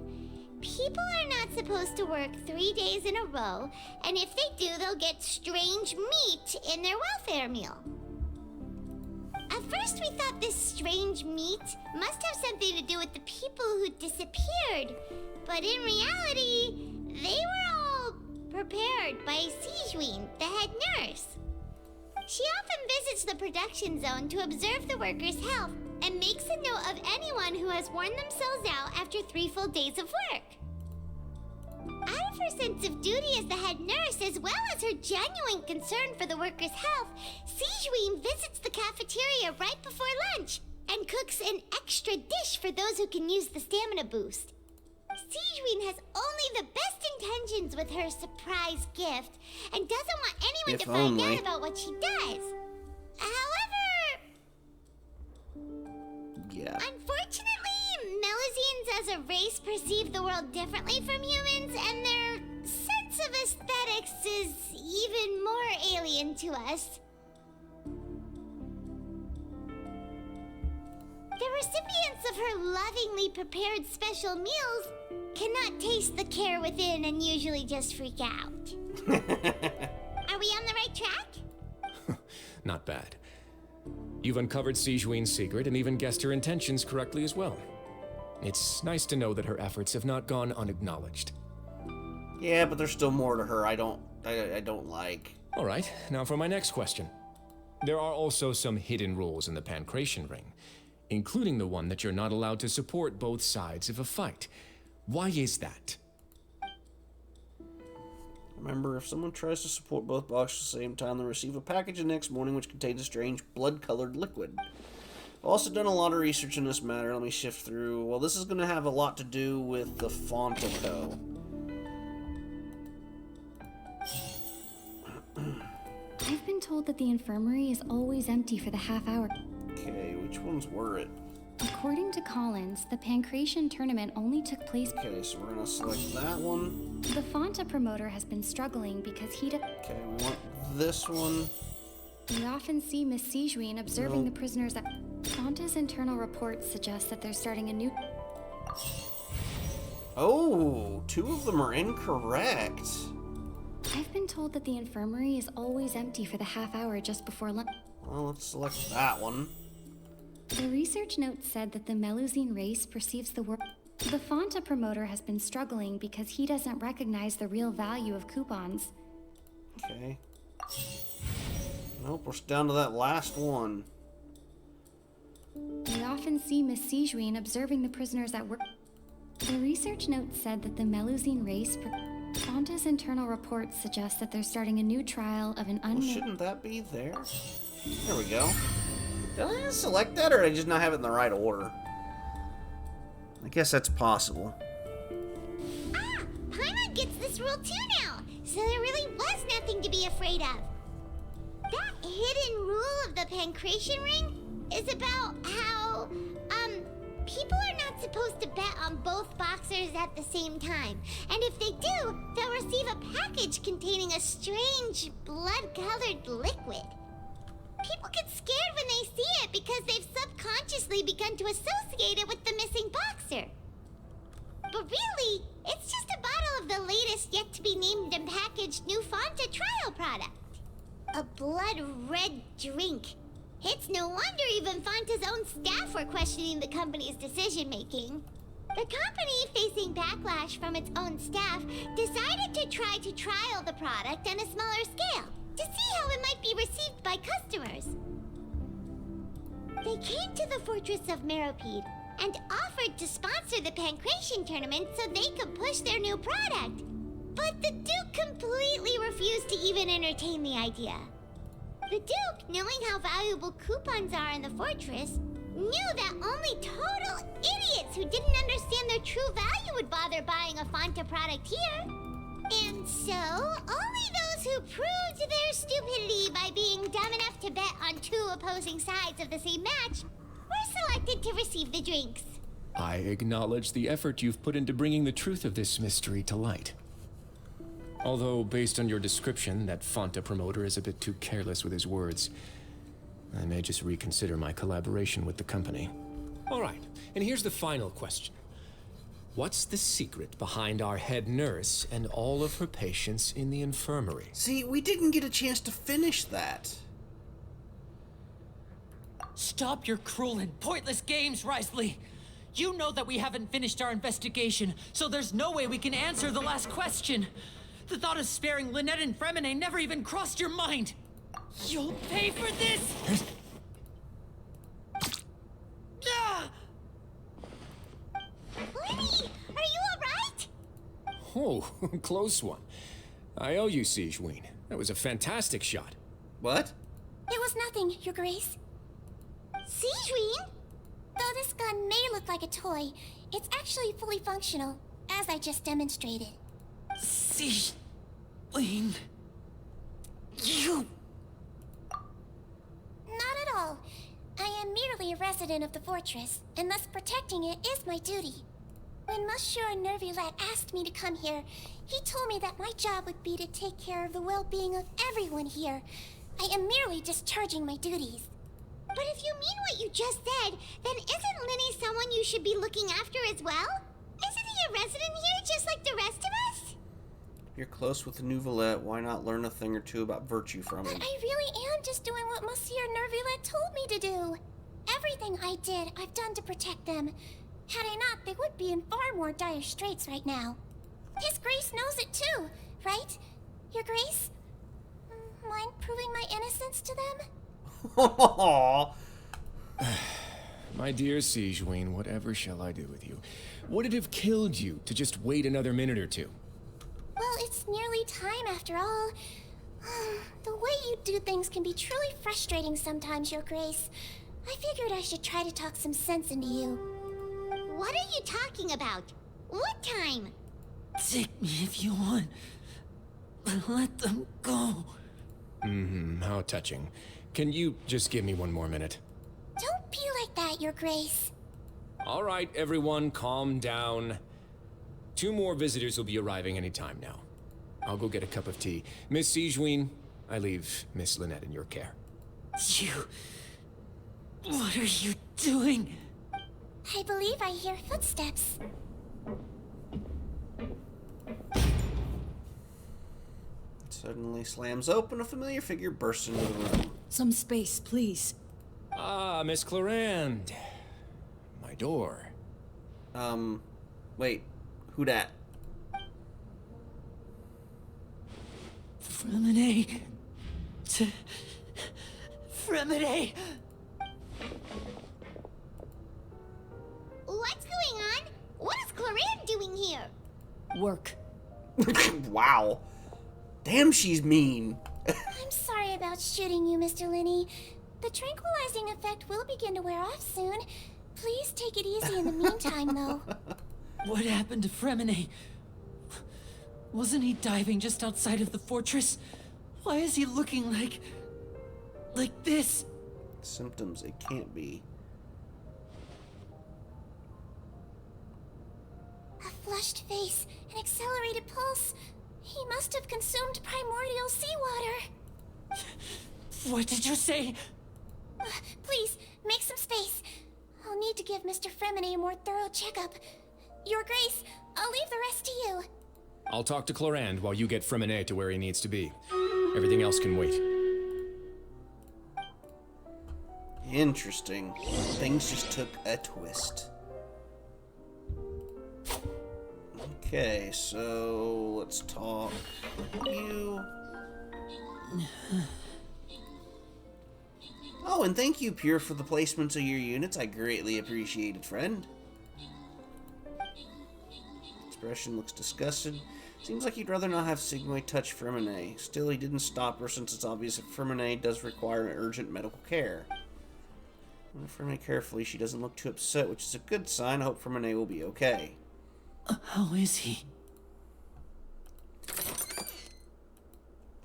People are not supposed to work 3 days in a row, and if they do, they'll get strange meat in their welfare meal. At first, we thought this strange meat must have something to do with the people who disappeared, but in reality, they were all prepared by Sijuin, the head nurse. She often visits the production zone to observe the workers' health and makes a note of anyone who has worn themselves out after 3 full days of work. Out of her sense of duty as the head nurse, as well as her genuine concern for the workers' health, Sijuin visits the cafeteria right before lunch and cooks an extra dish for those who can use the stamina boost. Sijuin has only the best intentions with her surprise gift and doesn't want anyone If to find only. out about what she does. However, Yeah. unfortunately, Melusines as a race perceive the world differently from humans, and their sense of aesthetics is even more alien to us. The recipients of her lovingly prepared special meals cannot taste the care within and usually just freak out. Are we on the right track? Not bad. You've uncovered Sijuin's secret and even guessed her intentions correctly as well. It's nice to know that her efforts have not gone unacknowledged. Yeah, but there's still more to her I don't like. All right, now for my next question. There are also some hidden rules in the Pancration ring, including the one that you're not allowed to support both sides of a fight. Why is that? Remember, if someone tries to support both boxes at the same time, they'll receive a package the next morning which contains a strange blood-colored liquid. I've also done a lot of research in this matter. Let me shift through. Well, this is going to have a lot to do with the Fontaco. I've been told that the infirmary is always empty for the half hour. Okay, which ones were it? According to Collins, the Pancration tournament only took place. Okay, so we're gonna select that one. The Fonta promoter has been struggling because he. Okay, we want this one. We often see Miss Sijuin observing the prisoners at. Fonta's internal reports suggest that they're starting a new. Oh, two of them are incorrect. I've been told that the infirmary is always empty for the half hour just before lunch. Well, let's select that one. The research note said that the Melusine race perceives the world. The Fonta promoter has been struggling because he doesn't recognize the real value of coupons. Okay. Nope, we're down to that last one. We often see Miss Sijuin observing the prisoners at work. The research note said that the Melusine race. Fonta's internal reports suggest that they're starting a new trial of an Well, shouldn't that be there? There we go. Did I select that, or did I just not have it in the right order? I guess that's possible. Ah! Paimon gets this rule too now, so there really was nothing to be afraid of. That hidden rule of the Pancration ring is about how, people are not supposed to bet on both boxers at the same time. And if they do, they'll receive a package containing a strange, blood-colored liquid. People get scared when they see it because they've subconsciously begun to associate it with the missing boxer. But really, it's just a bottle of the latest yet-to-be-named and packaged new Fonta trial product. A blood-red drink. It's no wonder even Fonta's own staff were questioning the company's decision-making. The company, facing backlash from its own staff, decided to try to trial the product on a smaller scale, to see how it might be received by customers. They came to the fortress of Meropide and offered to sponsor the Pancration tournament so they could push their new product. But the Duke completely refused to even entertain the idea. The Duke, knowing how valuable coupons are in the fortress, knew that only total idiots who didn't understand their true value would bother buying a Fonta product here. And so, only those who proved their stupidity by being dumb enough to bet on two opposing sides of the same match were selected to receive the drinks. I acknowledge the effort you've put into bringing the truth of this mystery to light. Although, based on your description, that Fonta promoter is a bit too careless with his words, I may just reconsider my collaboration with the company. All right, and here's the final question. What's the secret behind our head nurse and all of her patients in the infirmary? See, we didn't get a chance to finish that. Stop your cruel and pointless games, Risley! You know that we haven't finished our investigation, so there's no way we can answer the last question. The thought of sparing Lynette and Fremine never even crossed your mind. You'll pay for this! Ah! Lenny, are you alright? Oh, close one. I owe you, Sijuin. That was a fantastic shot. What? It was nothing, Your Grace. Sijuin? Though this gun may look like a toy, it's actually fully functional, as I just demonstrated. Sijuin... You... Not at all. I am merely a resident of the fortress, and thus protecting it is my duty. When Monsieur Nervulet asked me to come here, he told me that my job would be to take care of the well-being of everyone here. I am merely discharging my duties. But if you mean what you just said, then isn't Linny someone you should be looking after as well? Isn't he a resident here just like the rest of us? You're close with the Nouvelette. Why not learn a thing or two about virtue from him? But I really am just doing what Monsieur Nervulet told me to do. Everything I did, I've done to protect them. Had I not, they would be in far more dire straits right now. His Grace knows it too, right? Your Grace? Mind proving my innocence to them? My dear Sijuin, whatever shall I do with you? Would it have killed you to just wait another minute or two? Well, it's nearly time after all. The way you do things can be truly frustrating sometimes, Your Grace. I figured I should try to talk some sense into you. What are you talking about? What time? Take me if you want, but let them go. How touching. Can you just give me one more minute? Don't be like that, Your Grace. All right, everyone, calm down. 2 more visitors will be arriving any time now. I'll go get a cup of tea. Miss Sijween, I leave Miss Lynette in your care. What are you doing? I believe I hear footsteps. Suddenly slams open, a familiar figure bursts into the room. Some space, please. Ah, Miss Clarand. My door. Wait. Who dat? Fremine. Fremine. What's going on? What is Clarand doing here? Work. Wow. Damn, she's mean. I'm sorry about shooting you, Mr. Linney. The tranquilizing effect will begin to wear off soon. Please take it easy in the meantime, though. What happened to Fremine? Wasn't he diving just outside of the fortress? Why is he looking like this? Symptoms, it can't be. A flushed face, an accelerated pulse. He must have consumed primordial seawater. What did you say? Please, make some space. I'll need to give Mr. Fremine a more thorough checkup. Your Grace, I'll leave the rest to you. I'll talk to Clarand while you get Fremine to where he needs to be. Everything else can wait. Interesting. Things just took a twist. Okay, so let's talk you. Oh, and thank you, Pure, for the placements of your units. I greatly appreciate it, friend. Expression looks disgusted. Seems like he'd rather not have Sigma touch Fremine. Still, he didn't stop her since it's obvious that Fremine does require urgent medical care. I'm Fremine carefully. She doesn't look too upset, which is a good sign. I hope Fremine will be okay. How is he?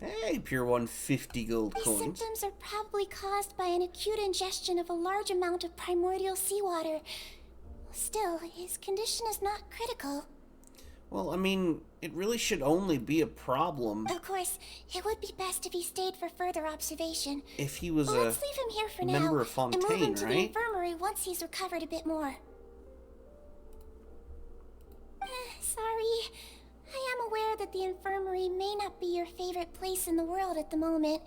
Hey, Pure 150 gold These coins. symptoms are probably caused by an acute ingestion of a large amount of primordial seawater. Still, his condition is not critical. Well, I mean, it really should only be a problem Of course, it would be best if he stayed for further observation. if he was Let's leave him here for member now of and move him Fontaine, to the right? infirmary once he's recovered a bit more. Sorry. I am aware that the infirmary may not be your favorite place in the world at the moment.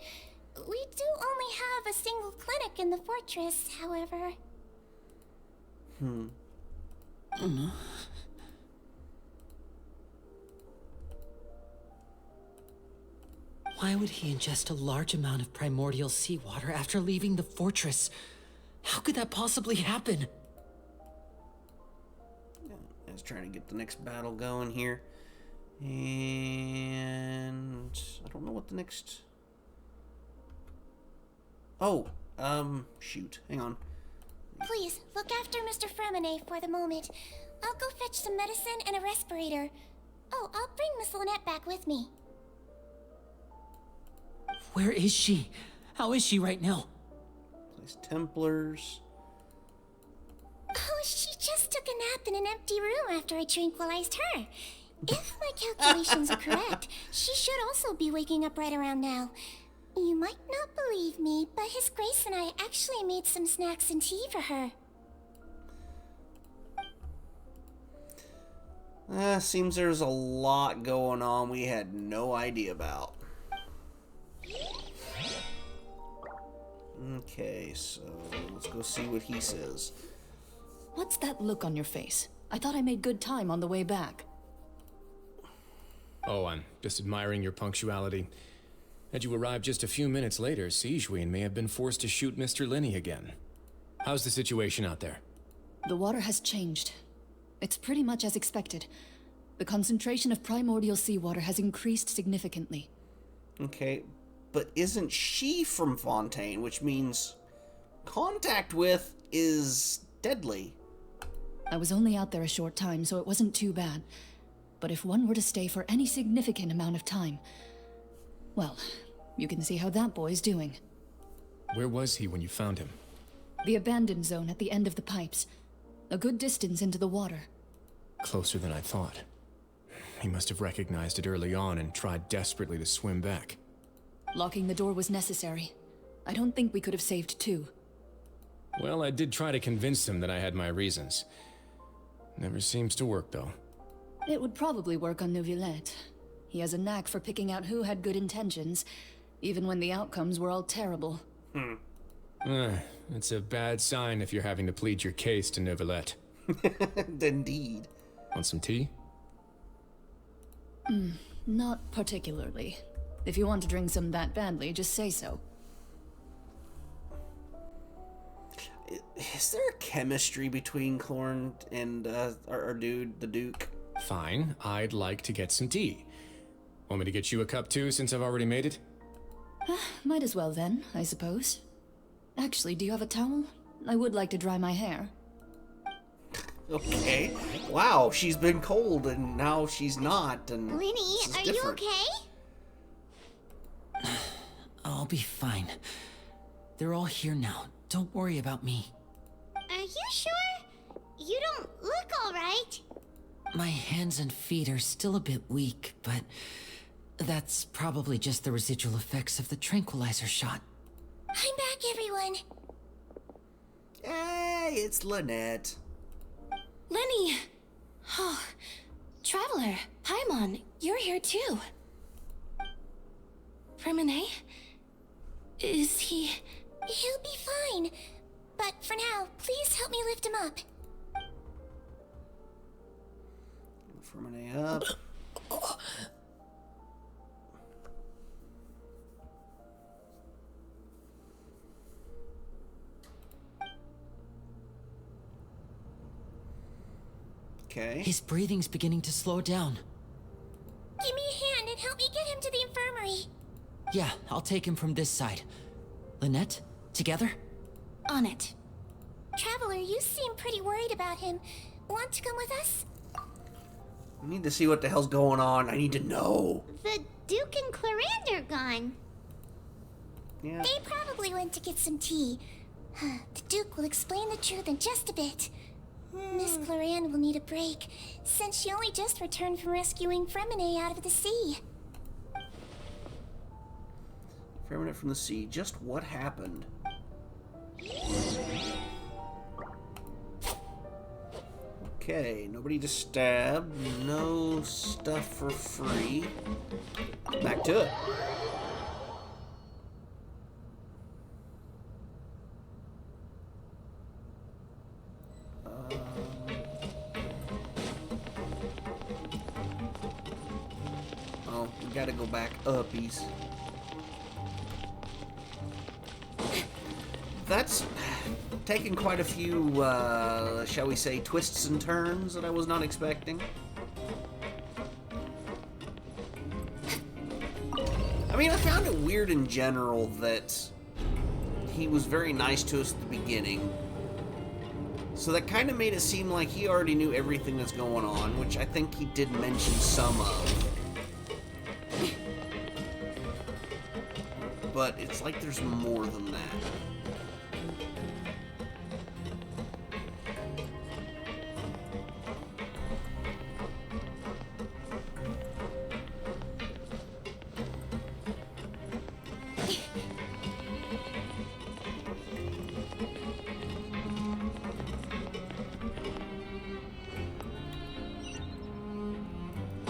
We do only have a single clinic in the fortress, however. Why would he ingest a large amount of primordial seawater after leaving the fortress? How could that possibly happen? I was trying to get the next battle going here. And I don't know what the next... Oh, shoot. Hang on. Please, look after Mr. Fremine for the moment. I'll go fetch some medicine and a respirator. Oh, I'll bring Miss Lynette back with me. Where is she? How is she right now? Place Templars. Oh, she just took a nap in an empty room after I tranquilized her. If my calculations are correct, she should also be waking up right around now. You might not believe me, but His Grace and I actually made some snacks and tea for her. Seems there's a lot going on we had no idea about. Okay, so let's go see what he says. What's that look on your face? I thought I made good time on the way back. Oh, I'm just admiring your punctuality. Had you arrived just a few minutes later, Sijween may have been forced to shoot Mr. Linney again. How's the situation out there? The water has changed. It's pretty much as expected. The concentration of primordial seawater has increased significantly. Okay, but isn't she from Fontaine, which means contact with is deadly? I was only out there a short time, so it wasn't too bad. But if one were to stay for any significant amount of time, well, You can see how that boy's doing. Where was he when you found him? The abandoned zone at the end of the pipes. A good distance into the water. Closer than I thought. He must have recognized it early on and tried desperately to swim back. Locking the door was necessary. I don't think we could have saved two. Well, I did try to convince him that I had my reasons. Never seems to work, though. It would probably work on Neuvillette. He has a knack for picking out who had good intentions, even when the outcomes were all terrible. It's a bad sign if you're having to plead your case to Neuvillette. Indeed. Want some tea? Not particularly. If you want to drink some that badly, just say so. Is there a chemistry between Clorn and our dude, the Duke? Fine, I'd like to get some tea. Want me to get you a cup too, since I've already made it? Might as well then, I suppose. Actually, do you have a towel? I would like to dry my hair. Okay. Wow, she's been cold and now she's not. And Linny, are you okay? I'll be fine. They're all here now. Don't worry about me. Are you sure? You don't look alright. My hands and feet are still a bit weak, but that's probably just the residual effects of the tranquilizer shot. I'm back, everyone. Hey, it's Lynette. Lenny! Oh, Traveler, Paimon, you're here too. Fremine? Is he... He'll be fine. But for now, please help me lift him up. Fremine up. Okay. His breathing's beginning to slow down. Give me a hand and help me get him to the infirmary. Yeah, I'll take him from this side. Lynette, together? On it. Traveler, you seem pretty worried about him. Want to come with us? I need to see what the hell's going on. I need to know. The Duke and Clarande are gone. Yeah. They probably went to get some tea. The Duke will explain the truth in just a bit. Miss Clarande will need a break, since she only just returned from rescuing Fremine out of the sea. Fremine from the sea. Just what happened? Okay, nobody to stab. No stuff for free. Back to it. Oh, we gotta go back uppies. That's taken quite a few, shall we say, twists and turns that I was not expecting. I mean, I found it weird in general that he was very nice to us at the beginning. So that kind of made it seem like he already knew everything that's going on, which I think he did mention some of. But it's like there's more than that.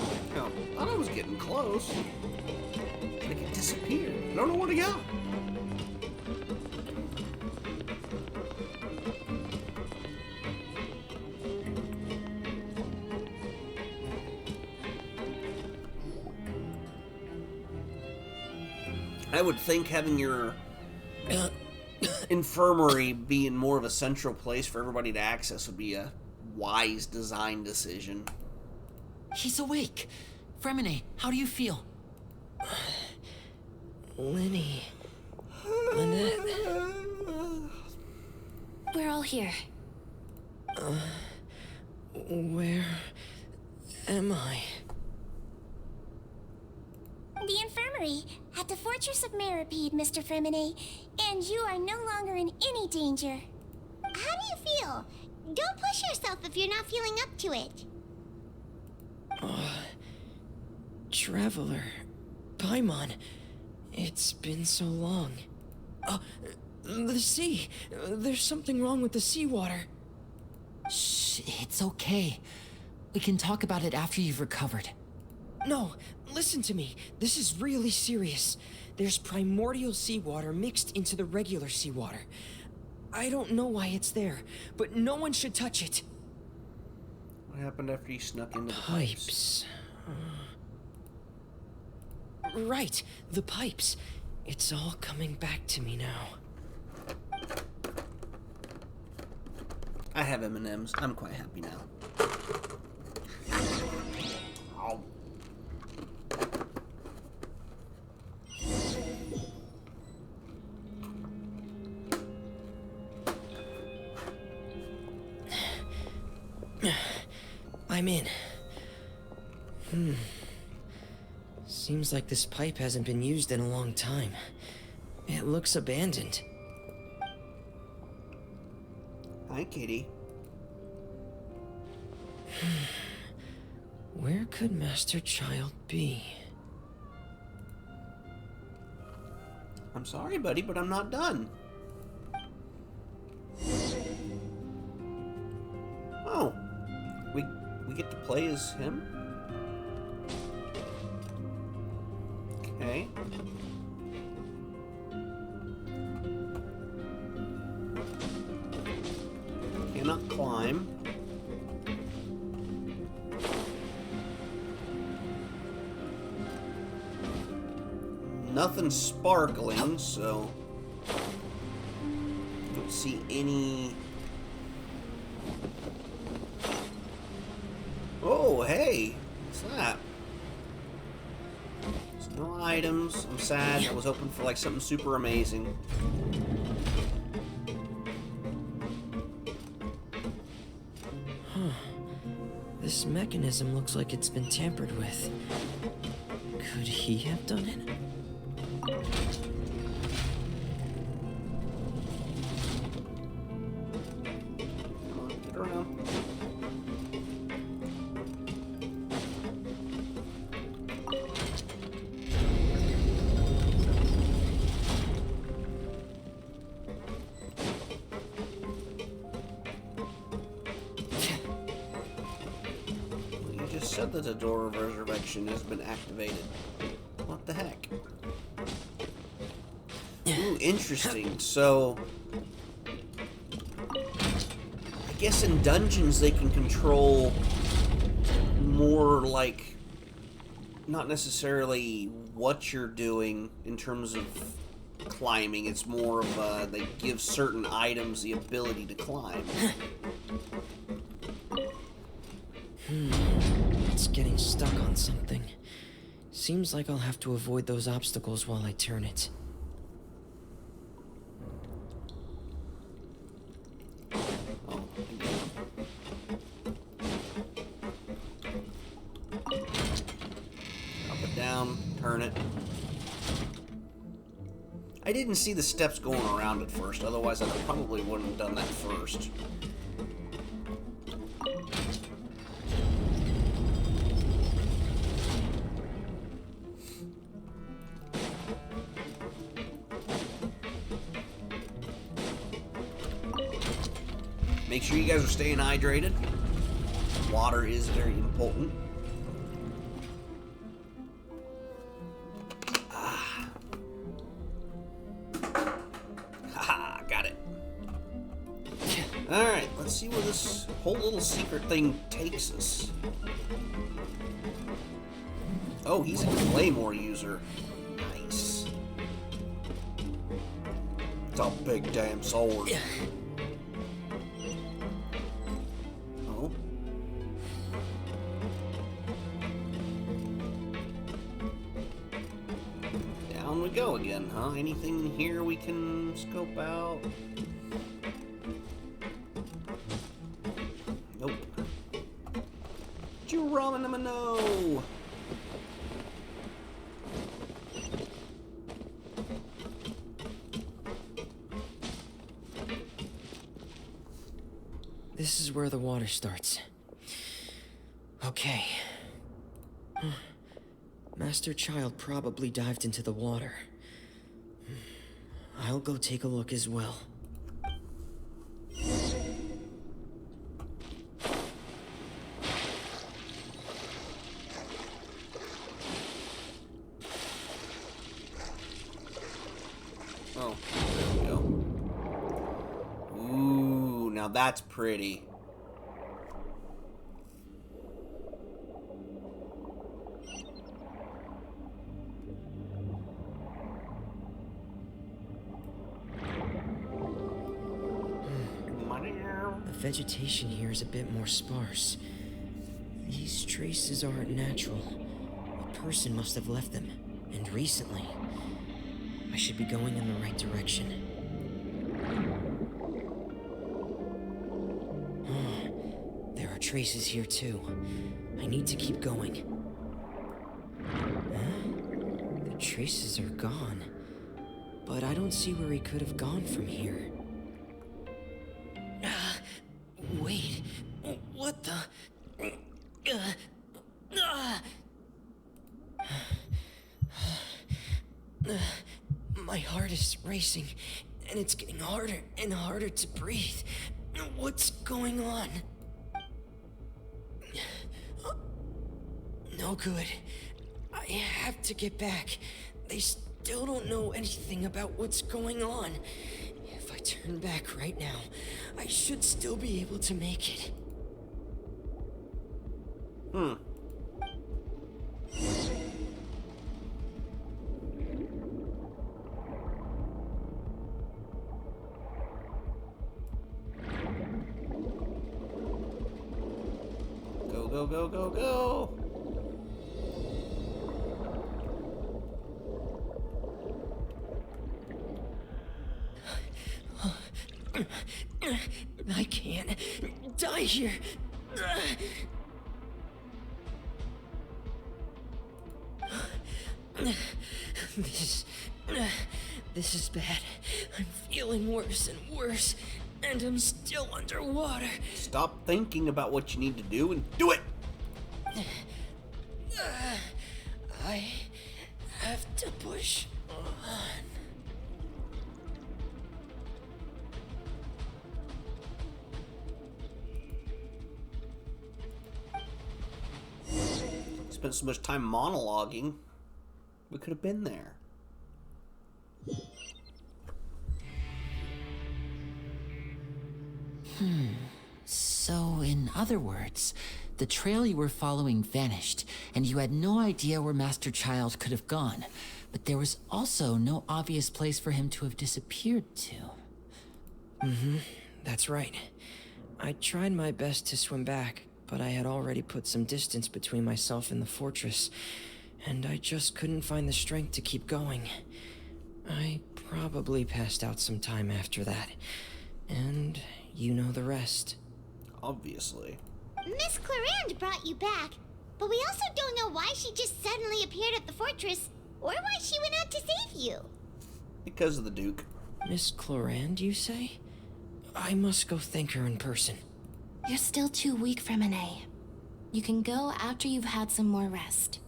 I thought I was getting close. Like it disappeared. I don't know where to go. I would think having your infirmary being more of a central place for everybody to access would be a wise design decision. He's awake. Fremine, how do you feel? Lenny. Lynette. We're all here. Where am I? The infirmary. at the Fortress of Maripede, Mr. Fremine, and you are no longer in any danger. How do you feel? Don't push yourself if you're not feeling up to it. Traveler, Paimon, it's been so long. The sea. There's something wrong with the seawater. Shh, it's okay. We can talk about it after you've recovered. No, listen to me. This is really serious. There's primordial seawater mixed into the regular seawater. I don't know why it's there, but no one should touch it. What happened after you snuck into the pipes? Right, the pipes. It's all coming back to me now. I have M&Ms. I'm quite happy now. Ow. I'm in. Seems like this pipe hasn't been used in a long time. It looks abandoned. Hi, Kitty. Where could Master Child be? I'm sorry, buddy, but I'm not done. Oh. We get to play as him? Okay. Cannot climb. Nothing sparkling, so don't see any. Oh, hey, what's that? There's no items. I'm sad. I was hoping for like something super amazing. This mechanism looks like it's been tampered with. Could he have done it? Come on, get around. Said that the door of resurrection has been activated. What the heck? Ooh, interesting. So, I guess in dungeons they can control more like, not necessarily what you're doing in terms of climbing. It's more of they give certain items the ability to climb. It's getting stuck on something. Seems like I'll have to avoid those obstacles while I turn it. Up and down, turn it. I didn't see the steps going around at first, otherwise I probably wouldn't have done that first. Make sure you guys are staying hydrated. Water is very important. Haha, got it. Alright, let's see where this whole little secret thing takes us. Oh, he's a Claymore user. Nice. It's a big damn sword. Oh. Down we go again, huh? Anything here we can scope out? Nope. Geronimo, no! This is where the water starts. Okay. Master Child probably dived into the water. I'll go take a look as well. Oh, there we go. Ooh, now that's pretty. The vegetation here is a bit more sparse. These traces aren't natural. A person must have left them, and recently. I should be going in the right direction. There are traces here too. I need to keep going. The traces are gone, but I don't see where he could have gone from here. Wait, what the? My heart is racing, and it's getting harder and harder to breathe. What's going on? No good. I have to get back. They still don't know anything about what's going on. If I turn back right now, I should still be able to make it. Go, go, go, go, go! I can't die here. This is bad. I'm feeling worse and worse, and I'm still underwater. Stop thinking about what you need to do and do it! I have to push on. Spent so much time monologuing. We could have been there. So, in other words, the trail you were following vanished, and you had no idea where Master Child could have gone. But there was also no obvious place for him to have disappeared to. That's right. I tried my best to swim back, but I had already put some distance between myself and the fortress, and I just couldn't find the strength to keep going. I probably passed out some time after that, and you know the rest. Obviously. Miss Clarande brought you back, but we also don't know why she just suddenly appeared at the fortress, or why she went out to save you. Because of the Duke. Miss Clarande, you say? I must go thank her in person. You're still too weak for Monet. You can go after you've had some more rest.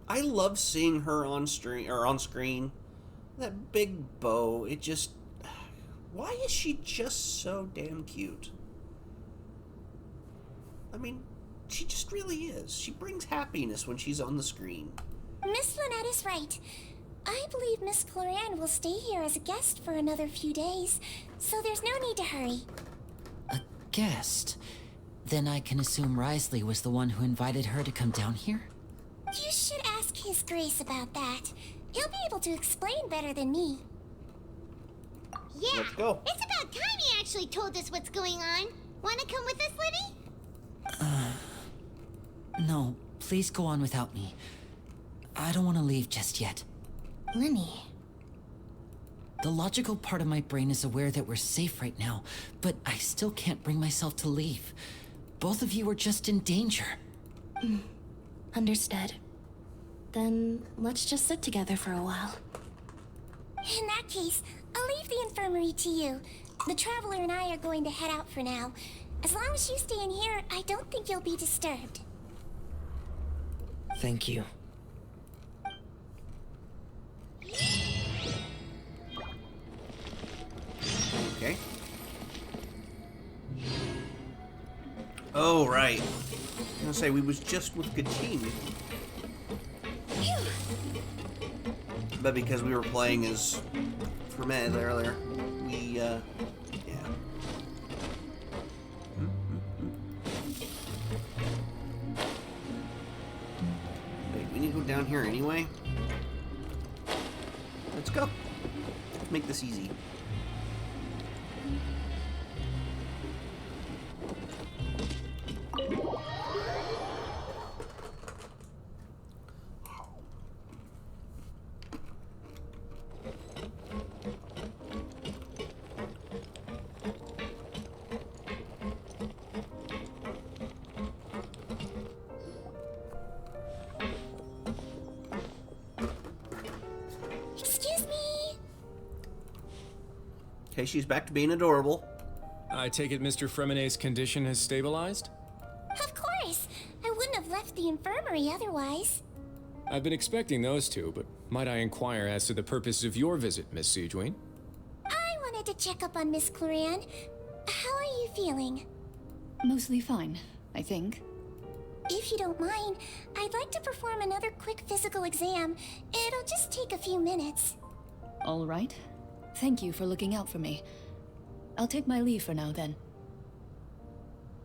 I love seeing her on screen. That big bow, it just... Why is she just so damn cute? I mean, she just really is. She brings happiness when she's on the screen. Miss Lynette is right. I believe Miss Clarande will stay here as a guest for another few days, so there's no need to hurry. A guest? Then I can assume Risley was the one who invited her to come down here? You should ask His Grace about that. He'll be able to explain better than me. Yeah, let's go. It's about time he actually told us what's going on. Wanna come with us, Liddy? No, please go on without me. I don't want to leave just yet. Lenny. The logical part of my brain is aware that we're safe right now, but I still can't bring myself to leave. Both of you are just in danger. Understood. Then let's just sit together for a while. In that case, I'll leave the infirmary to you. The Traveler and I are going to head out for now. As long as you stay in here, I don't think you'll be disturbed. Thank you. Okay. Oh, right. I was gonna say, we was just with Genshin. But because we were playing as Fermet earlier, we, yeah. Wait, we need to go down here anyway? Let's go. Let's make this easy. Excuse me. Okay, she's back to being adorable. I take it Mr. Fremenet's condition has stabilized? Of course. I wouldn't have left the infirmary otherwise. I've been expecting those two, but might I inquire as to the purpose of your visit, Miss Siegewien? I wanted to check up on Miss Cloran. How are you feeling? Mostly fine, I think. If you don't mind, I'd like to perform another quick physical exam. It'll just take a few minutes. All right. Thank you for looking out for me. I'll take my leave for now, then.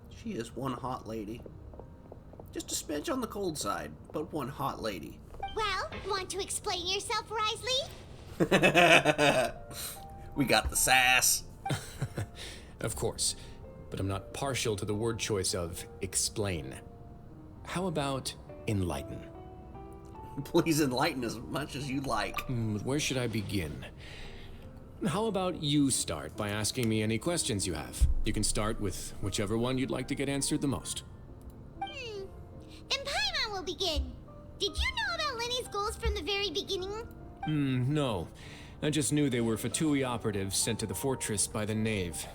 She is one hot lady. Just a smidge on the cold side, but one hot lady. Well, want to explain yourself, Risley? We got the sass. Of course, but I'm not partial to the word choice of explain. How about enlighten? Please enlighten as much as you like. Where should I begin? How about you start by asking me any questions you have? You can start with whichever one you'd like to get answered the most. Then Paimon will begin. Did you know about Lenny's goals from the very beginning? No. I just knew they were Fatui operatives sent to the fortress by the Knave.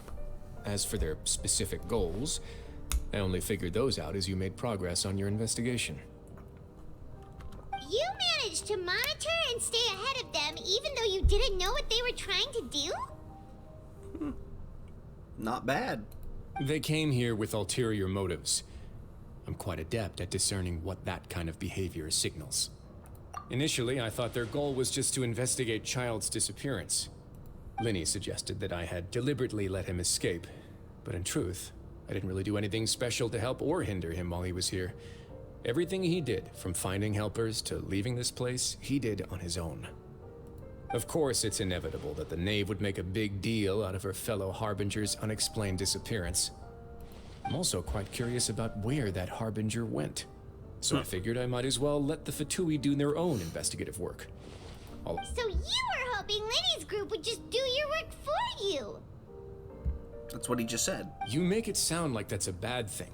As for their specific goals, I only figured those out as you made progress on your investigation. You managed to monitor and stay ahead of them even though you didn't know what they were trying to do? Not bad. They came here with ulterior motives. I'm quite adept at discerning what that kind of behavior signals. Initially, I thought their goal was just to investigate Child's disappearance. Linny suggested that I had deliberately let him escape, but in truth, I didn't really do anything special to help or hinder him while he was here. Everything he did, from finding helpers to leaving this place, he did on his own. Of course, it's inevitable that the Knave would make a big deal out of her fellow Harbinger's unexplained disappearance. I'm also quite curious about where that Harbinger went. So I figured I might as well let the Fatui do their own investigative work. So you were hoping Lenny's group would just do your work for you? That's what he just said. You make it sound like that's a bad thing.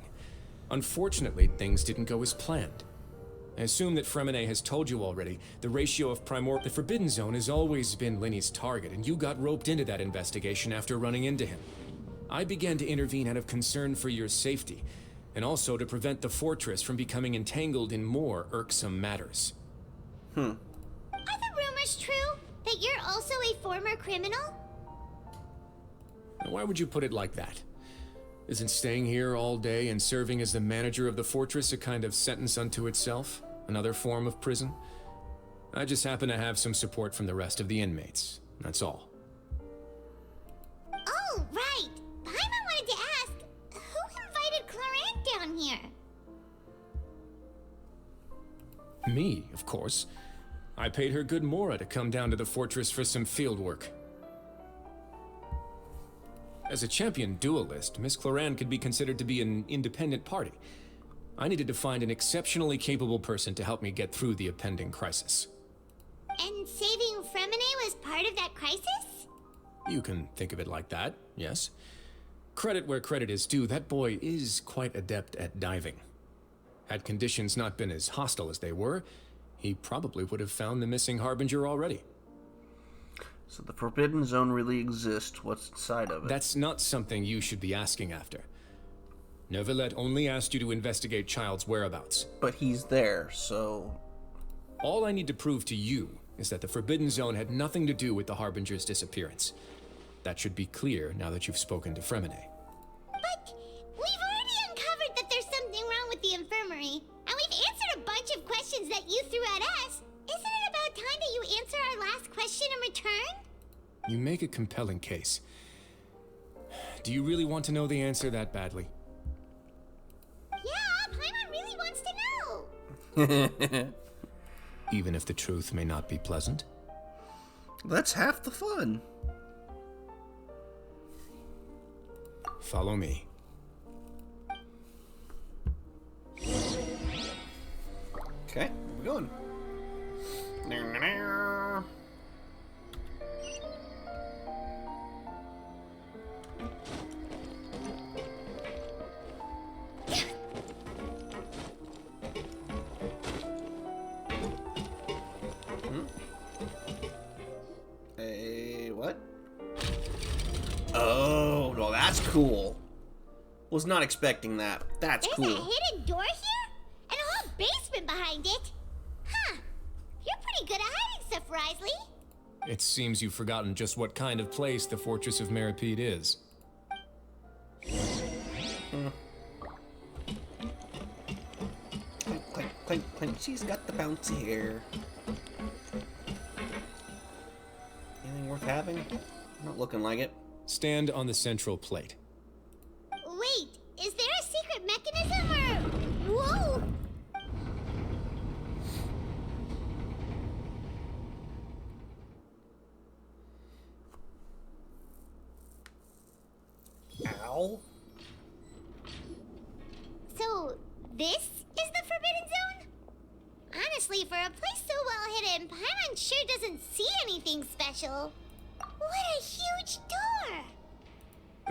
Unfortunately, things didn't go as planned. I assume that Fremenet has told you already, the ratio of the Forbidden Zone has always been Lenny's target, and you got roped into that investigation after running into him. I began to intervene out of concern for your safety, and also to prevent the fortress from becoming entangled in more irksome matters. Are the rumors true? That you're also a former criminal? Now, why would you put it like that? Isn't staying here all day and serving as the manager of the fortress a kind of sentence unto itself? Another form of prison? I just happen to have some support from the rest of the inmates. That's all. Oh, right. Paimon wanted to ask, who invited Cloran down here? Me, of course. I paid her good mora to come down to the fortress for some field work. As a champion duelist, Miss Cloran could be considered to be an independent party. I needed to find an exceptionally capable person to help me get through the impending crisis. And saving Fremenet was part of that crisis? You can think of it like that, yes. Credit where credit is due, that boy is quite adept at diving. Had conditions not been as hostile as they were, he probably would have found the missing Harbinger already. So the Forbidden Zone really exists. What's inside of it? That's not something you should be asking after. Neuvillette only asked you to investigate Child's whereabouts. But he's there, so... All I need to prove to you is that the Forbidden Zone had nothing to do with the Harbinger's disappearance. That should be clear now that you've spoken to Fremine. But we've already uncovered that there's something wrong with the infirmary, and we've answered a bunch of questions that you threw at us. Isn't it about time that you answer our last question in return? You make a compelling case. Do you really want to know the answer that badly? Yeah, Paimon really wants to know. Even if the truth may not be pleasant? That's half the fun. Follow me. Okay, where we going? What? Oh, no, that's cool. Was not expecting that. That's cool. There's a hidden door here? And a whole basement behind it? Huh. You're pretty good at hiding stuff, Risley. It seems you've forgotten just what kind of place the Fortress of Meripede is. Clink, clink, clink, clink. She's got the bouncy hair. Anything worth having? Not looking like it. Stand on the central plate. Wait, is there a secret mechanism or... Whoa! Ow. So, this is the Forbidden Zone? Honestly, for a place so well hidden, Paimon sure doesn't see anything special. What a huge door!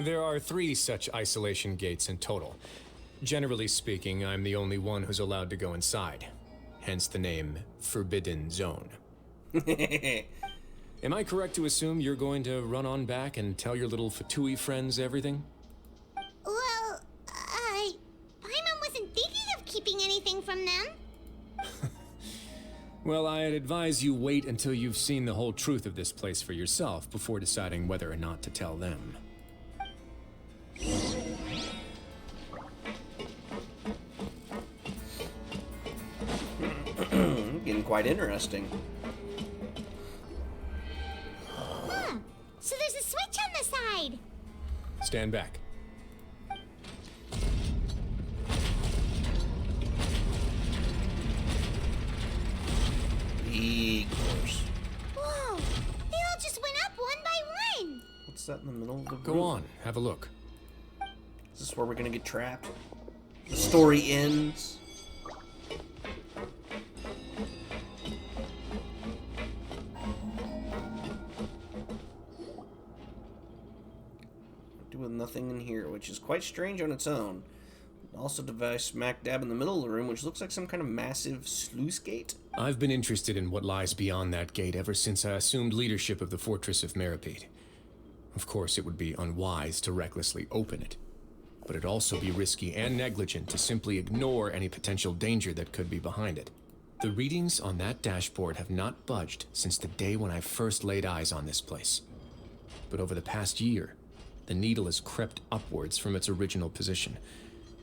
There are 3 such isolation gates in total. Generally speaking, I'm the only one who's allowed to go inside. Hence the name Forbidden Zone. Am I correct to assume you're going to run on back and tell your little Fatui friends everything? Well, Paimon wasn't thinking of keeping anything from them. Well, I'd advise you wait until you've seen the whole truth of this place for yourself before deciding whether or not to tell them. Getting quite interesting. Huh. So there's a switch on the side. Stand back. Eagles. Whoa! They all just went up one by one. What's that in the middle of the room? Go on, have a look. Is this where we're gonna get trapped? The story ends. Doing nothing in here, which is quite strange on its own. Also device smack dab in the middle of the room, which looks like some kind of massive sluice gate. I've been interested in what lies beyond that gate ever since I assumed leadership of the Fortress of Meripede. Of course, it would be unwise to recklessly open it, but it'd also be risky and negligent to simply ignore any potential danger that could be behind it. The readings on that dashboard have not budged since the day when I first laid eyes on this place. But over the past year, the needle has crept upwards from its original position,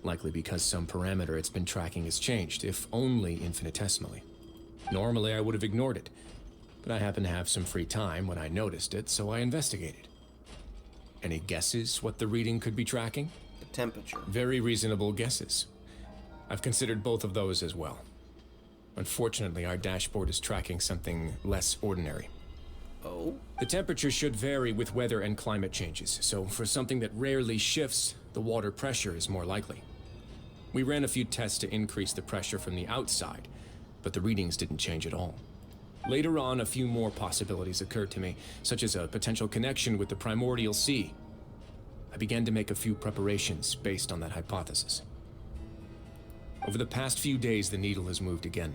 likely because some parameter it's been tracking has changed, if only infinitesimally. Normally, I would have ignored it, but I happened to have some free time when I noticed it, so I investigated. Any guesses what the reading could be tracking? The temperature. Very reasonable guesses. I've considered both of those as well. Unfortunately, our dashboard is tracking something less ordinary. Oh? The temperature should vary with weather and climate changes, so for something that rarely shifts, the water pressure is more likely. We ran a few tests to increase the pressure from the outside, but the readings didn't change at all. Later on, a few more possibilities occurred to me, such as a potential connection with the primordial sea. I began to make a few preparations based on that hypothesis. Over the past few days, the needle has moved again.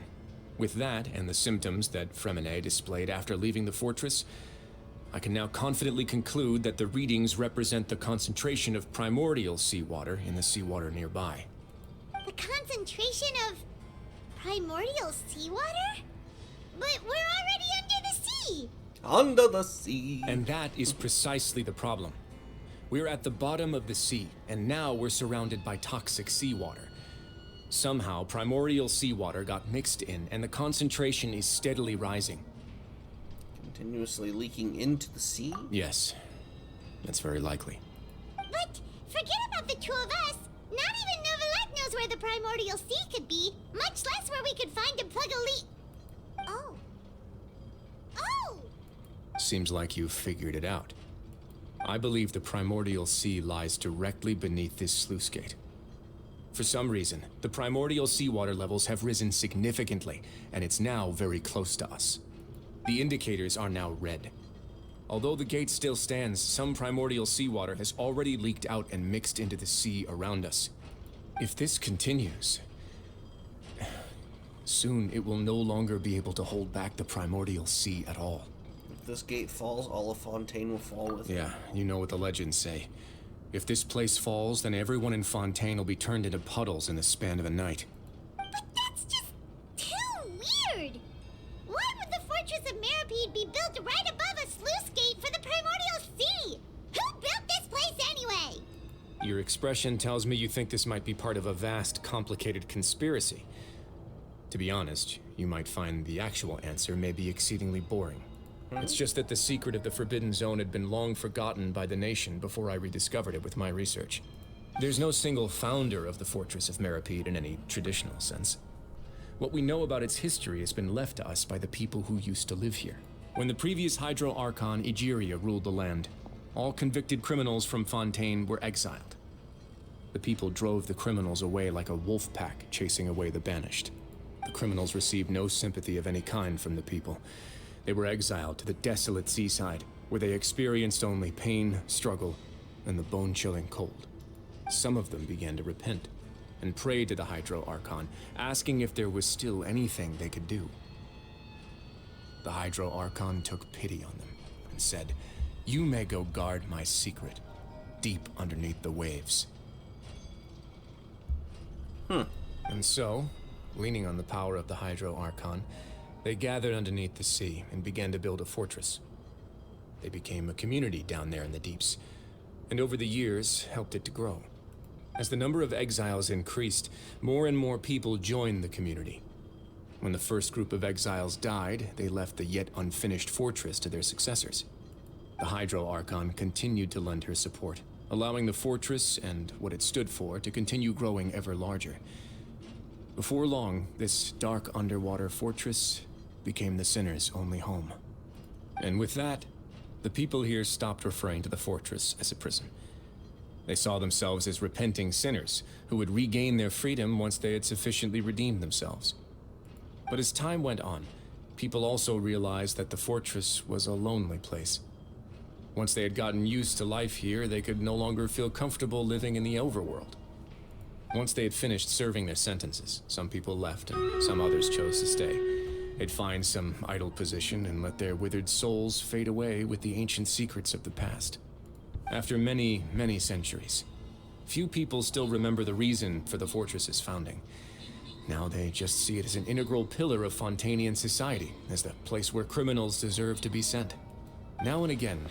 With that, and the symptoms that Fremine displayed after leaving the fortress, I can now confidently conclude that the readings represent the concentration of primordial seawater in the seawater nearby. The concentration of primordial seawater? But we're already under the sea! Under the sea. And that is precisely the problem. We're at the bottom of the sea, and now we're surrounded by toxic seawater. Somehow, primordial seawater got mixed in, and the concentration is steadily rising. Continuously leaking into the sea? Yes, that's very likely. But forget about the two of us. Not even Novelette knows where the primordial sea could be, much less where we could find and plug a leak. Oh. Oh! Seems like you've figured it out. I believe the primordial sea lies directly beneath this sluice gate. For some reason, the primordial seawater levels have risen significantly, and it's now very close to us. The indicators are now red. Although the gate still stands, some primordial seawater has already leaked out and mixed into the sea around us. If this continues, soon it will no longer be able to hold back the primordial sea at all. If this gate falls, all of Fontaine will fall with it. Yeah, you know what the legends say. If this place falls, then everyone in Fontaine will be turned into puddles in the span of a night. But that's just too weird! Why would the Fortress of Meripede be built right above a sluice gate for the primordial sea? Who built this place anyway? Your expression tells me you think this might be part of a vast, complicated conspiracy. To be honest, you might find the actual answer may be exceedingly boring. It's just that the secret of the Forbidden Zone had been long forgotten by the nation before I rediscovered it with my research. There's no single founder of the Fortress of Meripede in any traditional sense. What we know about its history has been left to us by the people who used to live here. When the previous Hydro Archon Egeria ruled the land, all convicted criminals from Fontaine were exiled. The people drove the criminals away like a wolf pack chasing away the banished. The criminals received no sympathy of any kind from the people. They were exiled to the desolate seaside, where they experienced only pain, struggle, and the bone-chilling cold. Some of them began to repent, and prayed to the Hydro Archon, asking if there was still anything they could do. The Hydro Archon took pity on them, and said, "You may go guard my secret, deep underneath the waves." And so, leaning on the power of the Hydro Archon, they gathered underneath the sea and began to build a fortress. They became a community down there in the deeps, and over the years helped it to grow. As the number of exiles increased, more and more people joined the community. When the first group of exiles died, they left the yet unfinished fortress to their successors. The Hydro Archon continued to lend her support, allowing the fortress and what it stood for to continue growing ever larger. Before long, this dark underwater fortress became the sinner's only home. And with that, the people here stopped referring to the fortress as a prison. They saw themselves as repenting sinners who would regain their freedom once they had sufficiently redeemed themselves. But as time went on, people also realized that the fortress was a lonely place. Once they had gotten used to life here, they could no longer feel comfortable living in the overworld. Once they had finished serving their sentences, some people left and some others chose to stay. They'd find some idle position and let their withered souls fade away with the ancient secrets of the past. After many, many centuries, few people still remember the reason for the fortress's founding. Now they just see it as an integral pillar of Fontainian society, as the place where criminals deserve to be sent. Now and again,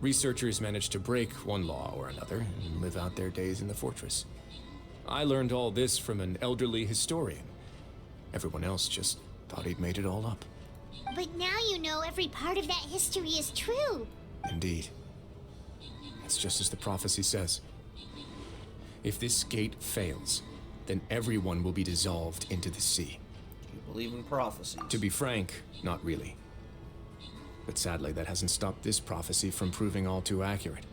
researchers manage to break one law or another and live out their days in the fortress. I learned all this from an elderly historian. Everyone else just thought he'd made it all up. But now you know every part of that history is true. Indeed. It's just as the prophecy says. If this gate fails, then everyone will be dissolved into the sea. You believe in prophecies? To be frank, not really. But sadly, that hasn't stopped this prophecy from proving all too accurate.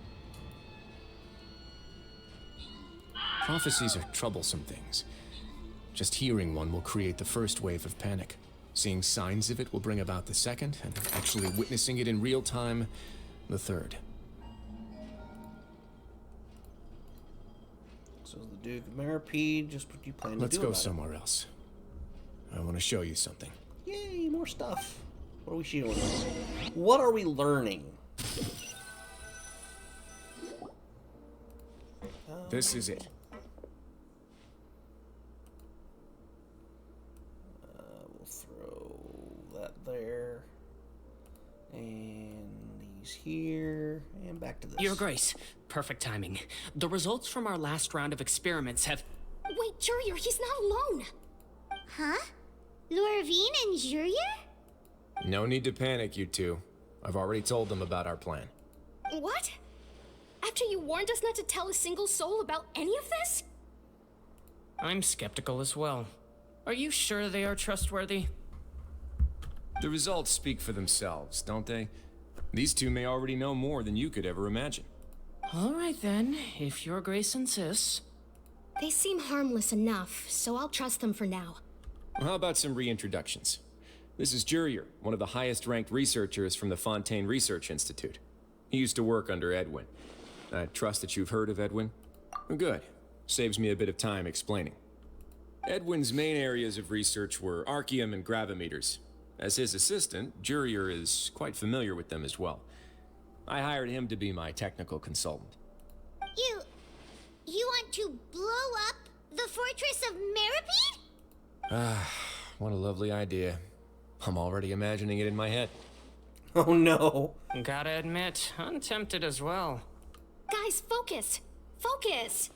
Prophecies are troublesome things. Just hearing one will create the first wave of panic. Seeing signs of it will bring about the second, and actually witnessing it in real time, the third. So the Duke of Meripede, just what you plan to do. Let's go somewhere else. I want to show you something. Yay, more stuff. What are we showing? What are we learning? This is it. We'll throw that there. And these here. And back to this. Your Grace, perfect timing. The results from our last round of experiments have... Wait, Jurier, he's not alone! Huh? Lorvine and Jurier? No need to panic, you two. I've already told them about our plan. What? After you warned us not to tell a single soul about any of this? I'm skeptical as well. Are you sure they are trustworthy? The results speak for themselves, don't they? These two may already know more than you could ever imagine. All right then, if Your Grace insists. They seem harmless enough, so I'll trust them for now. Well, how about some reintroductions? This is Jurier, one of the highest-ranked researchers from the Fontaine Research Institute. He used to work under Edwin. I trust that you've heard of Edwin? Good. Saves me a bit of time explaining. Edwin's main areas of research were archaeum and gravimeters. As his assistant, Jurier is quite familiar with them as well. I hired him to be my technical consultant. You want to blow up the fortress of Meripede? Ah, what a lovely idea. I'm already imagining it in my head. Oh no. Gotta admit, I'm tempted as well. Guys, focus! Focus!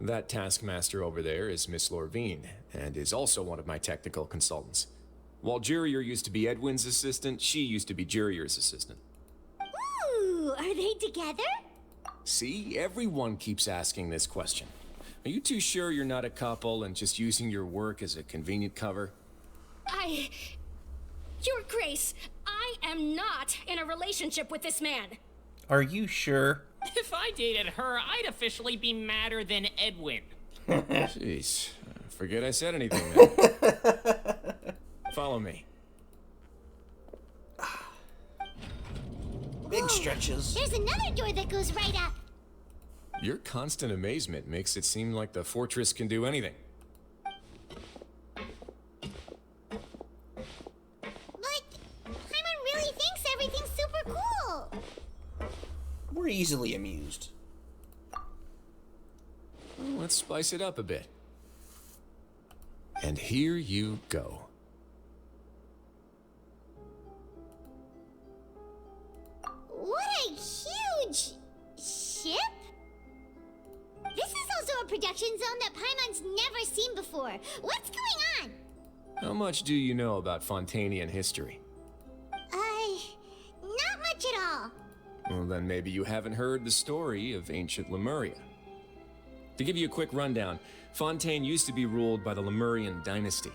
That taskmaster over there is Miss Lorvine, and is also one of my technical consultants. While Jurier used to be Edwin's assistant, she used to be Jurier's assistant. Ooh, are they together? See, everyone keeps asking this question. Are you too sure you're not a couple and just using your work as a convenient cover? Your Grace, I am not in a relationship with this man. Are you sure? If I dated her, I'd officially be madder than Edwin. Jeez, forget I said anything then. Follow me. Big stretches. There's another door that goes right up. Your constant amazement makes it seem like the fortress can do anything. But Paimon really thinks everything's super cool. We're easily amused. Well, let's spice it up a bit. And here you go. What a huge ship! This is also a production zone that Paimon's never seen before. What's going on? How much do you know about Fontainian history? Not much at all. Well, then maybe you haven't heard the story of ancient Lemuria. To give you a quick rundown, Fontaine used to be ruled by the Lemurian dynasty.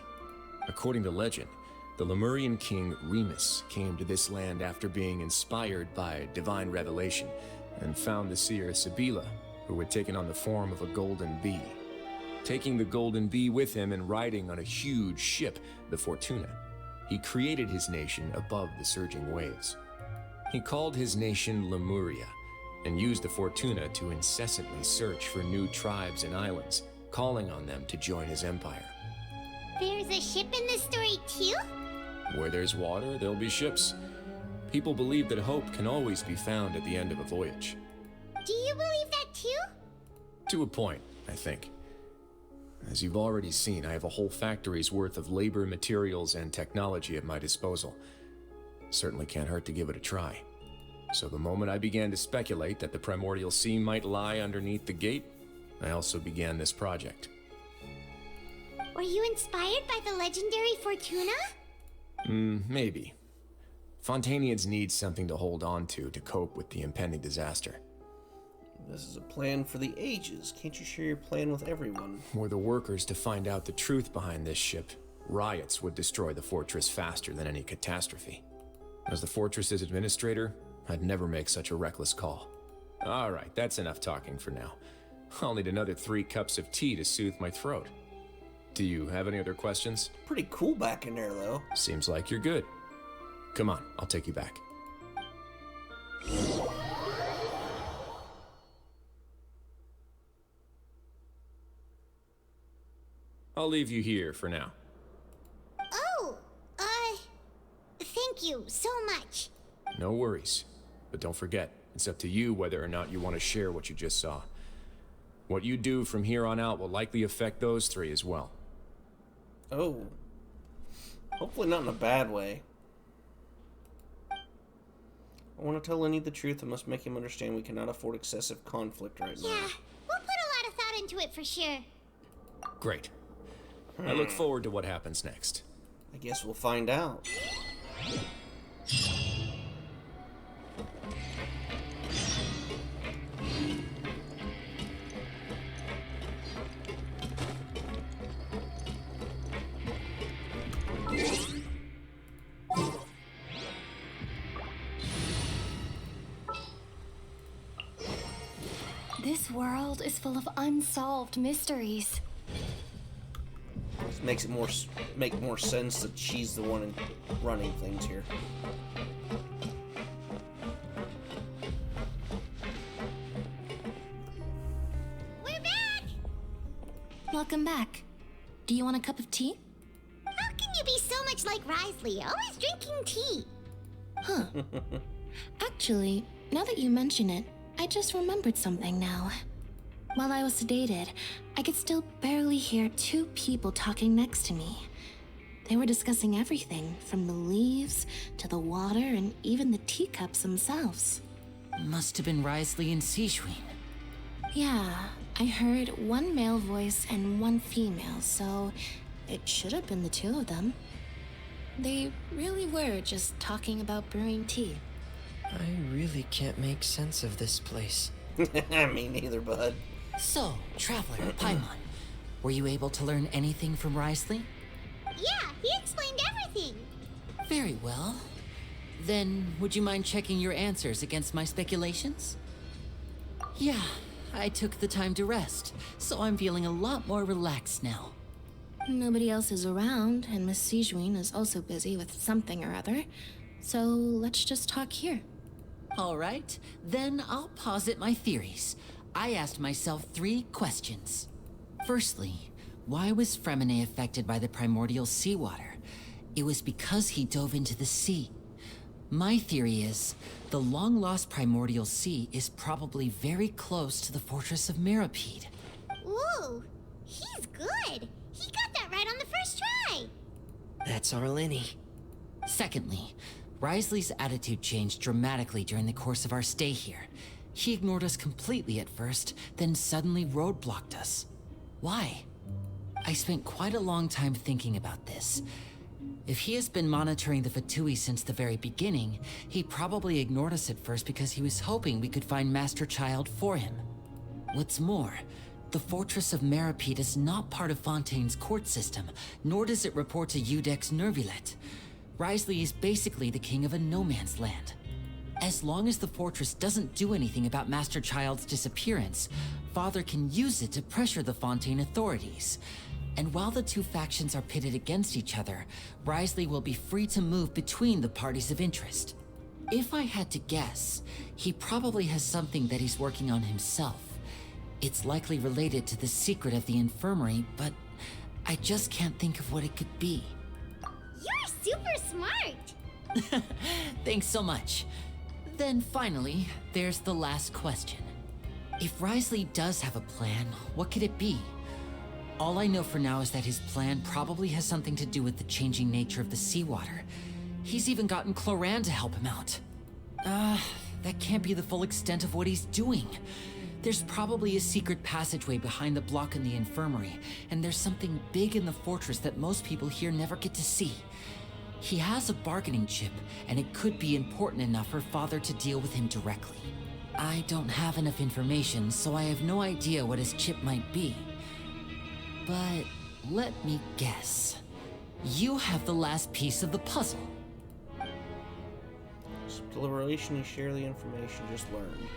According to legend, the Lemurian king Remus came to this land after being inspired by divine revelation and found the seer Sibila, who had taken on the form of a golden bee. Taking the golden bee with him and riding on a huge ship, the Fortuna, he created his nation above the surging waves. He called his nation Lemuria and used the Fortuna to incessantly search for new tribes and islands, calling on them to join his empire. There's a ship in this story too? Where there's water, there'll be ships. People believe that hope can always be found at the end of a voyage. Do you believe that too? To a point, I think. As you've already seen, I have a whole factory's worth of labor, materials, and technology at my disposal. Certainly can't hurt to give it a try. So the moment I began to speculate that the primordial sea might lie underneath the gate, I also began this project. Were you inspired by the legendary Fortuna? Maybe. Fontainians need something to hold on to cope with the impending disaster. This is a plan for the ages. Can't you share your plan with everyone? Were the workers to find out the truth behind this ship, riots would destroy the fortress faster than any catastrophe. As the fortress's administrator, I'd never make such a reckless call. All right, that's enough talking for now. I'll need another 3 cups of tea to soothe my throat. Do you have any other questions? Pretty cool back in there, though. Seems like you're good. Come on, I'll take you back. I'll leave you here for now. Oh, thank you so much. No worries. But don't forget, it's up to you whether or not you want to share what you just saw. What you do from here on out will likely affect those three as well. Oh. Hopefully not in a bad way. I want to tell Lenny the truth and must make him understand we cannot afford excessive conflict right now. Yeah, we'll put a lot of thought into it for sure. Great. I look forward to what happens next. I guess we'll find out. This world is full of unsolved mysteries. This makes it make more sense that she's the one running things here. We're back! Welcome back. Do you want a cup of tea? How can you be so much like Risley, always drinking tea? Huh. Actually, now that you mention it, I just remembered something now. While I was sedated, I could still barely hear two people talking next to me. They were discussing everything, from the leaves to the water and even the teacups themselves. Must have been Risley and Sijwin. Yeah, I heard one male voice and one female, so it should have been the two of them. They really were just talking about brewing tea. I really can't make sense of this place. Me neither, bud. So, Traveler, Paimon, were you able to learn anything from Risley? Yeah, he explained everything. Very well. Then, would you mind checking your answers against my speculations? Yeah, I took the time to rest, so I'm feeling a lot more relaxed now. Nobody else is around, and Miss Sijwin is also busy with something or other, so let's just talk here. All right, then I'll posit my theories. I asked myself 3 questions. Firstly, why was Fremine affected by the primordial seawater? It was because he dove into the sea. My theory is, the long-lost primordial sea is probably very close to the fortress of Mirapede. Ooh, he's good. He got that right on the first try. That's our Lenny. Secondly, Risley's attitude changed dramatically during the course of our stay here. He ignored us completely at first, then suddenly roadblocked us. Why? I spent quite a long time thinking about this. If he has been monitoring the Fatui since the very beginning, he probably ignored us at first because he was hoping we could find Master Child for him. What's more, the Fortress of Mirapede is not part of Fontaine's court system, nor does it report to Udex Nervulet. Risley is basically the king of a no-man's land. As long as the fortress doesn't do anything about Master Child's disappearance, Father can use it to pressure the Fontaine authorities. And while the two factions are pitted against each other, Risley will be free to move between the parties of interest. If I had to guess, he probably has something that he's working on himself. It's likely related to the secret of the infirmary, but I just can't think of what it could be. You're super smart. Thanks so much. Then finally, there's the last question. If Risley does have a plan, what could it be? All I know for now is that his plan probably has something to do with the changing nature of the seawater. He's even gotten Cloran to help him out. That can't be the full extent of what he's doing. There's probably a secret passageway behind the block in the infirmary, and there's something big in the fortress that most people here never get to see. He has a bargaining chip, and it could be important enough for Father to deal with him directly. I don't have enough information, so I have no idea what his chip might be. But let me guess. You have the last piece of the puzzle. Deliberation, you share the information just learned.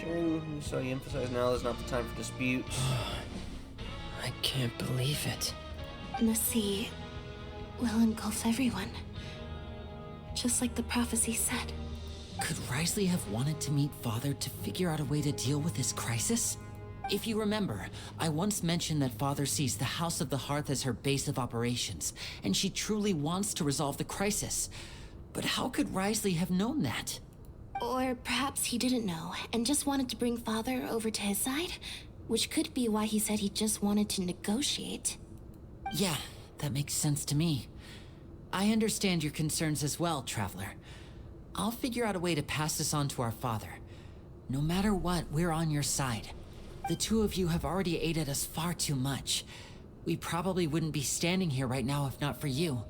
Sharing, so you emphasize now is not the time for disputes. I can't believe it. The sea will engulf everyone. Just like the prophecy said. Could Risley have wanted to meet Father to figure out a way to deal with this crisis? If you remember, I once mentioned that Father sees the House of the Hearth as her base of operations, and she truly wants to resolve the crisis. But how could Risley have known that? Or perhaps he didn't know and just wanted to bring Father over to his side, which could be why he said he just wanted to negotiate. Yeah, that makes sense to me. I understand your concerns as well, Traveler. I'll figure out a way to pass this on to our father. No matter what, we're on your side. The two of you have already aided us far too much. We probably wouldn't be standing here right now if not for you.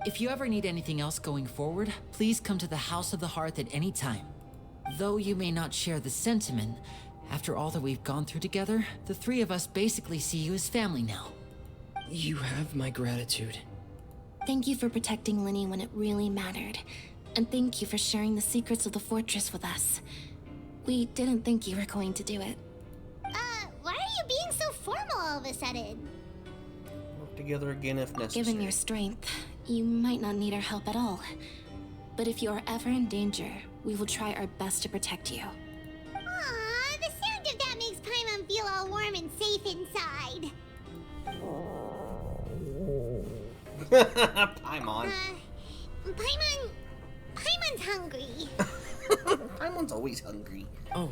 If you ever need anything else going forward, please come to the House of the Hearth at any time. Though you may not share the sentiment, after all that we've gone through together, the three of us basically see you as family now. You have my gratitude. Thank you for protecting Linny when it really mattered. And thank you for sharing the secrets of the fortress with us. We didn't think you were going to do it. Why are you being so formal all of a sudden? Work together again if necessary. Given your strength, you might not need our help at all. But if you are ever in danger, we will try our best to protect you. Aw, the sound of that makes Paimon feel all warm and safe inside. Paimon. Paimon's hungry. Paimon's always hungry. Oh,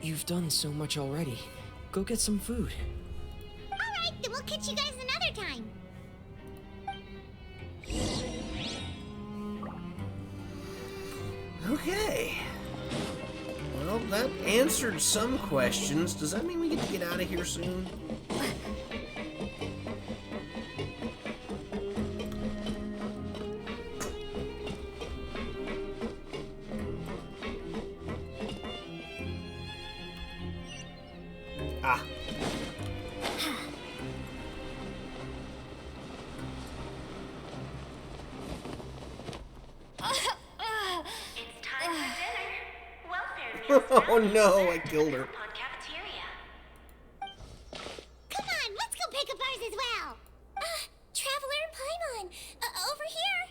you've done so much already. Go get some food. Alright, then we'll catch you guys another time. Okay. Well, that answered some questions. Does that mean we get to get out of here soon? Ah. Oh no, I killed her. Come on, let's go pick up ours as well. Traveler and Paimon, over here.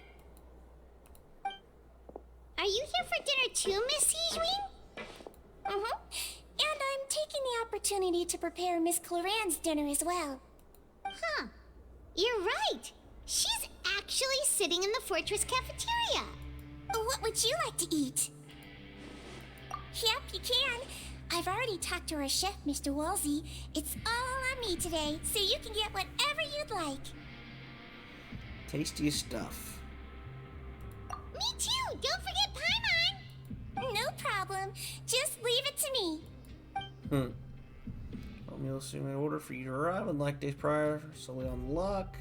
Are you here for dinner too, Miss Sijween? Mm-hmm. And I'm taking the opportunity to prepare Miss Cloran's dinner as well. Huh. You're right. She's actually sitting in the fortress cafeteria. What would you like to eat? Yep, you can. I've already talked to our chef, Mr. Wolsey. It's all on me today, so you can get whatever you'd like. Tastiest stuff. Me too! Don't forget Paimon! No problem. Just leave it to me. Oatmeal assume in order for you to arrive unlike days prior, solely on luck.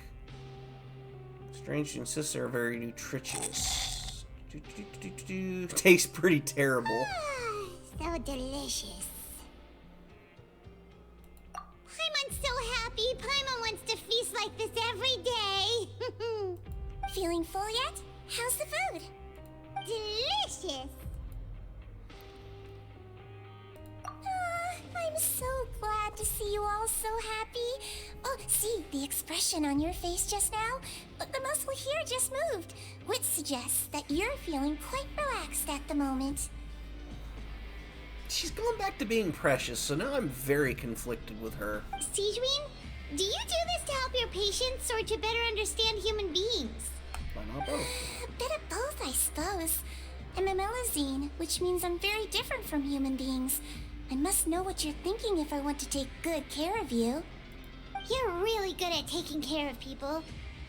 Strange to insist they're very nutritious. Tastes pretty terrible. So delicious. Paimon's so happy. Paimon wants to feast like this every day. Feeling full yet? How's the food? Delicious. I'm so glad to see you all so happy. Oh, see, the expression on your face just now? The muscle here just moved, which suggests that you're feeling quite relaxed at the moment. She's going back to being precious, so now I'm very conflicted with her. Sijween, do you do this to help your patients or to better understand human beings? Why not both? A bit of both, I suppose. I'm a Melusine, which means I'm very different from human beings. I must know what you're thinking if I want to take good care of you. You're really good at taking care of people.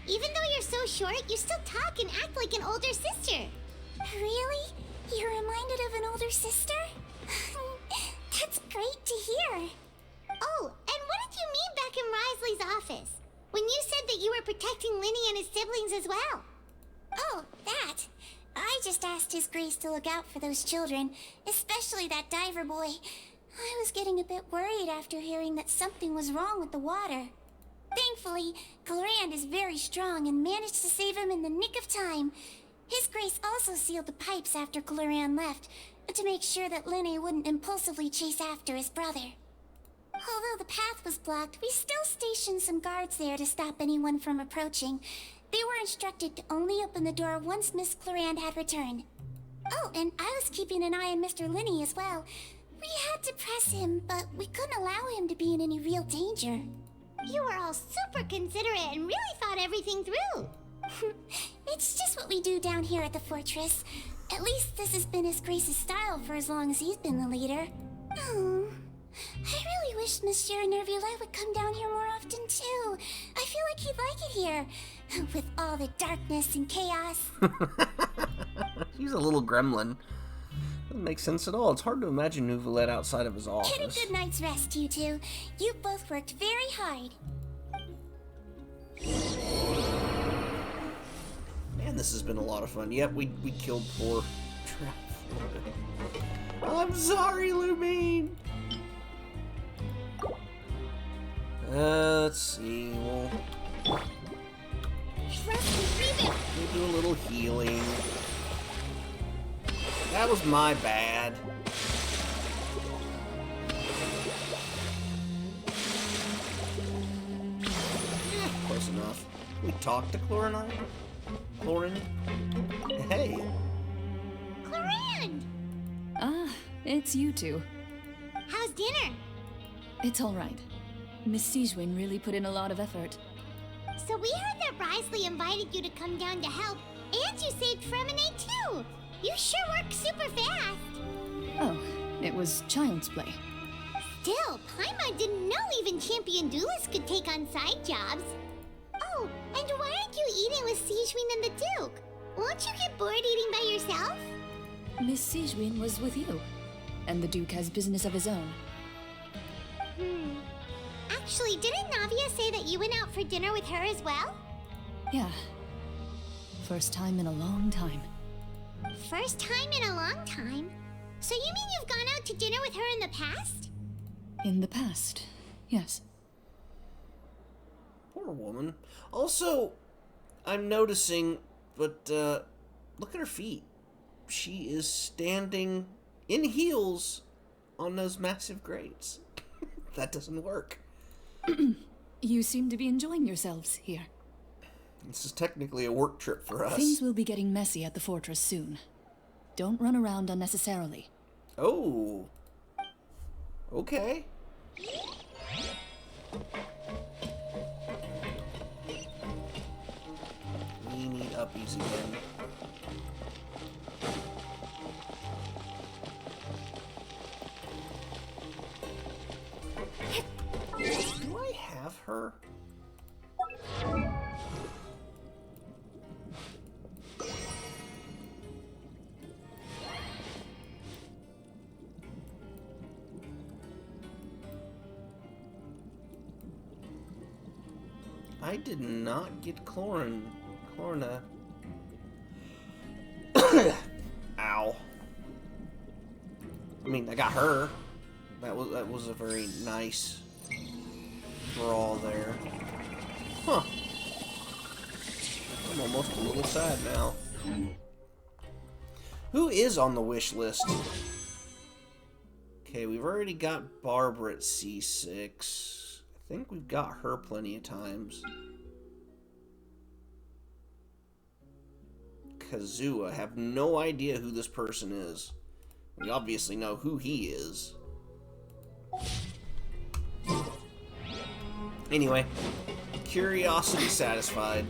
Even though you're so short, you still talk and act like an older sister. Really? You're reminded of an older sister? That's great to hear. Oh, and what did you mean back in Risley's office? When you said that you were protecting Linny and his siblings as well? Oh, that. I just asked His Grace to look out for those children, especially that diver boy. I was getting a bit worried after hearing that something was wrong with the water. Thankfully, Clorand is very strong and managed to save him in the nick of time. His Grace also sealed the pipes after Clorand left, to make sure that Linny wouldn't impulsively chase after his brother. Although the path was blocked, we still stationed some guards there to stop anyone from approaching. They were instructed to only open the door once Miss Clorand had returned. Oh, and I was keeping an eye on Mr. Linny as well. We had to press him, but we couldn't allow him to be in any real danger. You were all super considerate and really thought everything through. It's just what we do down here at the fortress. At least this has been his Grace's style for as long as he's been the leader. Oh, I really wish Monsieur Nervulette would come down here more often too. I feel like he'd like it here, with all the darkness and chaos. He's a little gremlin. Doesn't make sense at all. It's hard to imagine Nervulette outside of his office. Get a good night's rest, you two. You both worked very hard. Man, this has been a lot of fun. Yep, we killed poor Trap. I'm sorry, Lumine. Let's see. We'll do a little healing. That was my bad. Close enough. We talked to Chlorine? Hey. Chlorine! Ah, it's you two. How's dinner? It's all right. Miss Sigewin really put in a lot of effort. So we heard that Risley invited you to come down to help, and you saved Fremonade too! You sure work super fast! Oh, it was child's play. Still, Paimon didn't know even champion duelists could take on side jobs. Oh, and why aren't you eating with Sigewin and the Duke? Won't you get bored eating by yourself? Miss Sigewin was with you, and the Duke has business of his own. Actually, didn't Navia say that you went out for dinner with her as well? Yeah. First time in a long time. First time in a long time? So you mean you've gone out to dinner with her in the past? In the past, yes. Poor woman. Also, I'm noticing, but look at her feet. She is standing in heels on those massive grates. That doesn't work. You seem to be enjoying yourselves here. This is technically a work trip for us. Things will be getting messy at the fortress soon. Don't run around unnecessarily. Oh. Okay. We need uppies again. Do I have her? I did not get Chlorina. Ow. I mean, I got her. That was a very nice draw there. Huh. I'm almost a little sad now. Who is on the wish list? Okay, we've already got Barbara at C6. I think we've got her plenty of times. Kazuha. I have no idea who this person is. We obviously know who he is. Anyway, curiosity satisfied.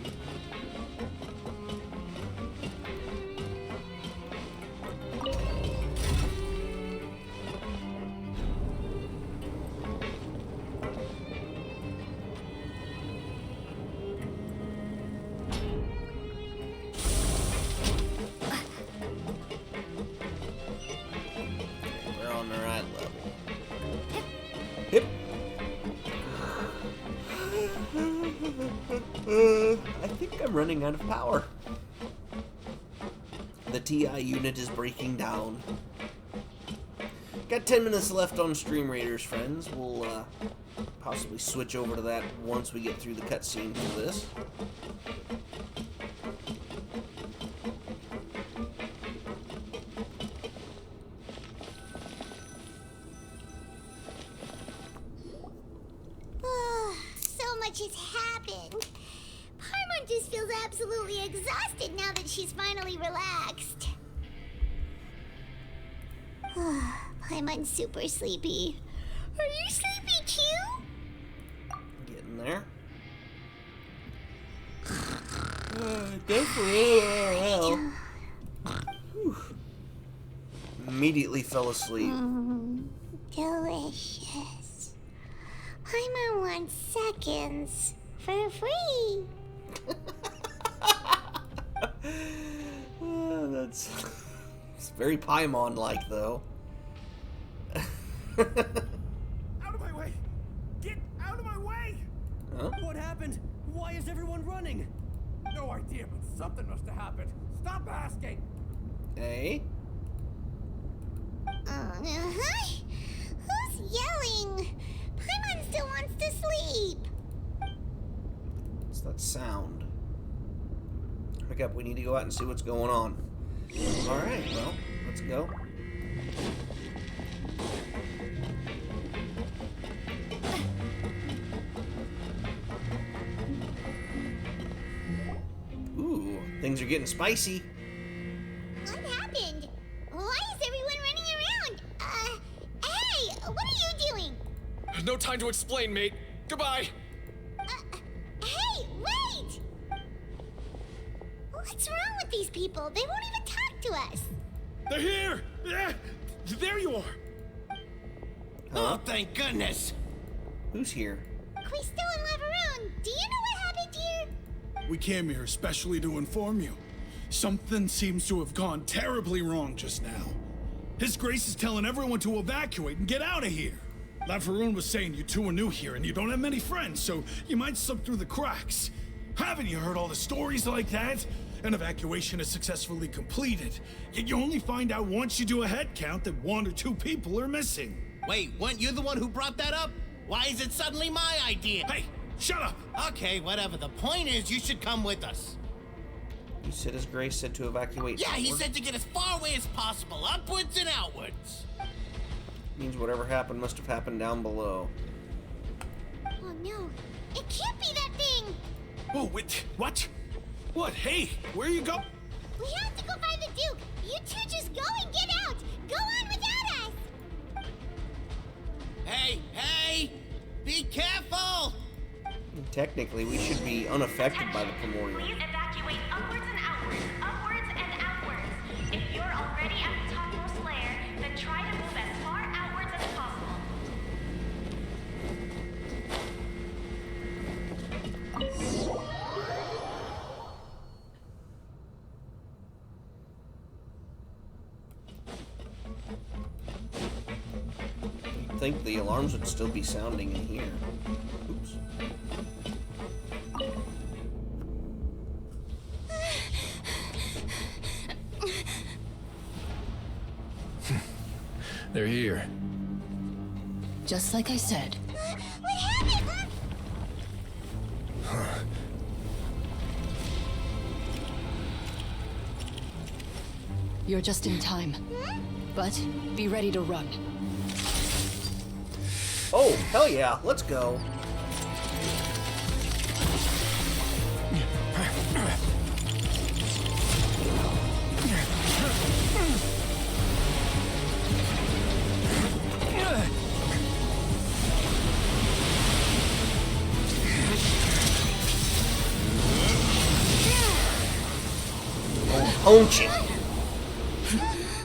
We're on the right level. Hip. I think I'm running out of power. The TI unit is breaking down. Got 10 minutes left on Stream Raiders, friends. We'll possibly switch over to that once we get through the cutscene for this. So much has happened. Paimon just feels absolutely exhausted now that she's finally relaxed. Paimon's super sleepy. Are you sleepy too? Getting there. Definitely. Immediately fell asleep. Delicious. I'm on 1 seconds for free. That's it's very Paimon-like, though. Out of my way! Get out of my way! Huh? What happened? Why is everyone running? No idea, but something must have happened. Stop asking! Hey? Who's yelling? Paimon still wants to sleep. What's that sound? Pick up, we need to go out and see what's going on. Alright, well, let's go. Ooh, things are getting spicy. What happened? Why is everyone running around? Hey, what are you doing? No time to explain, mate. Goodbye. Hey, wait! What's wrong with these people? They won't even talk to us. They're here! There you are! Huh? Oh, thank goodness! Who's here? We still in Lavaroon. Do you know what happened here? We came here especially to inform you. Something seems to have gone terribly wrong just now. His Grace is telling everyone to evacuate and get out of here. Lavaroon was saying you two are new here and you don't have many friends, so you might slip through the cracks. Haven't you heard all the stories like that? An evacuation is successfully completed, yet you only find out once you do a head count that 1 or 2 people are missing. Wait, weren't you the one who brought that up? Why is it suddenly my idea? Hey, shut up! Okay, whatever. The point is, you should come with us. You said His Grace said to evacuate. Yeah, he outward? said to get as far away as possible, upwards and outwards. Means whatever happened must have happened down below. Oh no, it can't be that thing! Oh, wait, what? What? Hey, where you go? We have to go find the Duke! You two just go and get out! Go on without us! Hey! Be careful! Technically, we should be unaffected by the Primordial. Please evacuate upwards and outwards, upwards and outwards. If you're already at the topmost layer, then try to move as far outwards as possible. You'd think the alarms would still be sounding in here. Oops. They're here. Just like I said. What happened? You're just in time. But be ready to run. Oh, hell yeah, let's go. Punch it.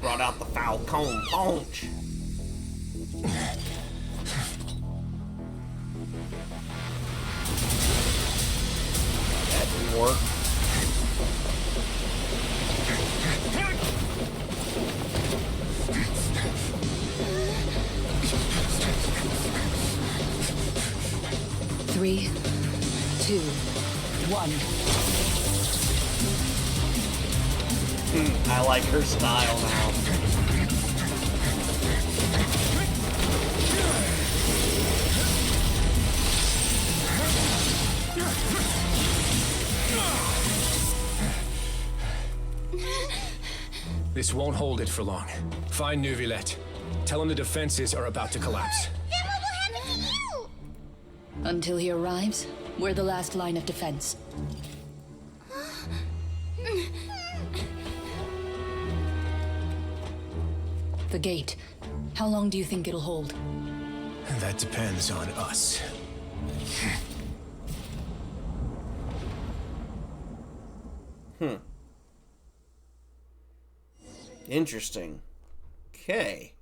Brought out the foul cone punch. That didn't work. Three, two, one. I like her style now. This won't hold it for long. Find Neuvillette. Tell him the defenses are about to collapse. Then what will happen to you? Until he arrives, we're the last line of defense. The gate. How long do you think it'll hold? That depends on us. Interesting. Okay.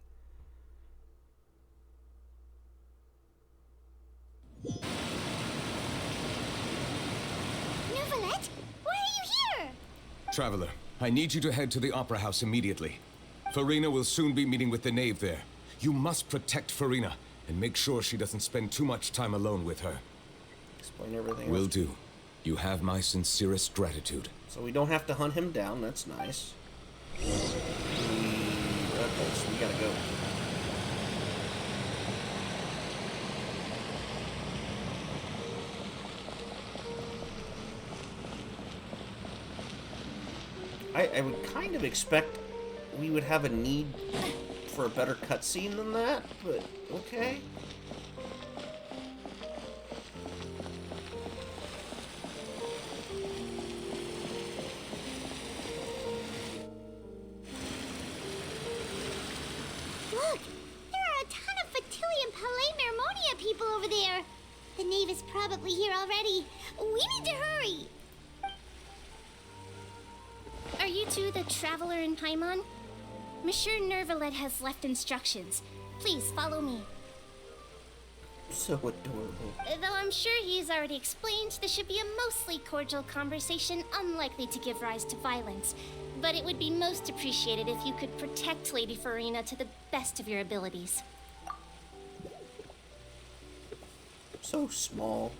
Neuvillette, why are you here? Traveler, I need you to head to the Opera House immediately. Farina will soon be meeting with the knave there. You must protect Farina and make sure she doesn't spend too much time alone with her. Explain everything. Will do. You have my sincerest gratitude. So we don't have to hunt him down. That's nice. Okay, so we gotta go. I would kind of expect we would have a need for a better cutscene than that, but okay. Look, there are a ton of Fatilian Palais Mermonia people over there. The knave is probably here already. We need to hurry. Are you two the traveler in Paimon? Monsieur Neuvillette has left instructions. Please follow me. So adorable. Though I'm sure he's already explained, this should be a mostly cordial conversation, unlikely to give rise to violence. But it would be most appreciated if you could protect Lady Farina to the best of your abilities. So small.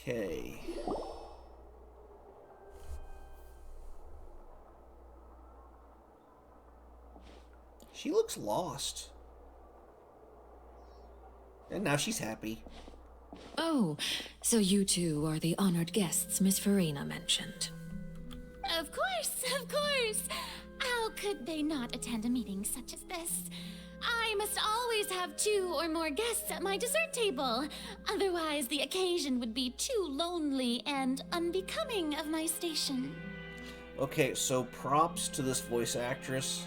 Okay. She looks lost. And now she's happy. Oh, so you two are the honored guests Miss Farina mentioned. Of course, of course. How could they not attend a meeting such as this? I must always have 2 or more guests at my dessert table. Otherwise, the occasion would be too lonely and unbecoming of my station. Okay, so props to this voice actress.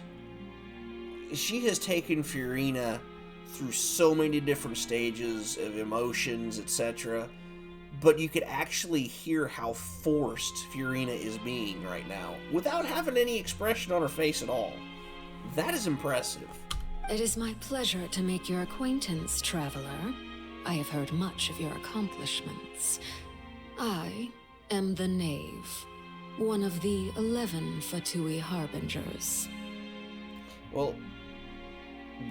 She has taken Farina through so many different stages of emotions, etc. But you could actually hear how forced Farina is being right now, without having any expression on her face at all. That is impressive. It is my pleasure to make your acquaintance, traveler. I have heard much of your accomplishments. I am the Knave, one of the 11 Fatui Harbingers. Well,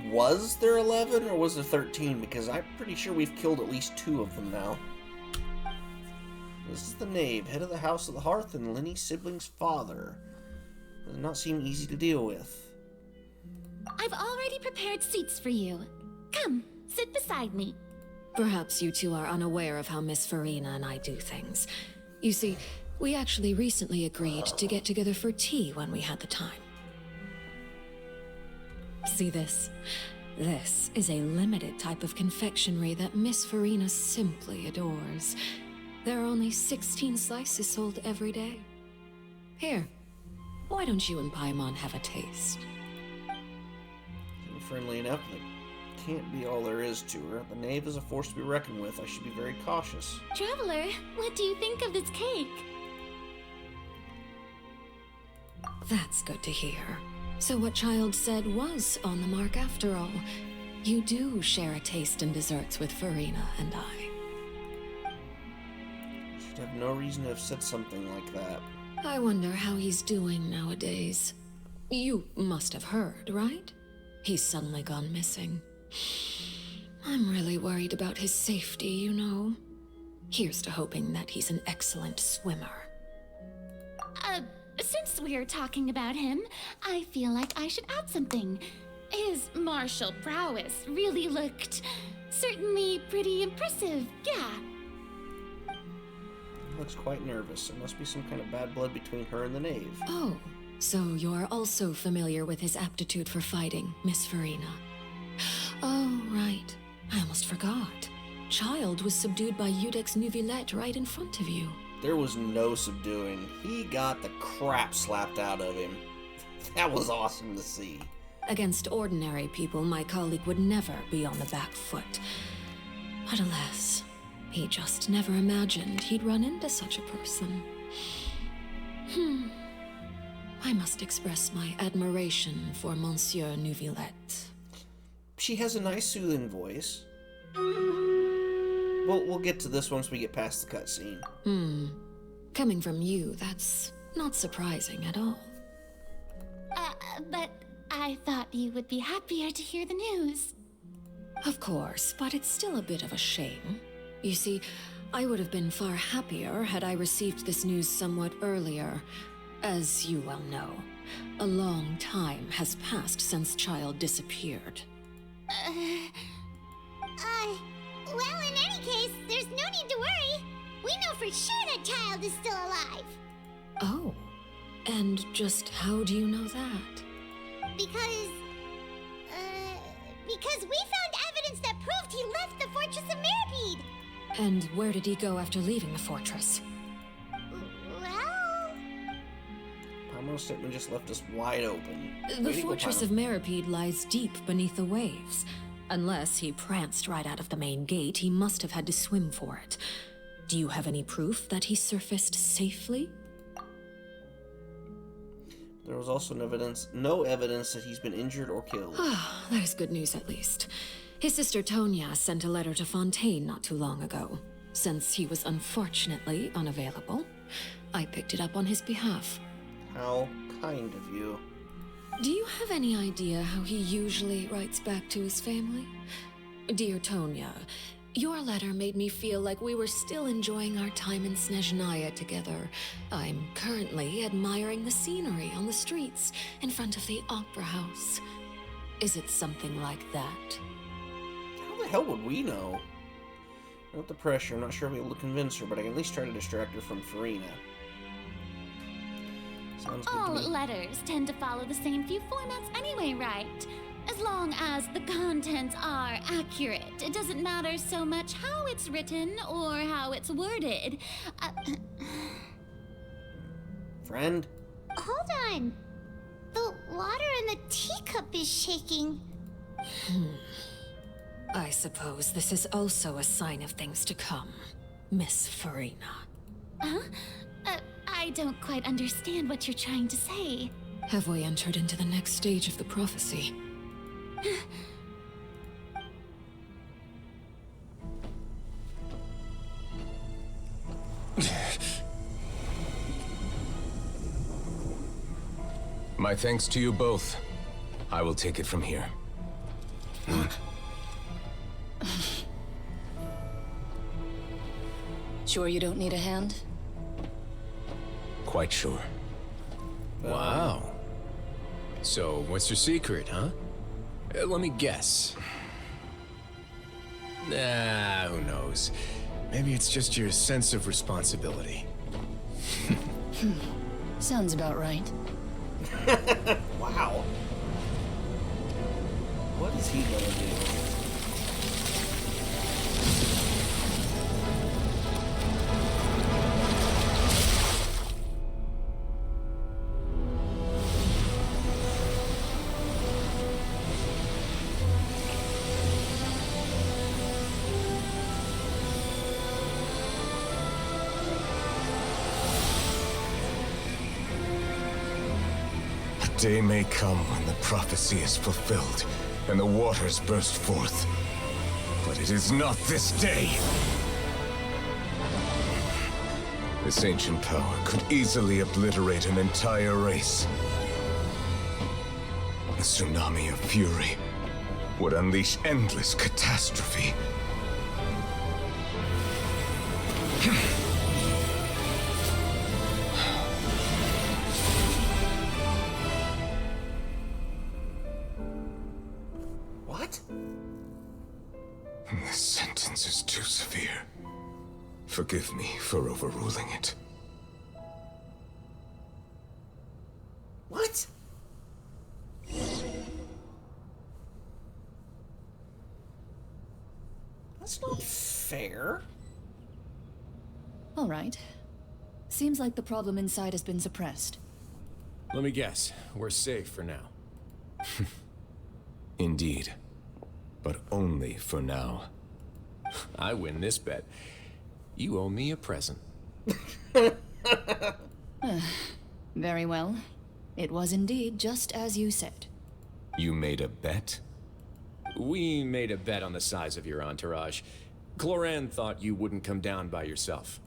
was there 11 or was there 13? Because I'm pretty sure we've killed at least 2 of them now. This is the Knave, head of the House of the Hearth and Lenny's sibling's father. Does not seem easy to deal with. I've already prepared seats for you. Come, sit beside me. Perhaps you two are unaware of how Miss Farina and I do things. You see, we actually recently agreed to get together for tea when we had the time. See this? This is a limited type of confectionery that Miss Farina simply adores. There are only 16 slices sold every day. Here, why don't you and Paimon have a taste? Friendly enough, but can't be all there is to her. The Knave is a force to be reckoned with. I should be very cautious. Traveler, what do you think of this cake? That's good to hear. So what Child said was on the mark after all. You do share a taste in desserts with Farina and I. Should have no reason to have said something like that. I wonder how he's doing nowadays. You must have heard, right? He's suddenly gone missing. I'm really worried about his safety, you know. Here's to hoping that he's an excellent swimmer. Since we're talking about him, I feel like I should add something. His martial prowess really looked certainly pretty impressive, yeah. Looks quite nervous. There must be some kind of bad blood between her and the Knave. Oh, so you're also familiar with his aptitude for fighting, Miss Farina. Oh, right. I almost forgot. Child was subdued by Udex Neuvillette right in front of you. There was no subduing. He got the crap slapped out of him. That was awesome to see. Against ordinary people, my colleague would never be on the back foot. But alas, he just never imagined he'd run into such a person. I must express my admiration for Monsieur Neuvillette. She has a nice, soothing voice. We'll get to this once we get past the cutscene. Coming from you, that's not surprising at all. But I thought you would be happier to hear the news. Of course, but it's still a bit of a shame. You see, I would have been far happier had I received this news somewhat earlier. As you well know, a long time has passed since Child disappeared. Well, in any case, there's no need to worry. We know for sure that Child is still alive. Oh, and just how do you know that? Because we found evidence that proved he left the Fortress of Mirapede. And where did he go after leaving the fortress? Well... Paimon certainly just left us wide open. The Fortress of Mirapede lies deep beneath the waves. Unless he pranced right out of the main gate, he must have had to swim for it. Do you have any proof that he surfaced safely? There was also no evidence that he's been injured or killed. That is good news at least. His sister Tonya sent a letter to Fontaine not too long ago. Since he was unfortunately unavailable, I picked it up on his behalf. How kind of you. Do you have any idea how he usually writes back to his family? Dear Tonya, your letter made me feel like we were still enjoying our time in Snezhnaya together. I'm currently admiring the scenery on the streets in front of the Opera House. Is it something like that? How the hell would we know? Not the pressure, I'm not sure I'll be able to convince her, but I can at least try to distract her from Farina. Sounds good All to me. letters tend to follow the same few formats anyway, right? As long as the contents are accurate, it doesn't matter so much how it's written or how it's worded. Friend? Hold on. The water in the teacup is shaking. I suppose this is also a sign of things to come, Miss Farina. Huh? I don't quite understand what you're trying to say. Have we entered into the next stage of the prophecy? My thanks to you both. I will take it from here. Sure you don't need a hand? Quite sure. Wow. So, what's your secret, huh? Let me guess. Nah, who knows? Maybe it's just your sense of responsibility. Sounds about right. Wow. What is he gonna do? Day may come when the prophecy is fulfilled and the waters burst forth. But it is not this day. This ancient power could easily obliterate an entire race. A tsunami of fury would unleash endless catastrophe. What? This sentence is too severe. Forgive me for overruling it. What? That's not fair. All right. Seems like the problem inside has been suppressed. Let me guess. We're safe for now. Indeed. But only for now. I win this bet. You owe me a present. Very well. It was indeed just as you said. You made a bet? We made a bet on the size of your entourage. Cloran thought you wouldn't come down by yourself.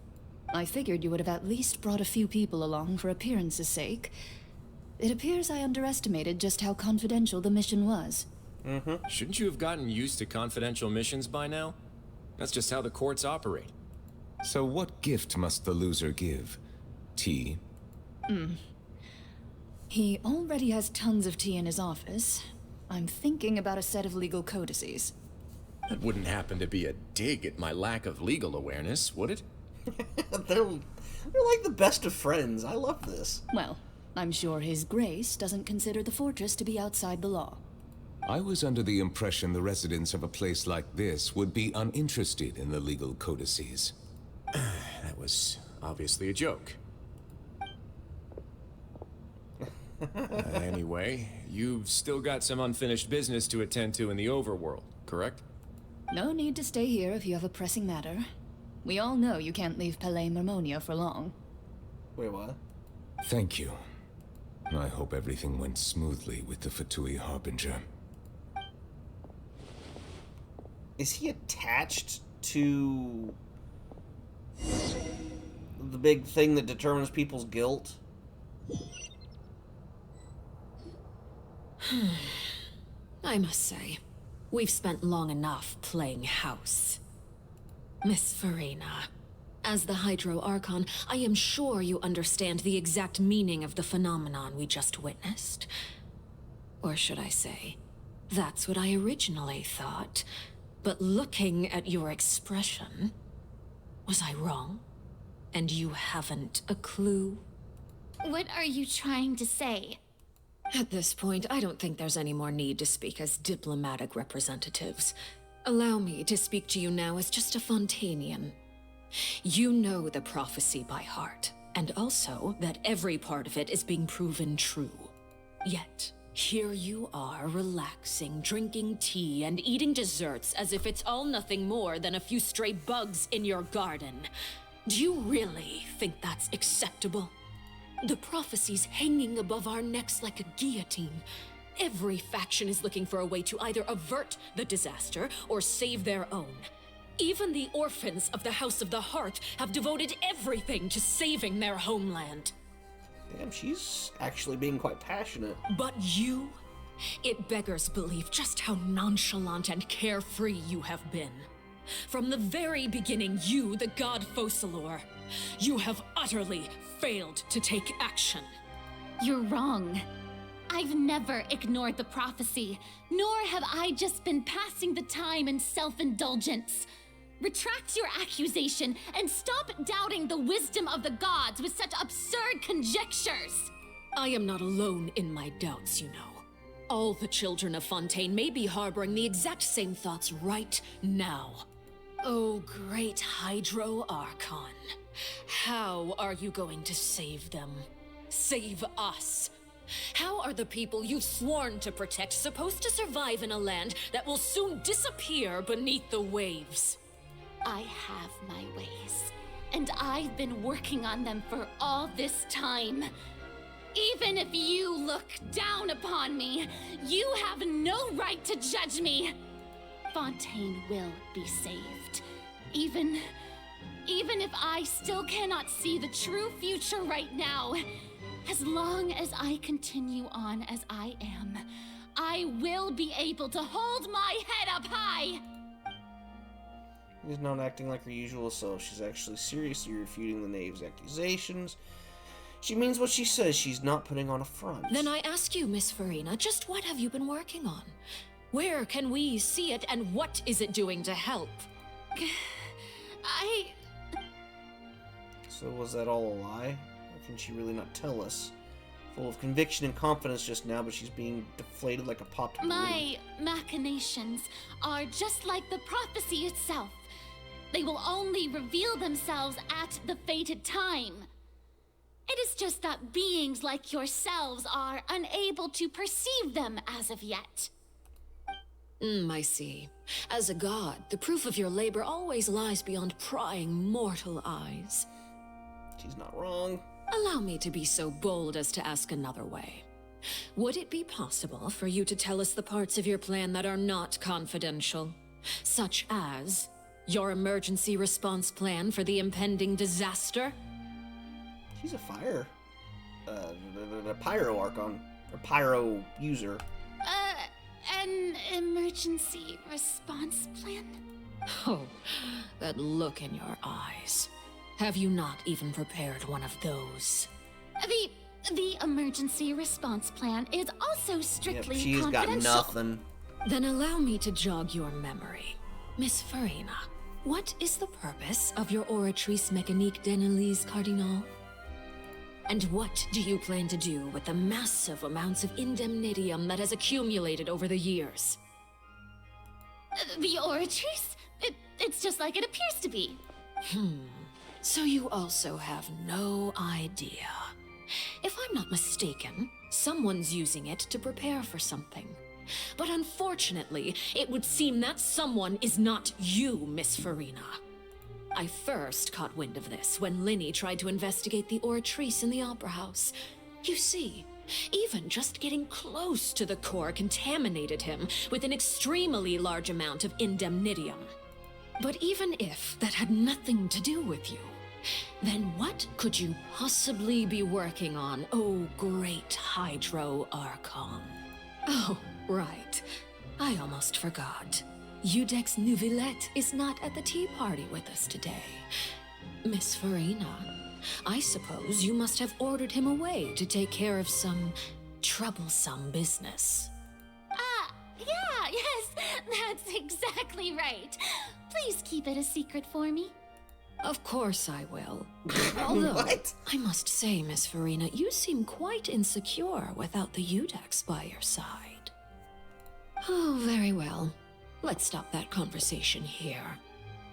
I figured you would have at least brought a few people along for appearance's sake. It appears I underestimated just how confidential the mission was. Shouldn't you have gotten used to confidential missions by now? That's just how the courts operate. So what gift must the loser give? Tea? He already has tons of tea in his office. I'm thinking about a set of legal codices. That wouldn't happen to be a dig at my lack of legal awareness, would it? They're like the best of friends. I love this. Well, I'm sure His Grace doesn't consider the fortress to be outside the law. I was under the impression the residents of a place like this would be uninterested in the legal codices. That was obviously a joke. Anyway, you've still got some unfinished business to attend to in the overworld, correct? No need to stay here if you have a pressing matter. We all know you can't leave Palais Mermonia for long. Wait, what? Thank you. I hope everything went smoothly with the Fatui Harbinger. Is he attached to the big thing that determines people's guilt? I must say, we've spent long enough playing house. Miss Farina, as the Hydro Archon, I am sure you understand the exact meaning of the phenomenon we just witnessed. Or should I say, that's what I originally thought. But looking at your expression, was I wrong? And you haven't a clue? What are you trying to say? At this point, I don't think there's any more need to speak as diplomatic representatives. Allow me to speak to you now as just a Fontanian. You know the prophecy by heart, and also that every part of it is being proven true. Yet, here you are, relaxing, drinking tea, and eating desserts as if it's all nothing more than a few stray bugs in your garden. Do you really think that's acceptable? The prophecy's hanging above our necks like a guillotine. Every faction is looking for a way to either avert the disaster or save their own. Even the orphans of the House of the Heart have devoted everything to saving their homeland. Damn, she's actually being quite passionate. But you? It beggars belief just how nonchalant and carefree you have been. From the very beginning, you, the god Focalor, you have utterly failed to take action. You're wrong. I've never ignored the prophecy, nor have I just been passing the time in self-indulgence. Retract your accusation and stop doubting the wisdom of the gods with such absurd conjectures. I am not alone in my doubts, you know. All the children of Fontaine may be harboring the exact same thoughts right now. Oh, great Hydro Archon. How are you going to save them? Save us? How are the people you've sworn to protect supposed to survive in a land that will soon disappear beneath the waves? I have my ways, and I've been working on them for all this time. Even if you look down upon me, you have no right to judge me. Fontaine will be saved. Even if I still cannot see the true future right now, as long as I continue on as I am, I will be able to hold my head up high. She's not acting like her usual self. She's actually seriously refuting the knave's accusations. She means what she says. She's not putting on a front. Then I ask you, Miss Farina, just what have you been working on? Where can we see it, and what is it doing to help? So was that all a lie? Or can she really not tell us? Full of conviction and confidence just now, but she's being deflated like a popped balloon. My machinations are just like the prophecy itself. They will only reveal themselves at the fated time. It is just that beings like yourselves are unable to perceive them as of yet. I see. As a god, the proof of your labor always lies beyond prying mortal eyes. She's not wrong. Allow me to be so bold as to ask another way. Would it be possible for you to tell us the parts of your plan that are not confidential? Such as your emergency response plan for the impending disaster? She's a a pyro archon, or pyro user. An emergency response plan? Oh, that look in your eyes. Have you not even prepared one of those? The emergency response plan is also strictly She's confidential. got nothing. Then allow me to jog your memory. Miss Farina, what is the purpose of your Oratrice Mécanique d'Analyse Cardinal? And what do you plan to do with the massive amounts of indemnitium that has accumulated over the years? The Oratrice? It's just like it appears to be. So you also have no idea. If I'm not mistaken, someone's using it to prepare for something. But unfortunately, it would seem that someone is not you, Miss Farina. I first caught wind of this when Linny tried to investigate the Oratrice in the Opera House. You see, even just getting close to the core contaminated him with an extremely large amount of indemnitium. But even if that had nothing to do with you, then what could you possibly be working on, oh great Hydro Archon? Oh, right. I almost forgot. Udex Nouvillette is not at the tea party with us today. Miss Farina, I suppose you must have ordered him away to take care of some troublesome business. Yeah, yes, that's exactly right. Please keep it a secret for me. Of course I will. Although, What? I must say, Miss Farina, you seem quite insecure without the Udex by your side. Oh, very well. Let's stop that conversation here.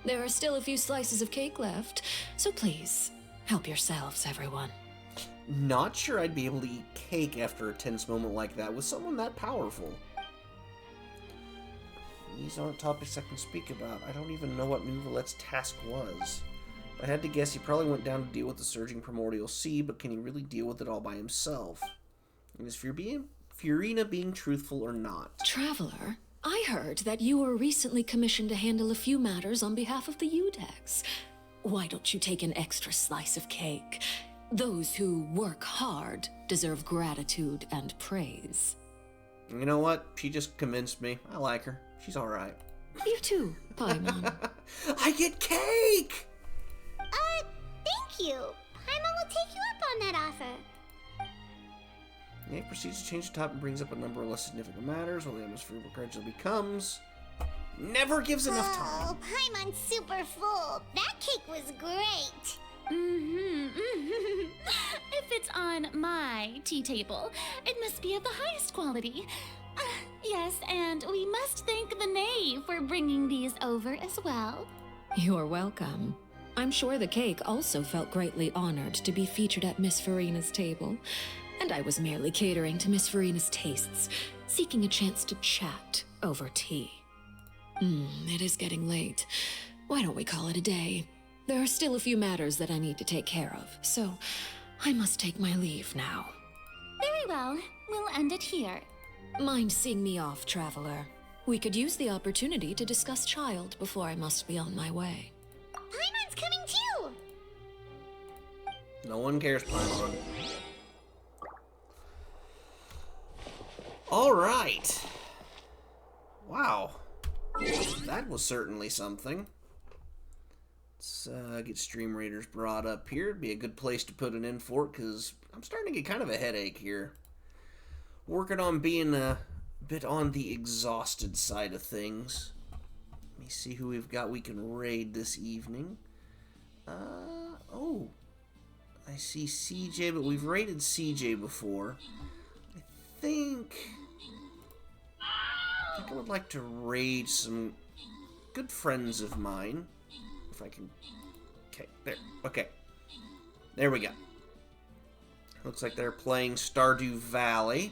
There are still a few slices of cake left, so please, help yourselves, everyone. Not sure I'd be able to eat cake after a tense moment like that with someone that powerful. These aren't topics I can speak about. I don't even know what Nouvillette's task was. If I had to guess, he probably went down to deal with the surging primordial sea, but can he really deal with it all by himself? And is Furina being truthful or not? Traveler, I heard that you were recently commissioned to handle a few matters on behalf of the Udex. Why don't you take an extra slice of cake? Those who work hard deserve gratitude and praise. You know what? She just convinced me. I like her. She's alright. You too, Paimon. I get cake! Thank you. Paimon will take you up on that offer. Yeah, proceeds to change the topic and brings up a number of less significant matters, while the atmosphere gradually becomes... Never gives enough time. Oh, Paimon's super full. That cake was great. If it's on my tea table, it must be of the highest quality. Yes, and we must thank the knave for bringing these over as well. You're welcome. I'm sure the cake also felt greatly honored to be featured at Miss Farina's table, and I was merely catering to Miss Farina's tastes, seeking a chance to chat over tea. It is getting late. Why don't we call it a day? There are still a few matters that I need to take care of, so I must take my leave now. Very well. We'll end it here. Mind seeing me off, Traveler? We could use the opportunity to discuss Child before I must be on my way. Paimon's coming too. No one cares, Paimon. Alright. Wow. That was certainly something. Let's get Stream Raiders brought up here. It'd be a good place to put an in for it, because I'm starting to get kind of a headache here. Working on being a bit on the exhausted side of things. Let me see who we've got we can raid this evening. Oh. I see CJ, but we've raided CJ before. I think I would like to raid some good friends of mine. If I can... Okay, there. Okay. There we go. Looks like they're playing Stardew Valley.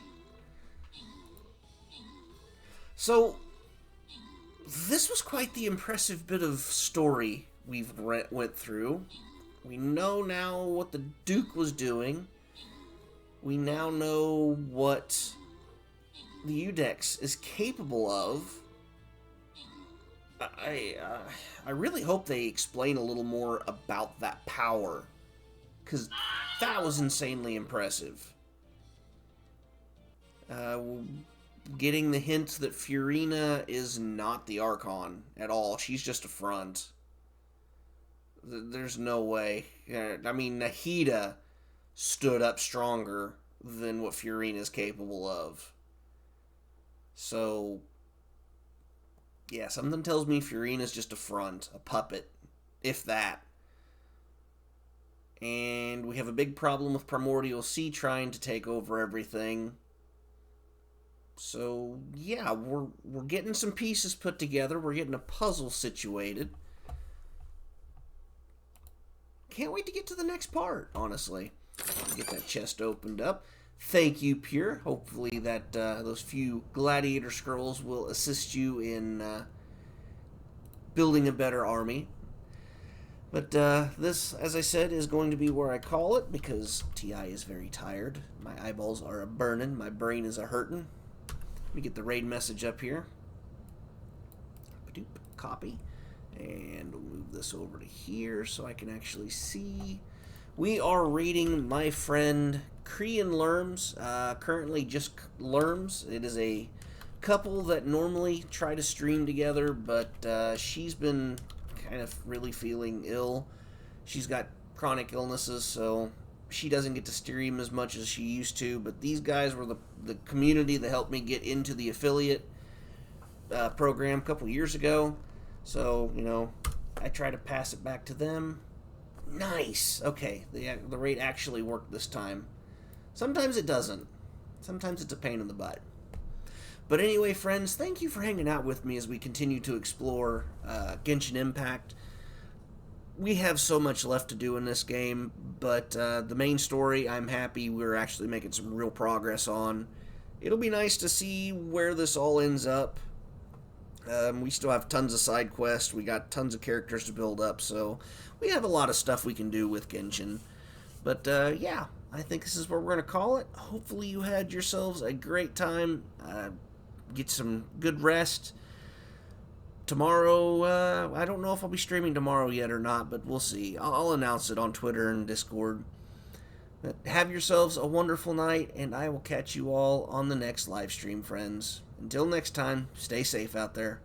So, this was quite the impressive bit of story we've went through. We know now what the Duke was doing. We now know what the Udex is capable of. I really hope they explain a little more about that power, because that was insanely impressive. Getting the hint that Furina is not the Archon at all. She's just a front. There's no way. I mean, Nahida stood up stronger than what Furina is capable of. So, yeah, something tells me Furina's just a front, a puppet, if that. And we have a big problem with Primordial Sea trying to take over everything. So, yeah, we're getting some pieces put together. We're getting a puzzle situated. Can't wait to get to the next part, honestly. Get that chest opened up. Thank you, Pure. Hopefully that those few gladiator scrolls will assist you in building a better army. But this, as I said, is going to be where I call it, because TI is very tired. My eyeballs are a-burning. My brain is a-hurting. Let me get the raid message up here. Copy. And we'll move this over to here so I can actually see. We are raiding my friend Korean Lerms. Currently just Lerms. It is a couple that normally try to stream together, but she's been kind of really feeling ill. She's got chronic illnesses, so she doesn't get to stream as much as she used to. But these guys were the community that helped me get into the affiliate program a couple years ago. So, you know, I try to pass it back to them. Nice! Okay, the raid actually worked this time. Sometimes it doesn't. Sometimes it's a pain in the butt. But anyway, friends, thank you for hanging out with me as we continue to explore Genshin Impact. We have so much left to do in this game, but the main story, I'm happy we're actually making some real progress on. It'll be nice to see where this all ends up. We still have tons of side quests. We got tons of characters to build up, so we have a lot of stuff we can do with Genshin. But yeah, I think this is where we're going to call it. Hopefully you had yourselves a great time. Get some good rest. Tomorrow, I don't know if I'll be streaming tomorrow yet or not, but we'll see. I'll announce it on Twitter and Discord. But have yourselves a wonderful night, and I will catch you all on the next live stream, friends. Until next time, stay safe out there.